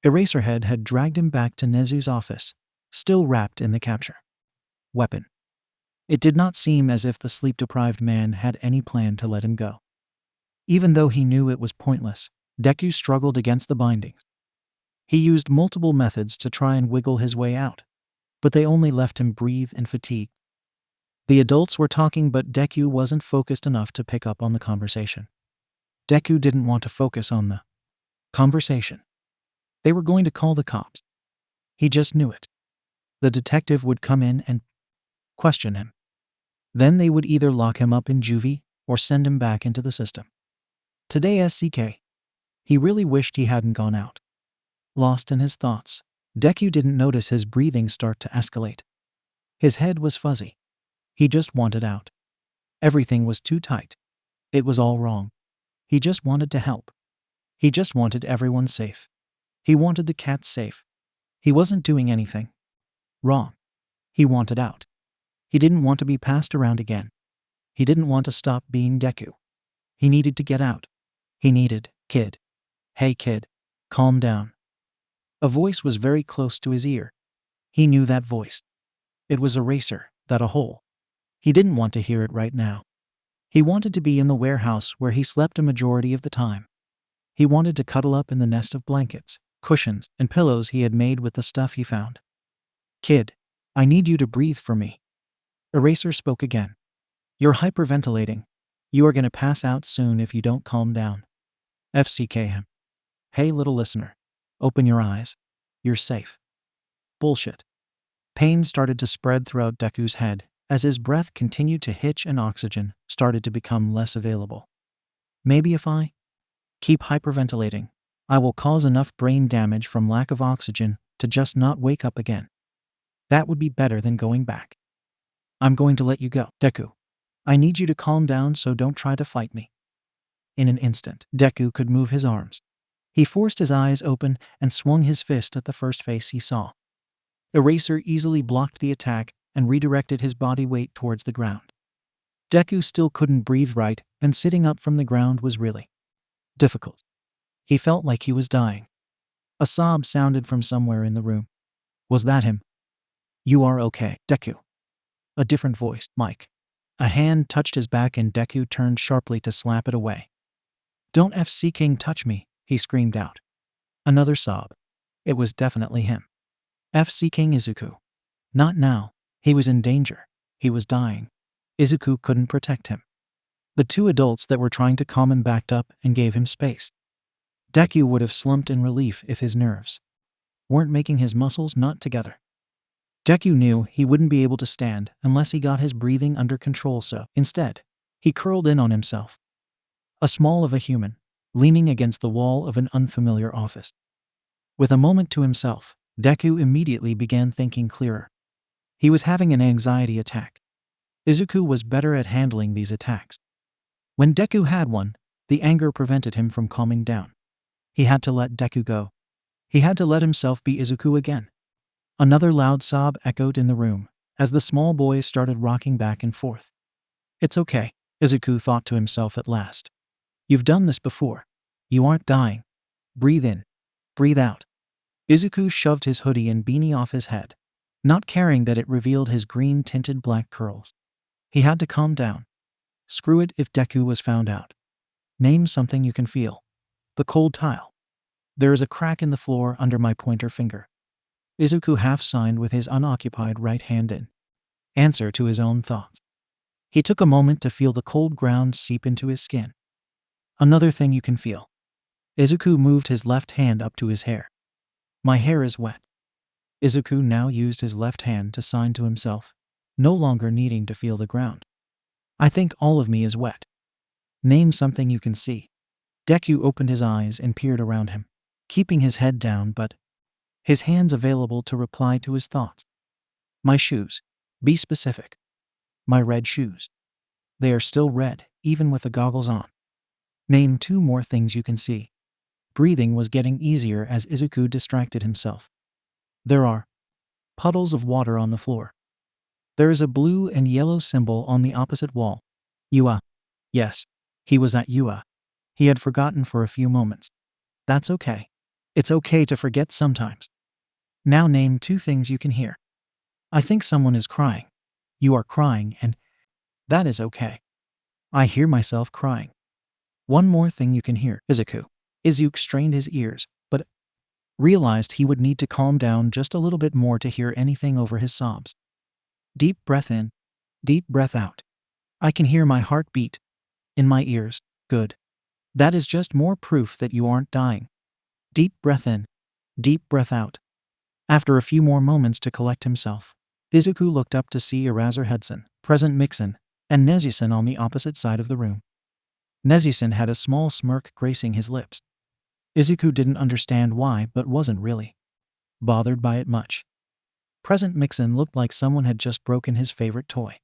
A: Eraserhead had dragged him back to Nezu's office, still wrapped in the capture weapon. It did not seem as if the sleep-deprived man had any plan to let him go. Even though he knew it was pointless, Deku struggled against the bindings. He used multiple methods to try and wiggle his way out, but they only left him breathe and fatigued. The adults were talking, but Deku wasn't focused enough to pick up on the conversation. Deku didn't want to focus on the conversation. They were going to call the cops. He just knew it. The detective would come in and question him. Then they would either lock him up in juvie or send him back into the system. Today SCK. He really wished he hadn't gone out. Lost in his thoughts, Deku didn't notice his breathing start to escalate. His head was fuzzy. He just wanted out. Everything was too tight. It was all wrong. He just wanted to help. He just wanted everyone safe. He wanted the cat safe. He wasn't doing anything wrong. He wanted out. He didn't want to be passed around again. He didn't want to stop being Deku. He needed to get out. He needed, "Kid. Hey kid, calm down." A voice was very close to his ear. He knew that voice. It was Eraser, that a hole. He didn't want to hear it right now. He wanted to be in the warehouse where he slept a majority of the time. He wanted to cuddle up in the nest of blankets, cushions, and pillows he had made with the stuff he found. "Kid, I need you to breathe for me." Eraser spoke again. "You're hyperventilating. You are gonna pass out soon if you don't calm down." FCK him. "Hey little listener, open your eyes. You're safe." Bullshit. Pain started to spread throughout Deku's head as his breath continued to hitch and oxygen started to become less available. Maybe if I keep hyperventilating, I will cause enough brain damage from lack of oxygen to just not wake up again. That would be better than going back. I'm going to let you go, Deku. I need you to calm down, so don't try to fight me. In an instant, Deku could move his arms. He forced his eyes open and swung his fist at the first face he saw. Eraser easily blocked the attack and redirected his body weight towards the ground. Deku still couldn't breathe right, and sitting up from the ground was really difficult. He felt like he was dying. A sob sounded from somewhere in the room. Was that him? You are okay, Deku. A different voice, Mike. A hand touched his back and Deku turned sharply to slap it away. Don't FC King touch me, he screamed out. Another sob. It was definitely him. FC King Izuku. Not now. He was in danger. He was dying. Izuku couldn't protect him. The two adults that were trying to calm him backed up and gave him space. Deku would have slumped in relief if his nerves weren't making his muscles knot together. Deku knew he wouldn't be able to stand unless he got his breathing under control, so instead, he curled in on himself. A small of a human, leaning against the wall of an unfamiliar office. With a moment to himself, Deku immediately began thinking clearer. He was having an anxiety attack. Izuku was better at handling these attacks. When Deku had one, the anger prevented him from calming down. He had to let Deku go. He had to let himself be Izuku again. Another loud sob echoed in the room as the small boy started rocking back and forth. It's okay, Izuku thought to himself at last. You've done this before. You aren't dying. Breathe in. Breathe out. Izuku shoved his hoodie and beanie off his head, not caring that it revealed his green-tinted black curls. He had to calm down. Screw it if Deku was found out. Name something you can feel. The cold tile. There is a crack in the floor under my pointer finger. Izuku half signed with his unoccupied right hand in answer to his own thoughts. He took a moment to feel the cold ground seep into his skin. Another thing you can feel. Izuku moved his left hand up to his hair. My hair is wet. Izuku now used his left hand to sign to himself, no longer needing to feel the ground. I think all of me is wet. Name something you can see. Deku opened his eyes and peered around him, keeping his head down but his hands available to reply to his thoughts. My shoes. Be specific. My red shoes. They are still red, even with the goggles on. Name 2 more things you can see. Breathing was getting easier as Izuku distracted himself. There are puddles of water on the floor. There is a blue and yellow symbol on the opposite wall. Yua. Yes, he was at Yua. He had forgotten for a few moments. That's okay. It's okay to forget sometimes. Now name 2 things you can hear. I think someone is crying. You are crying and that is okay. I hear myself crying. One more thing you can hear, Izuku. Izuku strained his ears, but realized he would need to calm down just a little bit more to hear anything over his sobs. Deep breath in, deep breath out. I can hear my heart beat. In my ears, good. That is just more proof that you aren't dying. Deep breath in, deep breath out. After a few more moments to collect himself, Izuku looked up to see Eraserhead, Present Mixon, and Nezusen on the opposite side of the room. Nezusen had a small smirk gracing his lips. Izuku didn't understand why but wasn't really bothered by it much. Present Mixon looked like someone had just broken his favorite toy.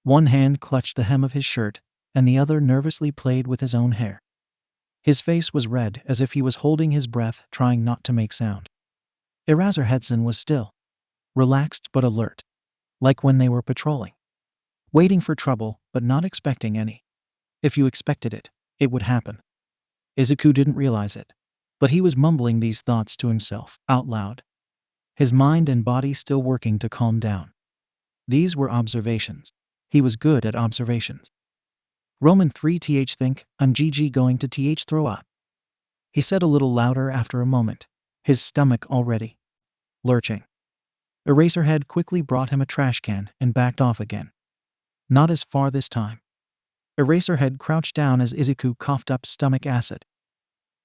A: One hand clutched the hem of his shirt, and the other nervously played with his own hair. His face was red as if he was holding his breath, trying not to make sound. Eraserhead was still, relaxed but alert, like when they were patrolling. Waiting for trouble, but not expecting any. If you expected it, it would happen. Izuku didn't realize it, but he was mumbling these thoughts to himself, out loud. His mind and body still working to calm down. These were observations. He was good at observations. Roman 3th think, I'm GG going to throw up. He said a little louder after a moment, his stomach already lurching. Eraserhead quickly brought him a trash can and backed off again. Not as far this time. Eraserhead crouched down as Izuku coughed up stomach acid.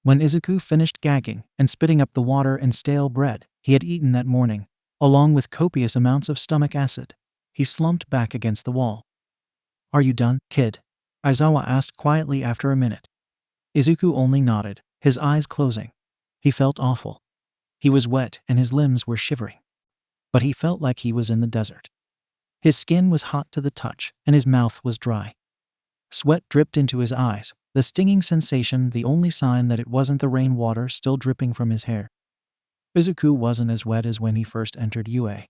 A: When Izuku finished gagging and spitting up the water and stale bread he had eaten that morning, along with copious amounts of stomach acid, he slumped back against the wall. Are you done, kid? Aizawa asked quietly after a minute. Izuku only nodded, his eyes closing. He felt awful. He was wet and his limbs were shivering. But he felt like he was in the desert. His skin was hot to the touch and his mouth was dry. Sweat dripped into his eyes, the stinging sensation the only sign that it wasn't the rainwater still dripping from his hair. Izuku wasn't as wet as when he first entered UA,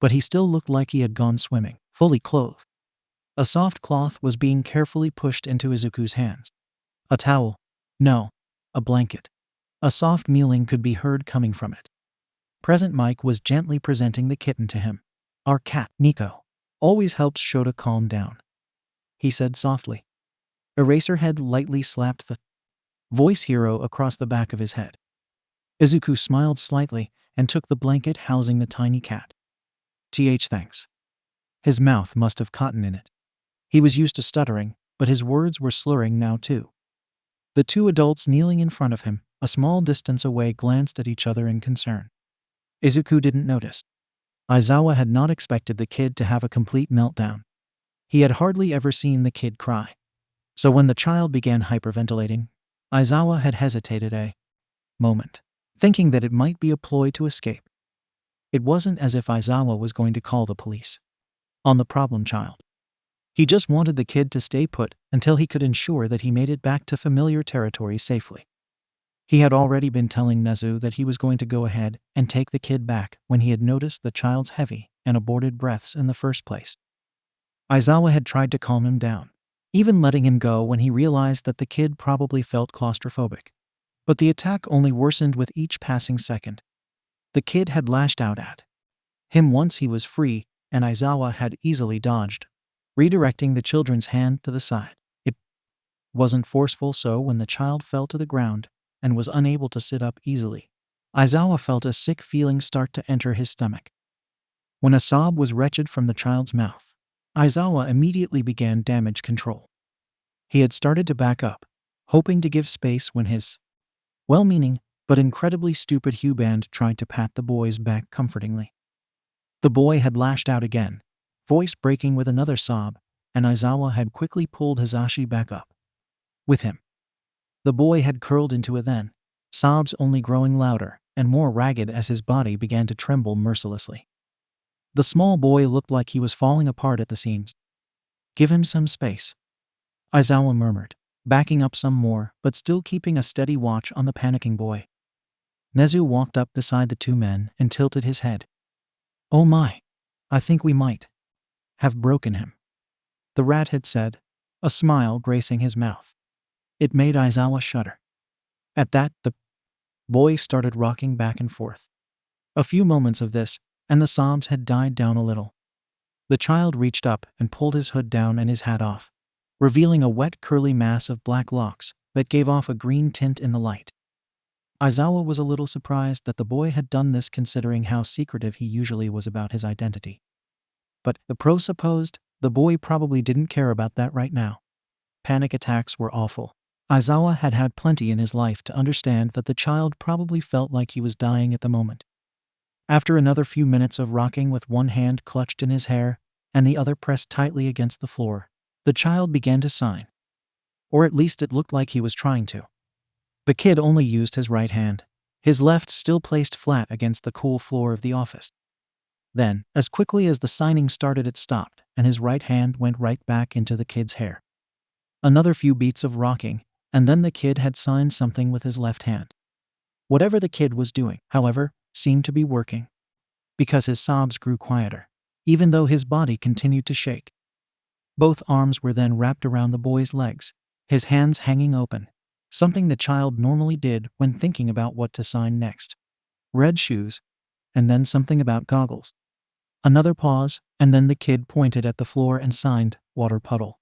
A: but he still looked like he had gone swimming, fully clothed. A soft cloth was being carefully pushed into Izuku's hands. A towel. No. A blanket. A soft mewling could be heard coming from it. Present Mike was gently presenting the kitten to him. Our cat, Nico, always helps Shota calm down, he said softly. Eraserhead lightly slapped the voice hero across the back of his head. Izuku smiled slightly and took the blanket housing the tiny cat. Thanks. His mouth must have cotton in it. He was used to stuttering, but his words were slurring now too. The two adults kneeling in front of him, a small distance away, glanced at each other in concern. Izuku didn't notice. Aizawa had not expected the kid to have a complete meltdown. He had hardly ever seen the kid cry. So when the child began hyperventilating, Aizawa had hesitated a moment, thinking that it might be a ploy to escape. It wasn't as if Aizawa was going to call the police on the problem child. He just wanted the kid to stay put until he could ensure that he made it back to familiar territory safely. He had already been telling Nezu that he was going to go ahead and take the kid back when he had noticed the child's heavy and aborted breaths in the first place. Aizawa had tried to calm him down, even letting him go when he realized that the kid probably felt claustrophobic. But the attack only worsened with each passing second. The kid had lashed out at him once he was free, and Aizawa had easily dodged, redirecting the children's hand to the side. It wasn't forceful, so when the child fell to the ground and was unable to sit up easily, Aizawa felt a sick feeling start to enter his stomach. When a sob was wretched from the child's mouth, Aizawa immediately began damage control. He had started to back up, hoping to give space when his well-meaning but incredibly stupid Huband tried to pat the boy's back comfortingly. The boy had lashed out again, voice breaking with another sob, and Aizawa had quickly pulled Hisashi back up with him. The boy had curled into a then, sobs only growing louder and more ragged as his body began to tremble mercilessly. The small boy looked like he was falling apart at the seams. Give him some space, Aizawa murmured, backing up some more but still keeping a steady watch on the panicking boy. Nezu walked up beside the two men and tilted his head. Oh my, I think we might have broken him, the rat had said, a smile gracing his mouth. It made Aizawa shudder. At that, the boy started rocking back and forth. A few moments of this, and the sobs had died down a little. The child reached up and pulled his hood down and his hat off, revealing a wet curly mass of black locks that gave off a green tint in the light. Aizawa was a little surprised that the boy had done this, considering how secretive he usually was about his identity. But the pro supposed the boy probably didn't care about that right now. Panic attacks were awful. Aizawa had had plenty in his life to understand that the child probably felt like he was dying at the moment. After another few minutes of rocking with one hand clutched in his hair and the other pressed tightly against the floor, the child began to sign. Or at least it looked like he was trying to. The kid only used his right hand, his left still placed flat against the cool floor of the office. Then, as quickly as the signing started, it stopped, and his right hand went right back into the kid's hair. Another few beats of rocking, and then the kid had signed something with his left hand. Whatever the kid was doing, however, seemed to be working, because his sobs grew quieter, even though his body continued to shake. Both arms were then wrapped around the boy's legs, his hands hanging open, something the child normally did when thinking about what to sign next. Red shoes, and then something about goggles. Another pause, and then the kid pointed at the floor and signed, water puddle.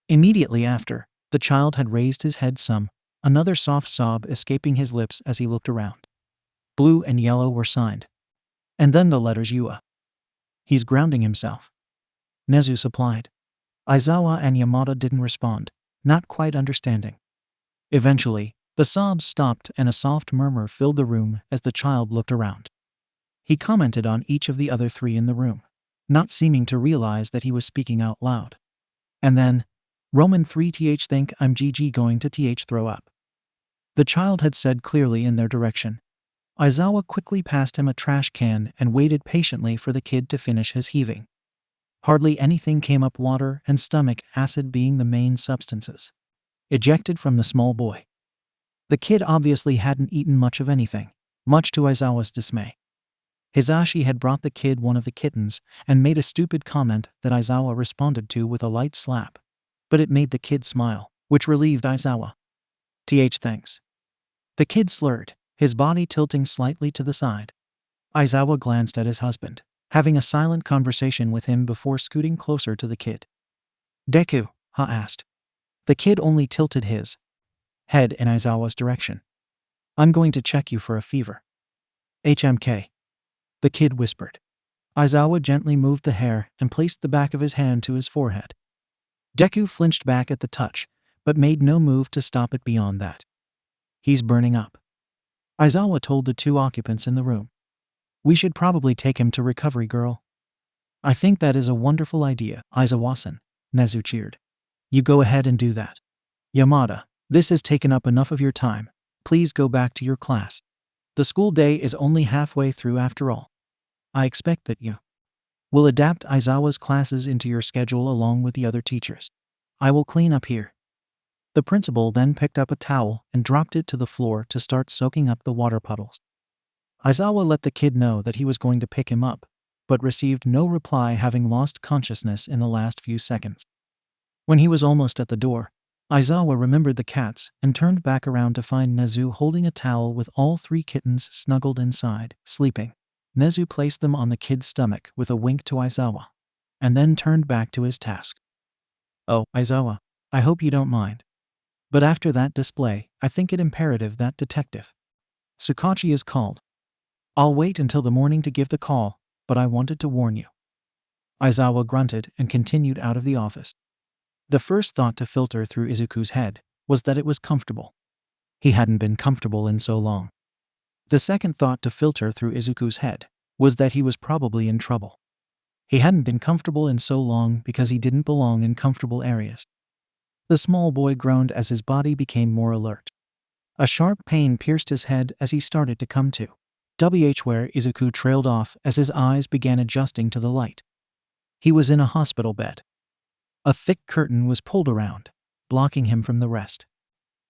A: Immediately after, the child had raised his head some, another soft sob escaping his lips as he looked around. Blue and yellow were signed. And then the letters UA. He's grounding himself, Nezu supplied. Aizawa and Yamada didn't respond, not quite understanding. Eventually, the sobs stopped and a soft murmur filled the room as the child looked around. He commented on each of the other three in the room, not seeming to realize that he was speaking out loud. And then, Roman 3th think I'm GG going to throw up, the child had said clearly in their direction. Aizawa quickly passed him a trash can and waited patiently for the kid to finish his heaving. Hardly anything came up, water and stomach acid being the main substances ejected from the small boy. The kid obviously hadn't eaten much of anything, much to Aizawa's dismay. Hisashi had brought the kid one of the kittens and made a stupid comment that Aizawa responded to with a light slap. But it made the kid smile, which relieved Aizawa. Thanks. The kid slurred, his body tilting slightly to the side. Aizawa glanced at his husband, having a silent conversation with him before scooting closer to the kid. Deku, asked. The kid only tilted his head in Aizawa's direction. I'm going to check you for a fever. HMK. The kid whispered. Aizawa gently moved the hair and placed the back of his hand to his forehead. Deku flinched back at the touch, but made no move to stop it beyond that. He's burning up. Aizawa told the two occupants in the room. We should probably take him to Recovery Girl. I think that is a wonderful idea, Aizawa-san, Nezu cheered. You go ahead and do that. Yamada, this has taken up enough of your time. Please go back to your class. The school day is only halfway through after all. I expect that you will adapt Aizawa's classes into your schedule along with the other teachers. I will clean up here. The principal then picked up a towel and dropped it to the floor to start soaking up the water puddles. Aizawa let the kid know that he was going to pick him up, but received no reply, having lost consciousness in the last few seconds. When he was almost at the door, Aizawa remembered the cats and turned back around to find Nezu holding a towel with all three kittens snuggled inside, sleeping. Nezu placed them on the kid's stomach with a wink to Aizawa, and then turned back to his task. Oh, Aizawa, I hope you don't mind. But after that display, I think it imperative that Detective Tsukachi is called. I'll wait until the morning to give the call, but I wanted to warn you. Aizawa grunted and continued out of the office. The first thought to filter through Izuku's head was that it was comfortable. He hadn't been comfortable in so long. The second thought to filter through Izuku's head was that he was probably in trouble. He hadn't been comfortable in so long because he didn't belong in comfortable areas. The small boy groaned as his body became more alert. A sharp pain pierced his head as he started to come to. Where Izuku trailed off as his eyes began adjusting to the light. He was in a hospital bed. A thick curtain was pulled around, blocking him from the rest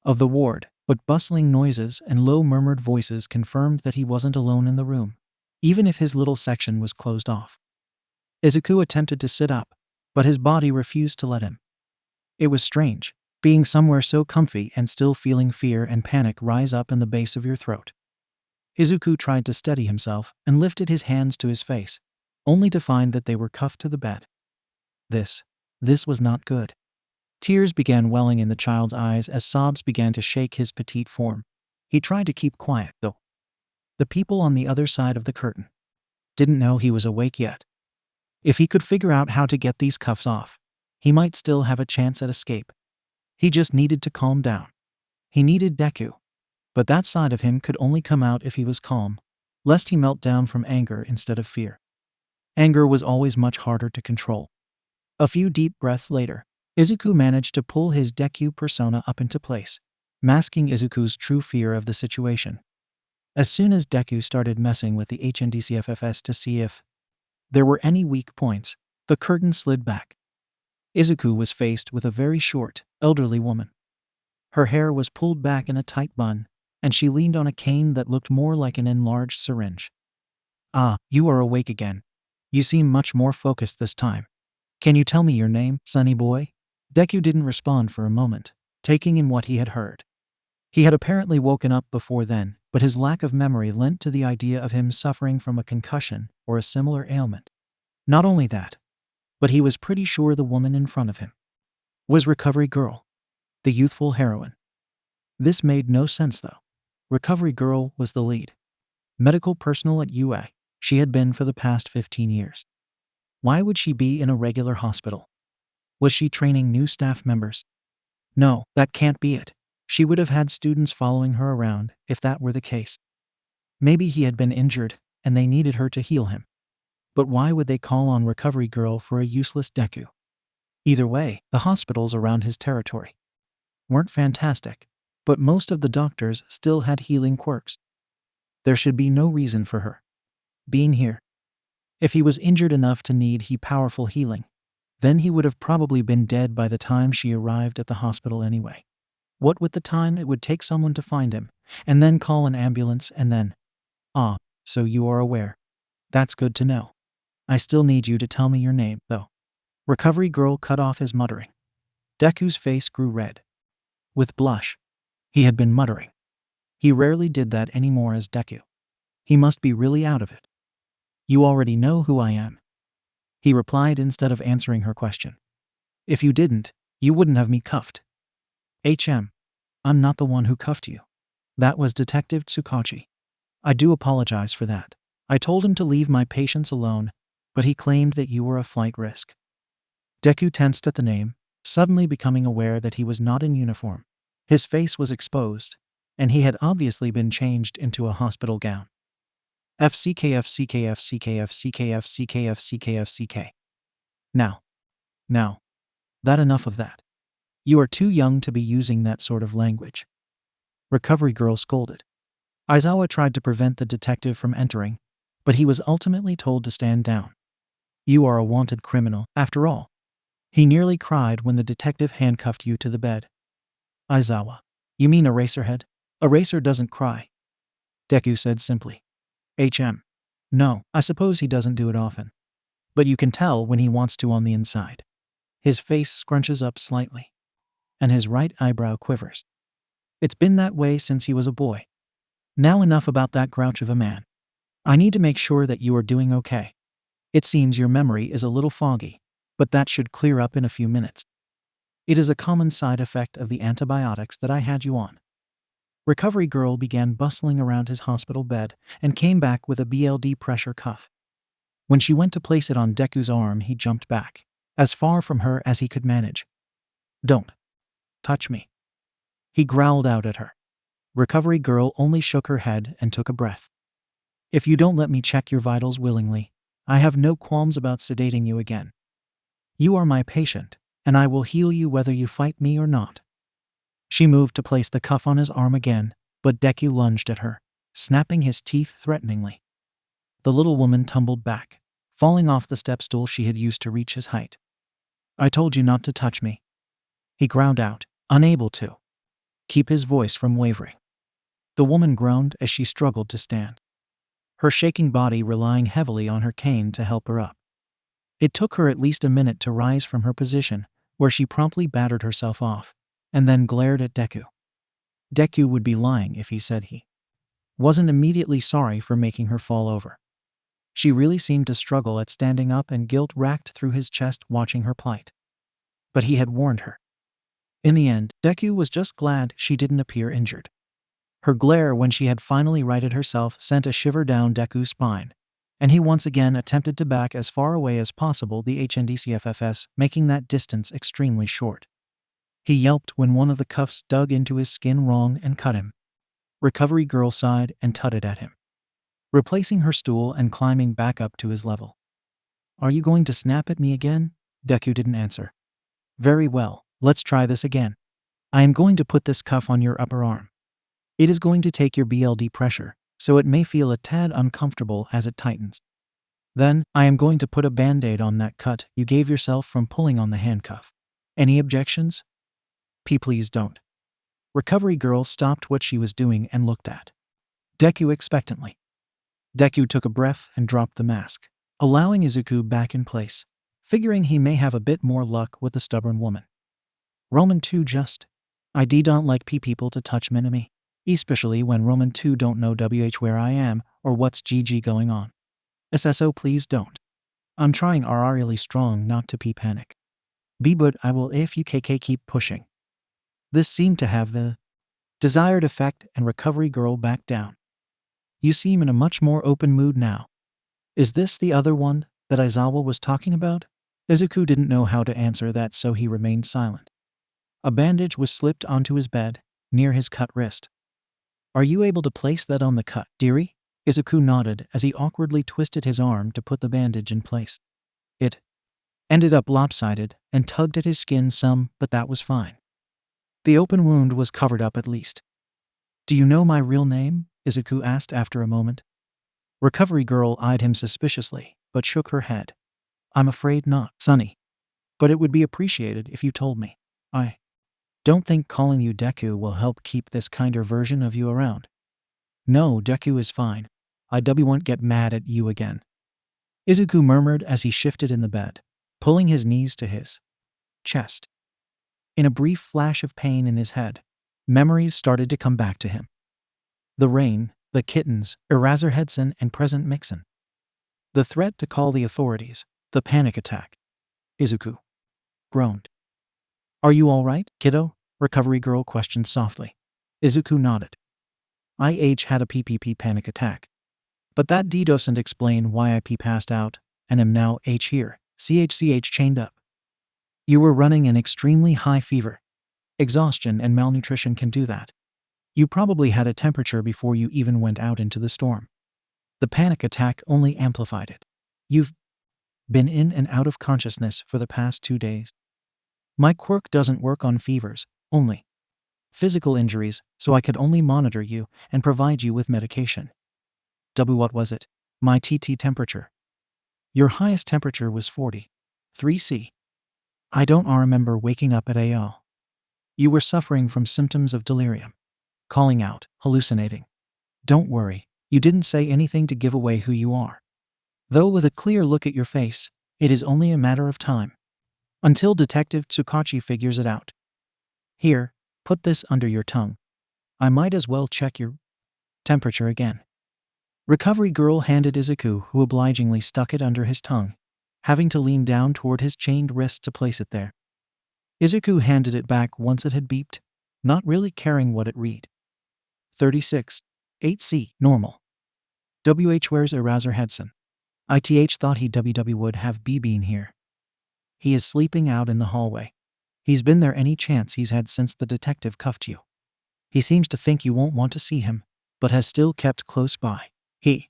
A: of the ward, but bustling noises and low murmured voices confirmed that he wasn't alone in the room, even if his little section was closed off. Izuku attempted to sit up, but his body refused to let him. It was strange, being somewhere so comfy and still feeling fear and panic rise up in the base of your throat. Izuku tried to steady himself and lifted his hands to his face, only to find that they were cuffed to the bed. This was not good. Tears began welling in the child's eyes as sobs began to shake his petite form. He tried to keep quiet, though. The people on the other side of the curtain didn't know he was awake yet. If he could figure out how to get these cuffs off, he might still have a chance at escape. He just needed to calm down. He needed Deku. But that side of him could only come out if he was calm, lest he melt down from anger instead of fear. Anger was always much harder to control. A few deep breaths later, Izuku managed to pull his Deku persona up into place, masking Izuku's true fear of the situation. As soon as Deku started messing with the HNDCFFS to see if there were any weak points, the curtain slid back. Izuku was faced with a very short, elderly woman. Her hair was pulled back in a tight bun, and she leaned on a cane that looked more like an enlarged syringe. Ah, you are awake again. You seem much more focused this time. Can you tell me your name, sonny boy? Deku didn't respond for a moment, taking in what he had heard. He had apparently woken up before then, but his lack of memory lent to the idea of him suffering from a concussion or a similar ailment. Not only that, but he was pretty sure the woman in front of him was Recovery Girl, the youthful heroine. This made no sense though. Recovery Girl was the lead medical personnel at UA. She had been for the past 15 years. Why would she be in a regular hospital? Was she training new staff members? No, that can't be it. She would have had students following her around if that were the case. Maybe he had been injured and they needed her to heal him. But why would they call on Recovery Girl for a useless Deku? Either way, the hospitals around his territory weren't fantastic, but most of the doctors still had healing quirks. There should be no reason for her being here. If he was injured enough to need powerful healing, then he would have probably been dead by the time she arrived at the hospital anyway. What with the time it would take someone to find him, and then call an ambulance and then… Ah, so you are aware. That's good to know. I still need you to tell me your name, though. Recovery girl cut off his muttering. Deku's face grew red. With blush. He had been muttering. He rarely did that anymore as Deku. He must be really out of it. You already know who I am, he replied instead of answering her question. If you didn't, you wouldn't have me cuffed. I'm not the one who cuffed you. That was Detective Tsukachi. I do apologize for that. I told him to leave my patients alone, but he claimed that you were a flight risk. Deku tensed at the name, suddenly becoming aware that he was not in uniform. His face was exposed, and he had obviously been changed into a hospital gown. FCKF. Now, that enough of that. You are too young to be using that sort of language. Recovery girl scolded. Aizawa tried to prevent the detective from entering, but he was ultimately told to stand down. You are a wanted criminal, after all. He nearly cried when the detective handcuffed you to the bed. Aizawa. You mean Eraserhead? Eraser doesn't cry. Deku said simply. No, I suppose he doesn't do it often. But you can tell when he wants to on the inside. His face scrunches up slightly, and his right eyebrow quivers. It's been that way since he was a boy. Now enough about that grouch of a man. I need to make sure that you are doing okay. It seems your memory is a little foggy, but that should clear up in a few minutes. It is a common side effect of the antibiotics that I had you on. Recovery girl began bustling around his hospital bed and came back with a BLD pressure cuff. When she went to place it on Deku's arm, he jumped back, as far from her as he could manage. Don't touch me, he growled out at her. Recovery girl only shook her head and took a breath. If you don't let me check your vitals willingly, I have no qualms about sedating you again. You are my patient, and I will heal you whether you fight me or not. She moved to place the cuff on his arm again, but Deku lunged at her, snapping his teeth threateningly. The little woman tumbled back, falling off the step stool she had used to reach his height. I told you not to touch me, he ground out, unable to keep his voice from wavering. The woman groaned as she struggled to stand, her shaking body relying heavily on her cane to help her up. It took her at least a minute to rise from her position, where she promptly battered herself off, and then glared at Deku. Deku would be lying if he said he wasn't immediately sorry for making her fall over. She really seemed to struggle at standing up, and guilt racked through his chest watching her plight. But he had warned her. In the end, Deku was just glad she didn't appear injured. Her glare when she had finally righted herself sent a shiver down Deku's spine, and he once again attempted to back as far away as possible the HNDCFFS, making that distance extremely short. He yelped when one of the cuffs dug into his skin wrong and cut him. Recovery girl sighed and tutted at him, replacing her stool and climbing back up to his level. Are you going to snap at me again? Deku didn't answer. Very well, let's try this again. I am going to put this cuff on your upper arm. It is going to take your BLD pressure, so it may feel a tad uncomfortable as it tightens. Then, I am going to put a band-aid on that cut you gave yourself from pulling on the handcuff. Any objections? Please don't. Recovery girl stopped what she was doing and looked at Deku expectantly. Deku took a breath and dropped the mask, allowing Izuku back in place, figuring he may have a bit more luck with the stubborn woman. Roman 2 just. I don't like people to touch me, especially when Roman 2 don't know where I am or what's GG going on. SSO please don't. I'm trying really strong not to panic. But I will if you keep pushing. This seemed to have the desired effect, and recovery girl backed down. You seem in a much more open mood now. Is this the other one that Aizawa was talking about? Izuku didn't know how to answer that, so he remained silent. A bandage was slipped onto his bed, near his cut wrist. Are you able to place that on the cut, dearie? Izuku nodded as he awkwardly twisted his arm to put the bandage in place. It ended up lopsided and tugged at his skin some, but that was fine. The open wound was covered up at least. Do you know my real name? Izuku asked after a moment. Recovery girl eyed him suspiciously, but shook her head. I'm afraid not, Sonny. But it would be appreciated if you told me. I don't think calling you Deku will help keep this kinder version of you around. No, Deku is fine. I won't get mad at you again. Izuku murmured as he shifted in the bed, pulling his knees to his chest. In a brief flash of pain in his head, memories started to come back to him. The rain, the kittens, Eraserhead and present Mixon. The threat to call the authorities, the panic attack. Izuku groaned. "Are you all right, kiddo?" Recovery girl questioned softly. Izuku nodded. "I had a PPP panic attack. But that doesn't explain why I passed out and am now here, CHCH chained up. You were running an extremely high fever. Exhaustion and malnutrition can do that. You probably had a temperature before you even went out into the storm. The panic attack only amplified it. You've been in and out of consciousness for the past 2 days. My quirk doesn't work on fevers, only physical injuries, so I could only monitor you and provide you with medication. What was it? My TT temperature. Your highest temperature was 43°C. I don't remember waking up at all. You were suffering from symptoms of delirium. Calling out, hallucinating. Don't worry, you didn't say anything to give away who you are. Though with a clear look at your face, it is only a matter of time. Until Detective Tsukachi figures it out. Here, put this under your tongue. I might as well check your temperature again." Recovery girl handed Izuku, who obligingly stuck it under his tongue, having to lean down toward his chained wrist to place it there. Izuku handed it back once it had beeped, not really caring what it read. 36.8C, normal. Where's Eraserhead? ITH thought he would have been here. He is sleeping out in the hallway. He's been there any chance he's had since the detective cuffed you. He seems to think you won't want to see him, but has still kept close by. He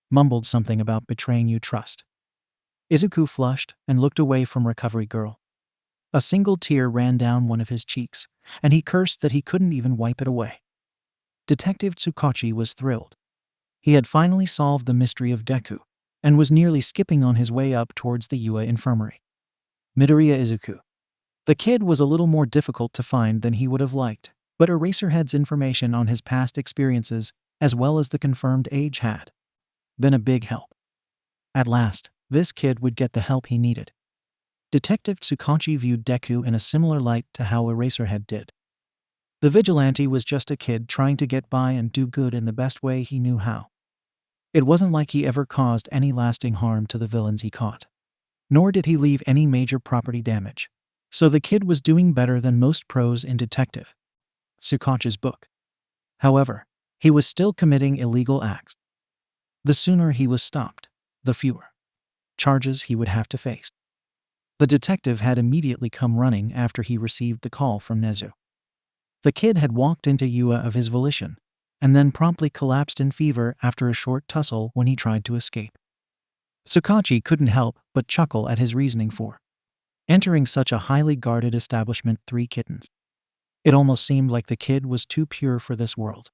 A: mumbled something about betraying you trust. Izuku flushed and looked away from Recovery Girl. A single tear ran down one of his cheeks, and he cursed that he couldn't even wipe it away. Detective Tsukachi was thrilled. He had finally solved the mystery of Deku, and was nearly skipping on his way up towards the UA infirmary. Midoriya Izuku. The kid was a little more difficult to find than he would have liked, but Eraserhead's information on his past experiences, as well as the confirmed age, had been a big help. At last, this kid would get the help he needed. Detective Tsukachi viewed Deku in a similar light to how Eraserhead did. The Vigilante was just a kid trying to get by and do good in the best way he knew how. It wasn't like he ever caused any lasting harm to the villains he caught. Nor did he leave any major property damage. So the kid was doing better than most pros in Detective Tsukachi's book. However, he was still committing illegal acts. The sooner he was stopped, the fewer charges he would have to face. The detective had immediately come running after he received the call from Nezu. The kid had walked into UA of his volition, and then promptly collapsed in fever after a short tussle when he tried to escape. Tsukachi couldn't help but chuckle at his reasoning for entering such a highly guarded establishment. 3 kittens. It almost seemed like the kid was too pure for this world.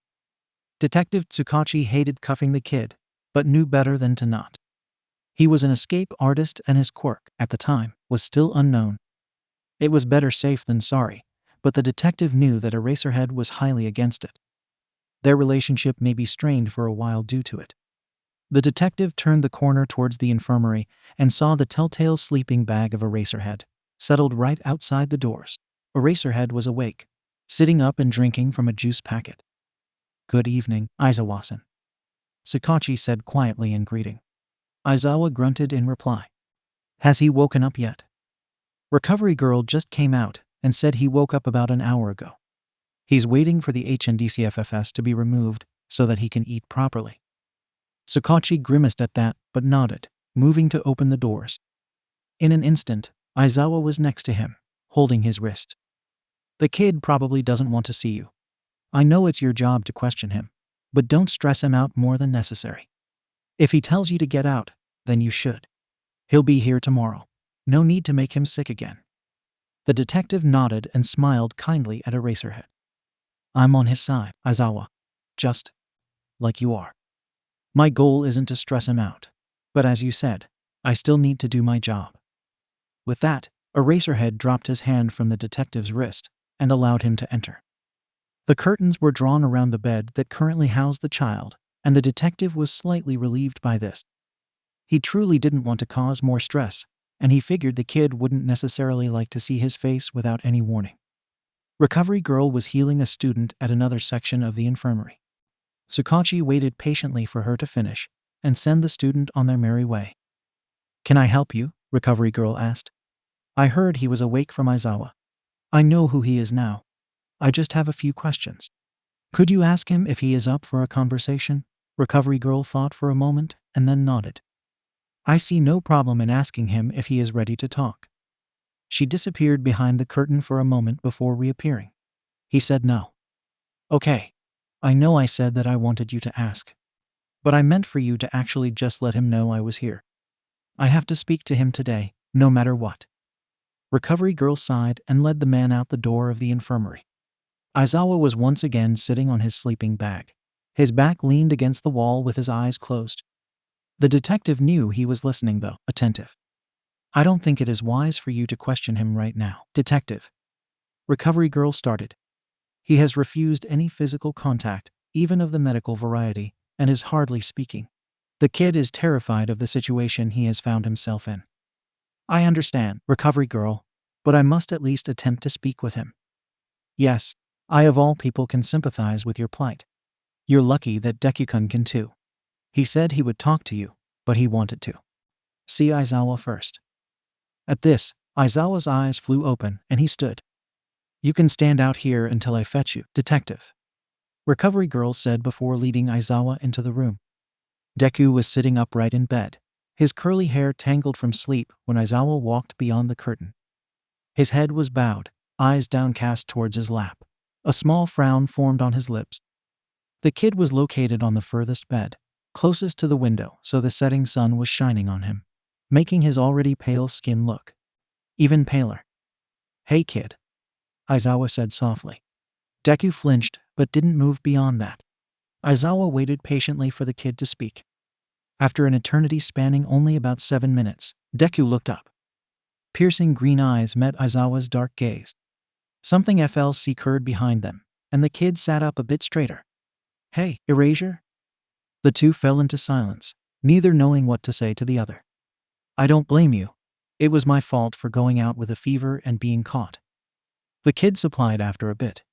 A: Detective Tsukachi hated cuffing the kid, but knew better than to not. He was an escape artist and his quirk, at the time, was still unknown. It was better safe than sorry, but the detective knew that Eraserhead was highly against it. Their relationship may be strained for a while due to it. The detective turned the corner towards the infirmary and saw the telltale sleeping bag of Eraserhead, settled right outside the doors. Eraserhead was awake, sitting up and drinking from a juice packet. "Good evening, Aizawa-san," Tsukachi said quietly in greeting. Aizawa grunted in reply. "Has he woken up yet?" Recovery girl just came out and said he woke up about an hour ago. He's waiting for the HNDCFFS to be removed so that he can eat properly. Tsukachi grimaced at that but nodded, moving to open the doors. In an instant, Aizawa was next to him, holding his wrist. "The kid probably doesn't want to see you. I know it's your job to question him, but don't stress him out more than necessary. If he tells you to get out, then you should. He'll be here tomorrow. No need to make him sick again." The detective nodded and smiled kindly at Eraserhead. "I'm on his side, Aizawa. Just like you are. My goal isn't to stress him out, but as you said, I still need to do my job." With that, Eraserhead dropped his hand from the detective's wrist and allowed him to enter. The curtains were drawn around the bed that currently housed the child, and the detective was slightly relieved by this. He truly didn't want to cause more stress, and he figured the kid wouldn't necessarily like to see his face without any warning. Recovery Girl was healing a student at another section of the infirmary. Tsukachi waited patiently for her to finish and send the student on their merry way. "Can I help you?" Recovery Girl asked. "I heard he was awake from Aizawa. I know who he is now. I just have a few questions." "Could you ask him if he is up for a conversation?" Recovery Girl thought for a moment and then nodded. "I see no problem in asking him if he is ready to talk." She disappeared behind the curtain for a moment before reappearing. He said no. "Okay. I know I said that I wanted you to ask. But I meant for you to actually just let him know I was here. I have to speak to him today, no matter what." Recovery Girl sighed and led the man out the door of the infirmary. Aizawa was once again sitting on his sleeping bag. His back leaned against the wall with his eyes closed. The detective knew he was listening though, attentive. "I don't think it is wise for you to question him right now, Detective." Recovery Girl started. "He has refused any physical contact, even of the medical variety, and is hardly speaking. The kid is terrified of the situation he has found himself in." "I understand, Recovery Girl, but I must at least attempt to speak with him." "Yes, I of all people can sympathize with your plight. You're lucky that Deku-kun can too. He said he would talk to you, but he wanted to see Aizawa first." At this, Aizawa's eyes flew open and he stood. "You can stand out here until I fetch you, Detective," Recovery Girl said before leading Aizawa into the room. Deku was sitting upright in bed, his curly hair tangled from sleep when Aizawa walked beyond the curtain. His head was bowed, eyes downcast towards his lap. A small frown formed on his lips. The kid was located on the furthest bed, closest to the window, so the setting sun was shining on him, making his already pale skin look even paler. "Hey kid," Aizawa said softly. Deku flinched, but didn't move beyond that. Aizawa waited patiently for the kid to speak. After an eternity spanning only about 7 minutes, Deku looked up. Piercing green eyes met Aizawa's dark gaze. Something else occurred behind them, and the kid sat up a bit straighter. "Hey, Erasure?" The two fell into silence, neither knowing what to say to the other. "I don't blame you. It was my fault for going out with a fever and being caught," the kid supplied after a bit.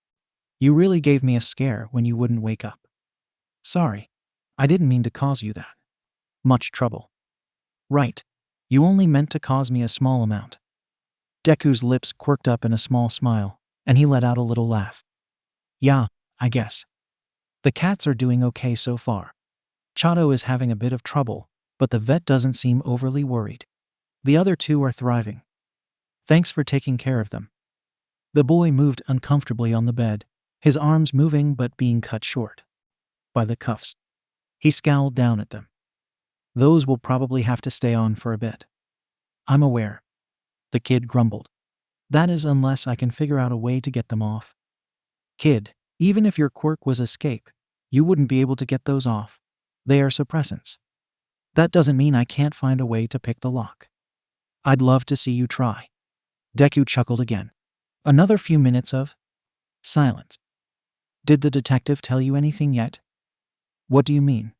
A: "You really gave me a scare when you wouldn't wake up." "Sorry. I didn't mean to cause you that much trouble." "Right. You only meant to cause me a small amount." Deku's lips quirked up in a small smile, and he let out a little laugh. "Yeah, I guess. The cats are doing okay so far. Chato is having a bit of trouble, but the vet doesn't seem overly worried. The other two are thriving. Thanks for taking care of them." The boy moved uncomfortably on the bed, his arms moving but being cut short by the cuffs. He scowled down at them. "Those will probably have to stay on for a bit." "I'm aware," the kid grumbled. "That is unless I can figure out a way to get them off." "Kid, even if your quirk was escape, you wouldn't be able to get those off. They are suppressants. That doesn't mean I can't find a way to pick the lock." "I'd love to see you try." Deku chuckled again. Another few minutes of silence. "Did the detective tell you anything yet?" "What do you mean?"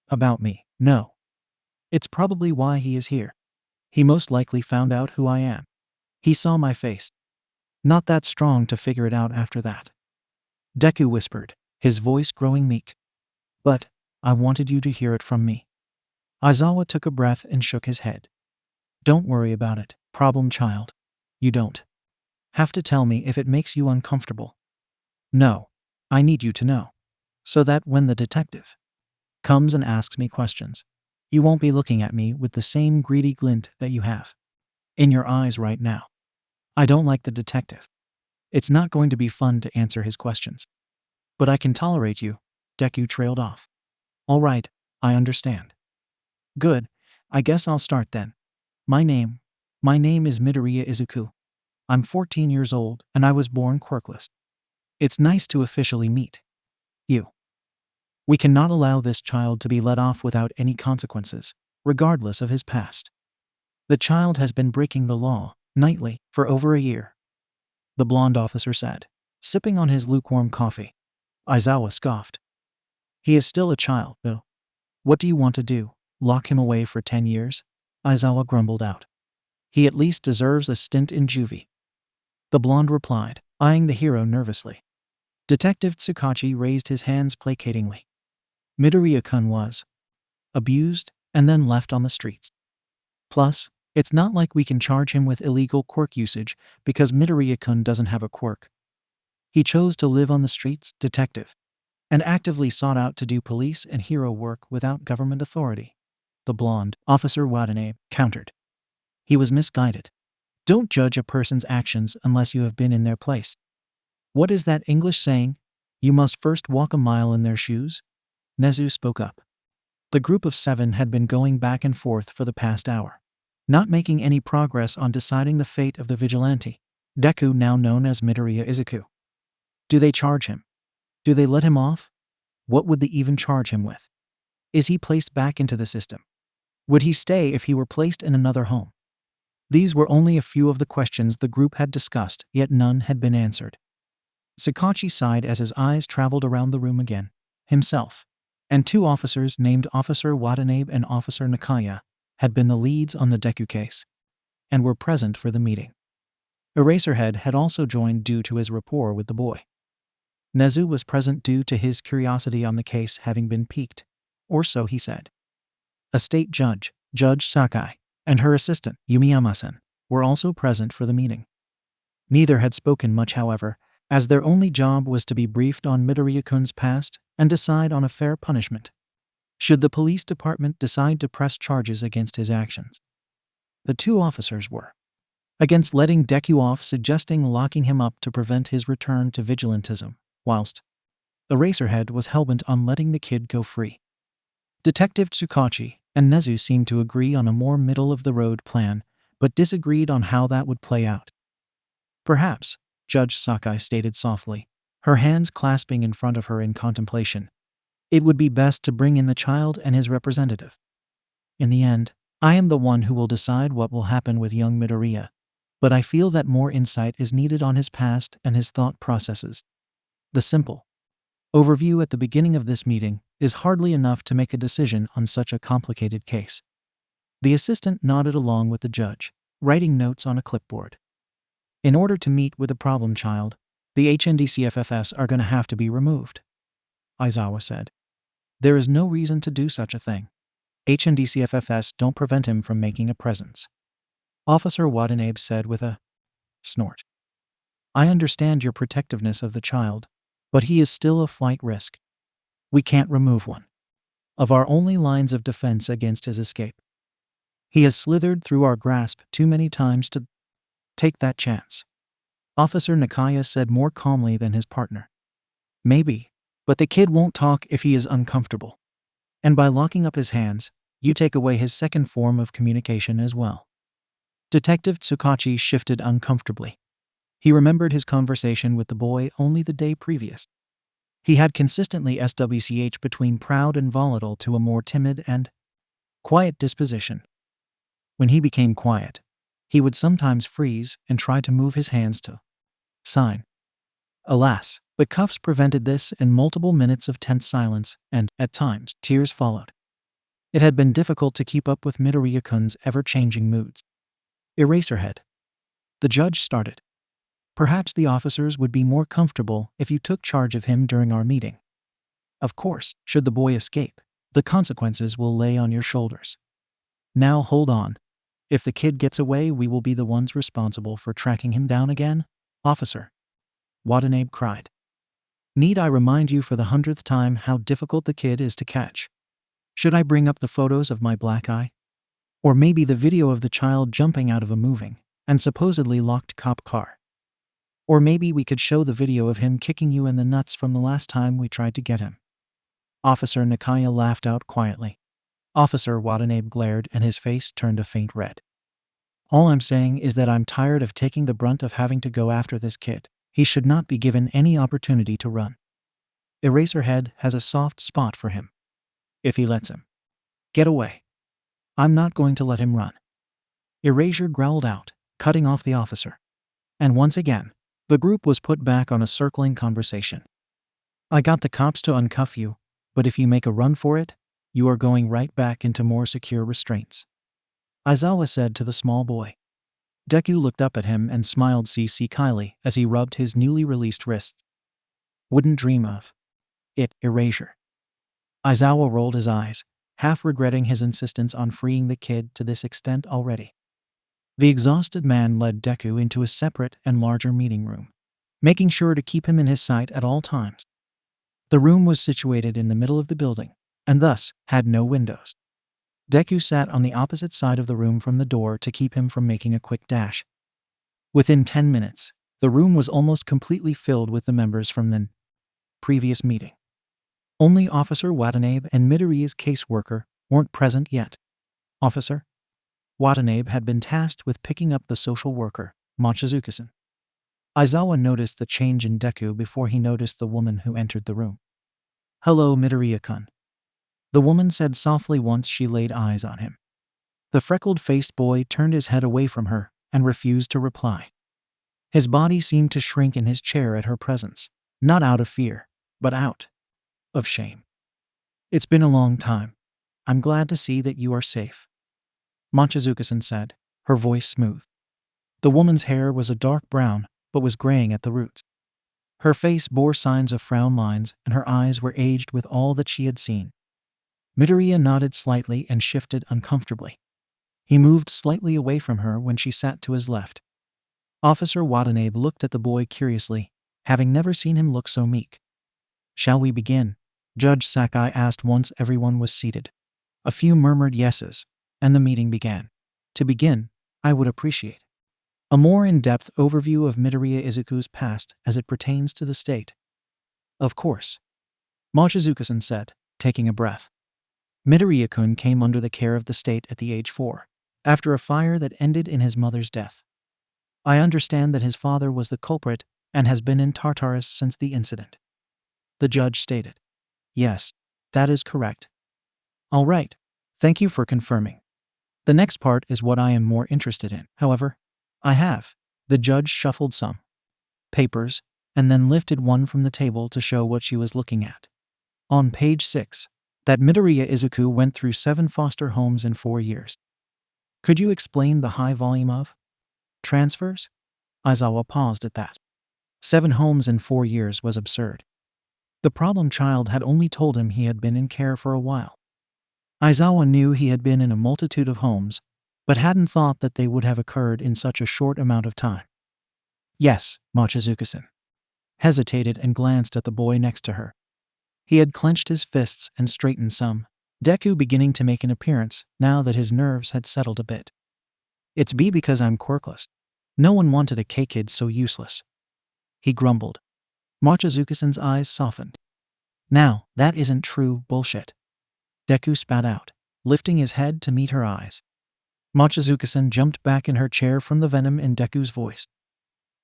A: "About me?" "No. It's probably why he is here. He most likely found out who I am. He saw my face. Not that strong to figure it out after that." Deku whispered, his voice growing meek. "But I wanted you to hear it from me." Aizawa took a breath and shook his head. "Don't worry about it, problem child. You don't have to tell me if it makes you uncomfortable. No, I need you to know, so that when the detective comes and asks me questions, you won't be looking at me with the same greedy glint that you have in your eyes right now. I don't like the detective. It's not going to be fun to answer his questions. But I can tolerate you." Deku trailed off. "All right, I understand." "Good, I guess I'll start then. My name is Midoriya Izuku. I'm 14 years old and I was born quirkless. It's nice to officially meet you. We cannot allow this child to be let off without any consequences, regardless of his past. The child has been breaking the law, nightly, for over a year," the blonde officer said, sipping on his lukewarm coffee. Aizawa scoffed. "He is still a child, though. What do you want to do?" Lock him away for 10 years? Aizawa grumbled out. He at least deserves a stint in juvie. The blonde replied, eyeing the hero nervously. Detective Tsukachi raised his hands placatingly. Midoriya-kun was abused and then left on the streets. Plus, it's not like we can charge him with illegal quirk usage because Midoriya-kun doesn't have a quirk. He chose to live on the streets, detective, and actively sought out to do police and hero work without government authority. The blonde, Officer Watanabe, countered. He was misguided. Don't judge a person's actions unless you have been in their place. What is that English saying? You must first walk a mile in their shoes? Nezu spoke up. The group of 7 had been going back and forth for the past hour, not making any progress on deciding the fate of the vigilante, Deku, now known as Midoriya Izuku. Do they charge him? Do they let him off? What would they even charge him with? Is he placed back into the system? Would he stay if he were placed in another home? These were only a few of the questions the group had discussed, yet none had been answered. Tsukachi sighed as his eyes traveled around the room again. Himself and 2 officers named Officer Watanabe and Officer Nakaya had been the leads on the Deku case and were present for the meeting. Eraserhead had also joined due to his rapport with the boy. Nezu was present due to his curiosity on the case having been piqued, or so he said. A state judge, Judge Sakai, and her assistant, Yumiyama-san, were also present for the meeting. Neither had spoken much, however, as their only job was to be briefed on Midoriya-kun's past and decide on a fair punishment, should the police department decide to press charges against his actions. The 2 officers were against letting Deku off, suggesting locking him up to prevent his return to vigilantism, whilst Eraserhead was hellbent on letting the kid go free. Detective Tsukachi and Nezu seemed to agree on a more middle-of-the-road plan, but disagreed on how that would play out. Perhaps, Judge Sakai stated softly, her hands clasping in front of her in contemplation, it would be best to bring in the child and his representative. In the end, I am the one who will decide what will happen with young Midoriya, but I feel that more insight is needed on his past and his thought processes. The simple overview at the beginning of this meeting is hardly enough to make a decision on such a complicated case. The assistant nodded along with the judge, writing notes on a clipboard. In order to meet with the problem child, the HNDCFFS are going to have to be removed, Aizawa said. There is no reason to do such a thing. HNDCFFS don't prevent him from making a presence, Officer Watanabe said with a snort. I understand your protectiveness of the child, but he is still a flight risk. We can't remove one of our only lines of defense against his escape. He has slithered through our grasp too many times to take that chance, Officer Nakaya said more calmly than his partner. Maybe, but the kid won't talk if he is uncomfortable. And by locking up his hands, you take away his second form of communication as well. Detective Tsukachi shifted uncomfortably. He remembered his conversation with the boy only the day previous. He had consistently SWCH between proud and volatile to a more timid and quiet disposition. When he became quiet, he would sometimes freeze and try to move his hands to sign. Alas, the cuffs prevented this and multiple minutes of tense silence, and, at times, tears followed. It had been difficult to keep up with Midoriya-kun's ever-changing moods. Eraserhead. The judge started. Perhaps the officers would be more comfortable if you took charge of him during our meeting. Of course, should the boy escape, the consequences will lay on your shoulders. Now hold on. If the kid gets away, we will be the ones responsible for tracking him down again, Officer Watanabe cried. Need I remind you for the 100th time how difficult the kid is to catch? Should I bring up the photos of my black eye? Or maybe the video of the child jumping out of a moving and supposedly locked cop car? Or maybe we could show the video of him kicking you in the nuts from the last time we tried to get him. Officer Nakaya laughed out quietly. Officer Watanabe glared and his face turned a faint red. All I'm saying is that I'm tired of taking the brunt of having to go after this kid. He should not be given any opportunity to run. Eraserhead has a soft spot for him. If he lets him get away, I'm not going to let him run. Erasure growled out, cutting off the officer. And once again, the group was put back on a circling conversation. I got the cops to uncuff you, but if you make a run for it, You are going right back into more secure restraints," Aizawa said to the small boy. Deku looked up at him and smiled kylie as he rubbed his newly released wrists. "Wouldn't dream of it, erasure." Aizawa rolled his eyes, half regretting his insistence on freeing the kid to this extent already. The exhausted man led Deku into a separate and larger meeting room, making sure to keep him in his sight at all times. The room was situated in the middle of the building, and thus had no windows. Deku sat on the opposite side of the room from the door to keep him from making a quick dash. Within 10 minutes, the room was almost completely filled with the members from the previous meeting. Only Officer Watanabe and Midoriya's caseworker weren't present yet. Officer Watanabe had been tasked with picking up the social worker, Mochizuki-san. Aizawa noticed the change in Deku before he noticed the woman who entered the room. "Hello, Midoriya-kun," the woman said softly once she laid eyes on him. The freckled-faced boy turned his head away from her and refused to reply. His body seemed to shrink in his chair at her presence, not out of fear, but out of shame. "It's been a long time. I'm glad to see that you are safe," Mochizuki-san said, her voice smooth. The woman's hair was a dark brown, but was graying at the roots. Her face bore signs of frown lines, and her eyes were aged with all that she had seen. Midoriya nodded slightly and shifted uncomfortably. He moved slightly away from her when she sat to his left. Officer Watanabe looked at the boy curiously, having never seen him look so meek. "Shall we begin?" Judge Sakai asked once everyone was seated. A few murmured yeses, and the meeting began. "To begin, I would appreciate a more in-depth overview of Midoriya Izuku's past as it pertains to the state." "Of course," Mochizuki-san said, taking a breath. Midoriya-kun came under the care of the state at the age 4, after a fire that ended in his mother's death. "I understand that his father was the culprit and has been in Tartarus since the incident," the judge stated. "Yes, that is correct." "All right, thank you for confirming. The next part is what I am more interested in. However, I have." The judge shuffled some papers and then lifted one from the table to show what she was looking at. On page 6, that Midoriya Izuku went through 7 foster homes in 4 years. Could you explain the high volume of transfers? Aizawa paused at that. 7 homes in 4 years was absurd. The problem child had only told him he had been in care for a while. Aizawa knew he had been in a multitude of homes, but hadn't thought that they would have occurred in such a short amount of time. "Yes," Mochizuki-san hesitated and glanced at the boy next to her. He had clenched his fists and straightened some, Deku beginning to make an appearance now that his nerves had settled a bit. "It's because I'm quirkless. No one wanted a K-kid so useless," he grumbled. Mochizuki-san's eyes softened. "Now, that isn't true bullshit," Deku spat out, lifting his head to meet her eyes. Mochizuki-san jumped back in her chair from the venom in Deku's voice.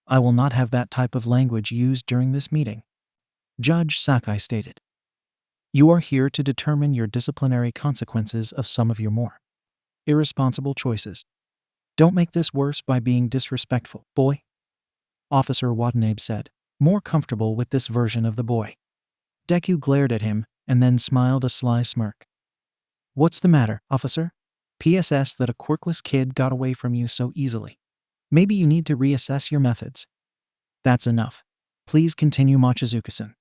A: "I will not have that type of language used during this meeting," Judge Sakai stated. "You are here to determine your disciplinary consequences of some of your more irresponsible choices. Don't make this worse by being disrespectful, boy," Officer Watanabe said, more comfortable with this version of the boy. Deku glared at him and then smiled a sly smirk. "What's the matter, officer? PSS that a quirkless kid got away from you so easily. Maybe you need to reassess your methods." "That's enough. Please continue, Mochizuki-san,"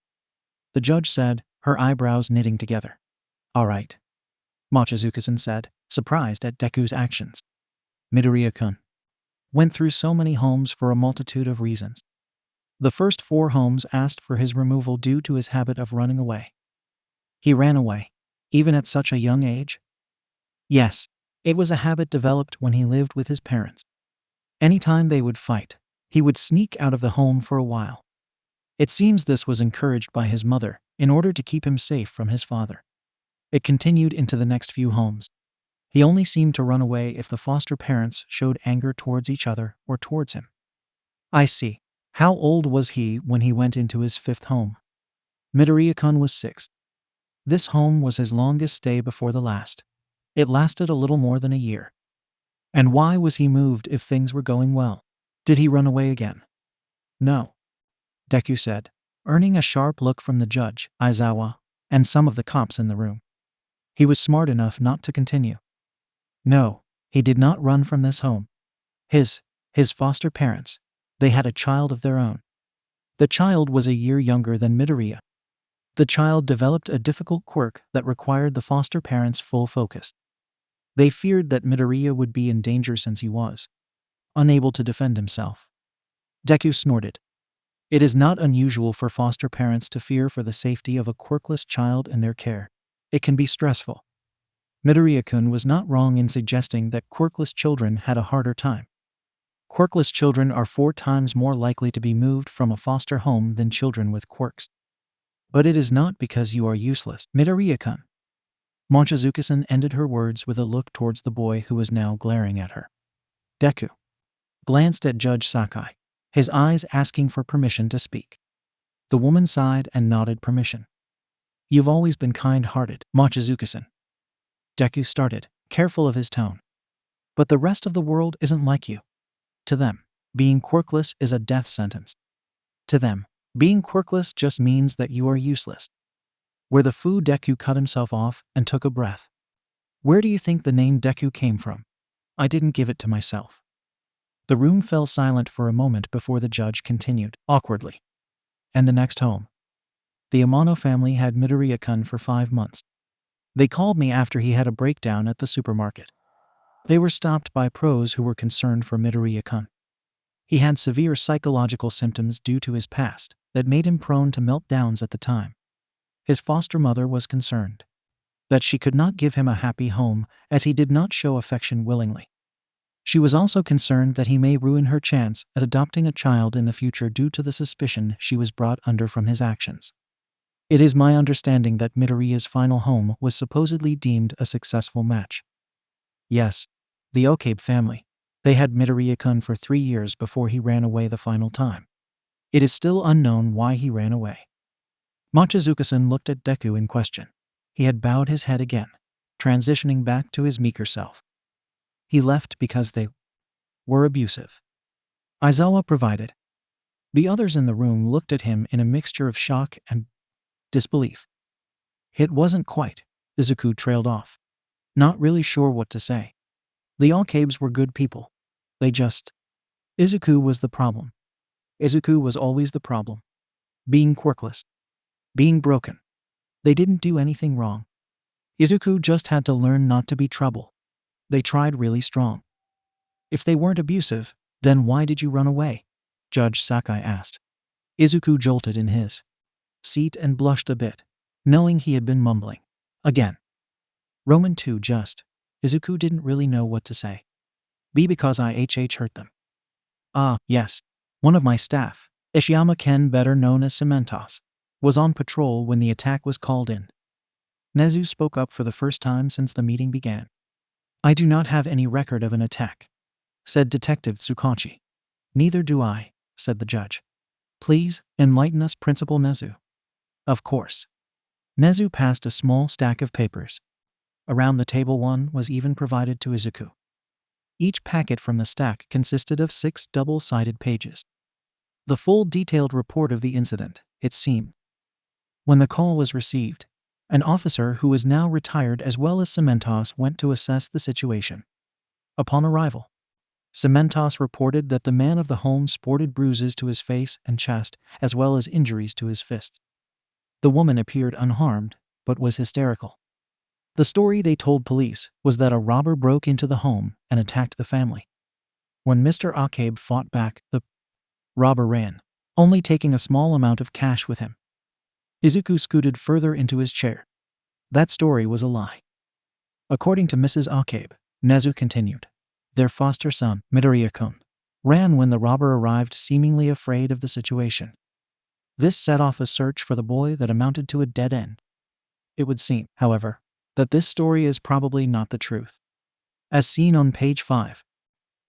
A: the judge said, her eyebrows knitting together. "All right," Mochizuki-san said, surprised at Deku's actions. "Midoriya-kun went through so many homes for a multitude of reasons. The first 4 homes asked for his removal due to his habit of running away. He ran away, even at such a young age? Yes, it was a habit developed when he lived with his parents. Anytime they would fight, he would sneak out of the home for a while. It seems this was encouraged by his mother in order to keep him safe from his father. It continued into the next few homes. He only seemed to run away if the foster parents showed anger towards each other or towards him." "I see. How old was he when he went into his 5th home?" "Midoriya-kun was 6. This home was his longest stay before the last. It lasted a little more than a year." "And why was he moved if things were going well? Did he run away again?" "No," Deku said, earning a sharp look from the judge, Aizawa, and some of the cops in the room. He was smart enough not to continue. No, he did not run from this home. His foster parents, they had a child of their own. The child was a year younger than Midoriya. The child developed a difficult quirk that required the foster parents' full focus. They feared that Midoriya would be in danger since he was unable to defend himself. Deku snorted. It is not unusual for foster parents to fear for the safety of a quirkless child in their care. It can be stressful. Midoriya-kun was not wrong in suggesting that quirkless children had a harder time. Quirkless children are 4 times more likely to be moved from a foster home than children with quirks. But it is not because you are useless, Midoriya-kun. Mochizuki-san ended her words with a look towards the boy who was now glaring at her. Deku glanced at Judge Sakai, his eyes asking for permission to speak. The woman sighed and nodded permission. You've always been kind-hearted, Mochizuki-san. Deku started, careful of his tone. But the rest of the world isn't like you. To them, being quirkless is a death sentence. To them, being quirkless just means that you are useless. Where the Fu Deku cut himself off and took a breath. Where do you think the name Deku came from? I didn't give it to myself. The room fell silent for a moment before the judge continued, awkwardly. And the next home. The Amano family had Midoriya-kun for 5 months. They called me after he had a breakdown at the supermarket. They were stopped by pros who were concerned for Midoriya-kun. He had severe psychological symptoms due to his past that made him prone to meltdowns at the time. His foster mother was concerned that she could not give him a happy home as he did not show affection willingly. She was also concerned that he may ruin her chance at adopting a child in the future due to the suspicion she was brought under from his actions. It is my understanding that Midoriya's final home was supposedly deemed a successful match. Yes, the Okabe family. They had Midoriya-kun for 3 years before he ran away the final time. It is still unknown why he ran away. Mochizuki-san looked at Deku in question. He had bowed his head again, transitioning back to his meeker self. He left because they were abusive. Aizawa provided. The others in the room looked at him in a mixture of shock and disbelief. It wasn't quite. Izuku trailed off, not really sure what to say. The Okabes were good people. They just... Izuku was the problem. Izuku was always the problem. Being quirkless. Being broken. They didn't do anything wrong. Izuku just had to learn not to be trouble. They tried really strong. If they weren't abusive, then why did you run away? Judge Sakai asked. Izuku jolted in his seat and blushed a bit, knowing he had been mumbling. Again. Roman 2 just. Izuku didn't really know what to say. B because I hurt them. Ah, yes. One of my staff, Ishiyama Ken better known as Cementos, was on patrol when the attack was called in. Nezu spoke up for the first time since the meeting began. I do not have any record of an attack, said Detective Tsukachi. Neither do I, said the judge. Please, enlighten us, Principal Nezu. Of course. Nezu passed a small stack of papers. Around the table one was even provided to Izuku. Each packet from the stack consisted of 6 double-sided pages. The full detailed report of the incident, it seemed. When the call was received, an officer who is now retired as well as Cementos went to assess the situation. Upon arrival, Cementos reported that the man of the home sported bruises to his face and chest as well as injuries to his fists. The woman appeared unharmed, but was hysterical. The story they told police was that a robber broke into the home and attacked the family. When Mr. Okabe fought back, the robber ran, only taking a small amount of cash with him. Izuku scooted further into his chair. That story was a lie. According to Mrs. Okabe, Nezu continued, their foster son, Midoriya-kun, ran when the robber arrived, seemingly afraid of the situation. This set off a search for the boy that amounted to a dead end. It would seem, however, that this story is probably not the truth. As seen on page 5,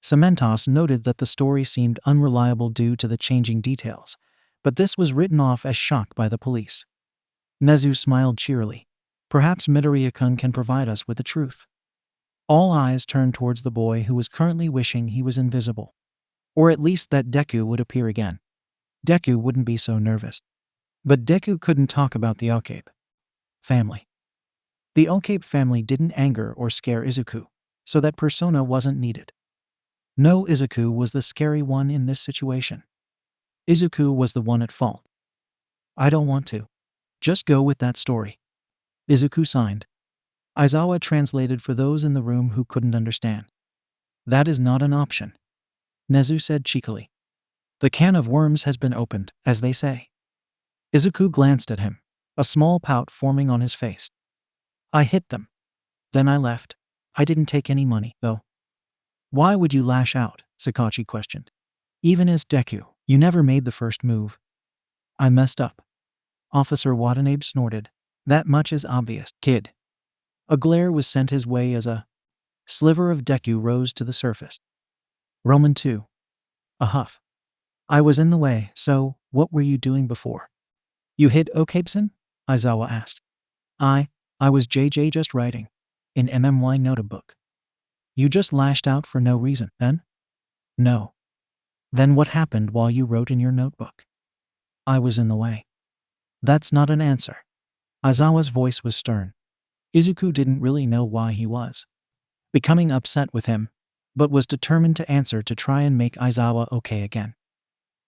A: Cementos noted that the story seemed unreliable due to the changing details, but this was written off as shock by the police. Nezu smiled cheerily. Perhaps Midoriya-kun can provide us with the truth. All eyes turned towards the boy who was currently wishing he was invisible. Or at least that Deku would appear again. Deku wouldn't be so nervous. But Deku couldn't talk about the Okabe family. The Okabe family didn't anger or scare Izuku, so that persona wasn't needed. No, Izuku was the scary one in this situation. Izuku was the one at fault. I don't want to. Just go with that story. Izuku signed. Aizawa translated for those in the room who couldn't understand. That is not an option. Nezu said cheekily. The can of worms has been opened, as they say. Izuku glanced at him, a small pout forming on his face. I hit them. Then I left. I didn't take any money, though. Why would you lash out? Sakachi questioned. Even as Deku, you never made the first move. I messed up. Officer Watanabe snorted. That much is obvious, kid. A glare was sent his way as a sliver of Deku rose to the surface. Roman 2. A huff. I was in the way, so what were you doing before? You hit Okabe-san? Aizawa asked. I was JJ just writing. In MMY notebook. You just lashed out for no reason, then? No. Then what happened while you wrote in your notebook? I was in the way. That's not an answer. Aizawa's voice was stern. Izuku didn't really know why he was becoming upset with him, but was determined to answer to try and make Aizawa okay again.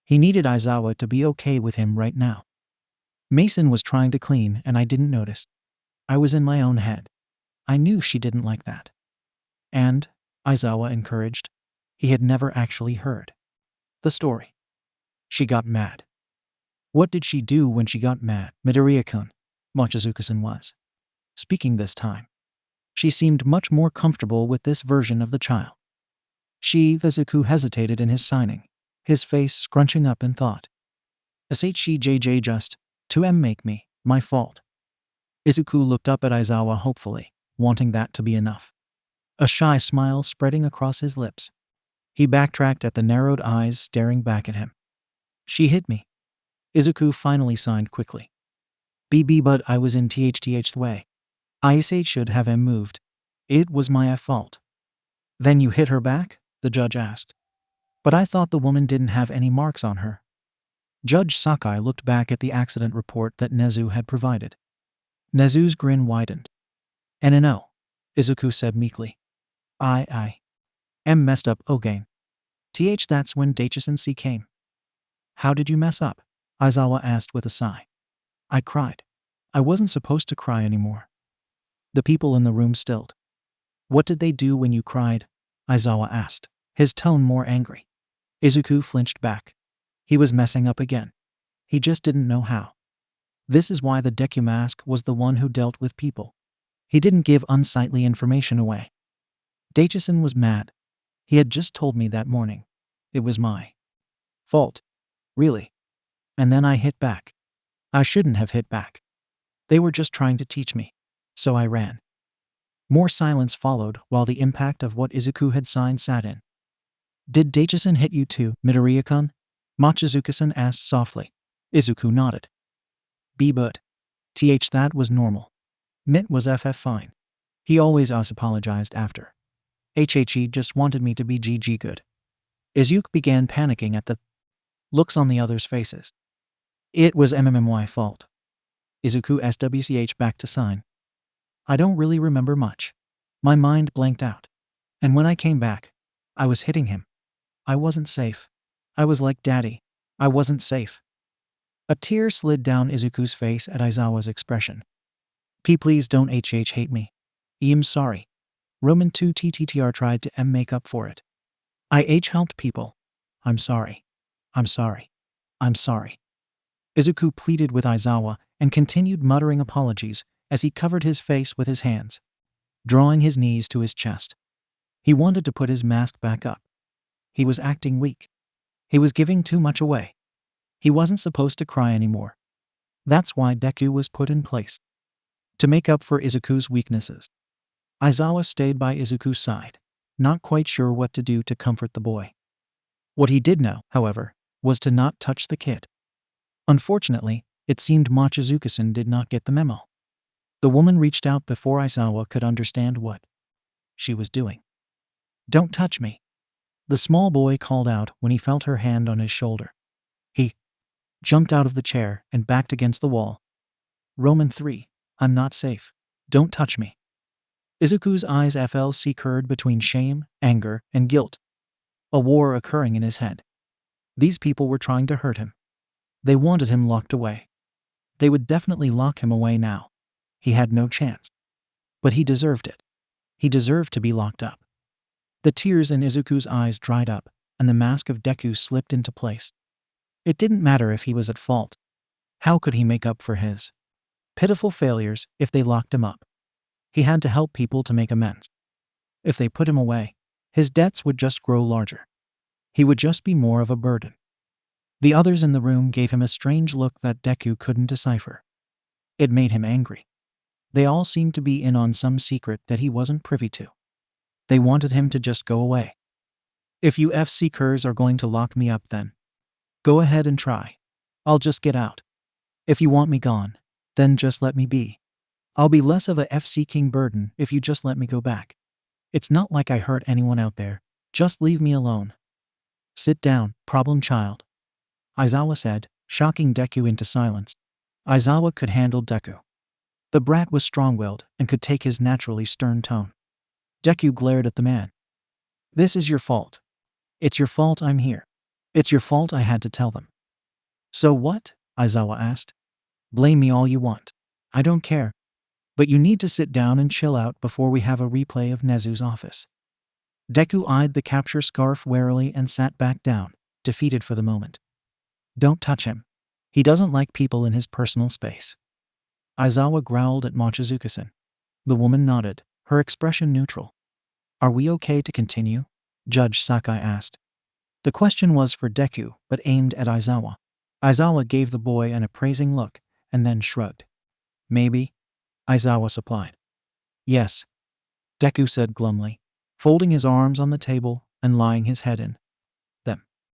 A: He needed Aizawa to be okay with him right now. Mason was trying to clean and I didn't notice. I was in my own head. I knew she didn't like that. And, Aizawa encouraged, he had never actually heard the story. She got mad. What did she do when she got mad? Midoriya-kun, Mochizuki-san was speaking this time. She seemed much more comfortable with this version of the child. Izuku hesitated in his signing, his face scrunching up in thought. Shijj just, to make me, my fault. Izuku looked up at Aizawa hopefully, wanting that to be enough. A shy smile spreading across his lips. He backtracked at the narrowed eyes staring back at him. She hit me. Izuku finally signed quickly. But I was in the way. I should have moved. It was my fault. Then you hit her back? The judge asked. But I thought the woman didn't have any marks on her. Judge Sakai looked back at the accident report that Nezu had provided. Nezu's grin widened. No, Izuku said meekly. I messed up again. That's when Daichi-sensei came. How did you mess up? Aizawa asked with a sigh. I cried. I wasn't supposed to cry anymore. The people in the room stilled. What did they do when you cried? Aizawa asked, his tone more angry. Izuku flinched back. He was messing up again. He just didn't know how. This is why the Deku mask was the one who dealt with people. He didn't give unsightly information away. Daichi-san was mad. He had just told me that morning. It was my fault. Really. And then I hit back. I shouldn't have hit back. They were just trying to teach me. So I ran. More silence followed while the impact of what Izuku had signed sat in. Did Daichi-san hit you too, Midoriya-kun? Mochizuki-san asked softly. Izuku nodded. But that was normal. Mit was fine. He always apologized after. He just wanted me to be GG good. Izuku began panicking at the looks on the others' faces. It was MMY fault. Izuku SWCH back to sign. I don't really remember much. My mind blanked out. And when I came back, I was hitting him. I wasn't safe. I was like Daddy. I wasn't safe. A tear slid down Izuku's face at Aizawa's expression. Please don't hate me. I'm sorry. Roman 2 TTTR tried to make up for it. I helped people. I'm sorry. I'm sorry. I'm sorry. Izuku pleaded with Aizawa and continued muttering apologies as he covered his face with his hands, drawing his knees to his chest. He wanted to put his mask back up. He was acting weak. He was giving too much away. He wasn't supposed to cry anymore. That's why Deku was put in place. To make up for Izuku's weaknesses. Aizawa stayed by Izuku's side, not quite sure what to do to comfort the boy. What he did know, however, was to not touch the kid. Unfortunately, it seemed Mochizuki-san did not get the memo. The woman reached out before Aizawa could understand what she was doing. Don't touch me. The small boy called out when he felt her hand on his shoulder. He jumped out of the chair and backed against the wall. Roman 3, I'm not safe. Don't touch me. Izuku's eyes fell between shame, anger, and guilt. A war occurring in his head. These people were trying to hurt him. They wanted him locked away. They would definitely lock him away now. He had no chance. But he deserved it. He deserved to be locked up. The tears in Izuku's eyes dried up, and the mask of Deku slipped into place. It didn't matter if he was at fault. How could he make up for his pitiful failures if they locked him up? He had to help people to make amends. If they put him away, his debts would just grow larger. He would just be more of a burden. The others in the room gave him a strange look that Deku couldn't decipher. It made him angry. They all seemed to be in on some secret that he wasn't privy to. They wanted him to just go away. If you F-Seekers are going to lock me up then, go ahead and try. I'll just get out. If you want me gone, then just let me be. I'll be less of a F-seeking burden if you just let me go back. It's not like I hurt anyone out there. Just leave me alone. Sit down, problem child, Aizawa said, shocking Deku into silence. Aizawa could handle Deku. The brat was strong-willed and could take his naturally stern tone. Deku glared at the man. This is your fault. It's your fault I'm here. It's your fault I had to tell them. So what? Aizawa asked. Blame me all you want. I don't care. But you need to sit down and chill out before we have a replay of Nezu's office. Deku eyed the capture scarf warily and sat back down, defeated for the moment. Don't touch him. He doesn't like people in his personal space. Aizawa growled at Mochizuki-san. The woman nodded, her expression neutral. Are we okay to continue? Judge Sakai asked. The question was for Deku, but aimed at Aizawa. Aizawa gave the boy an appraising look, and then shrugged. Maybe, Aizawa supplied. Yes, Deku said glumly, folding his arms on the table and lying his head in.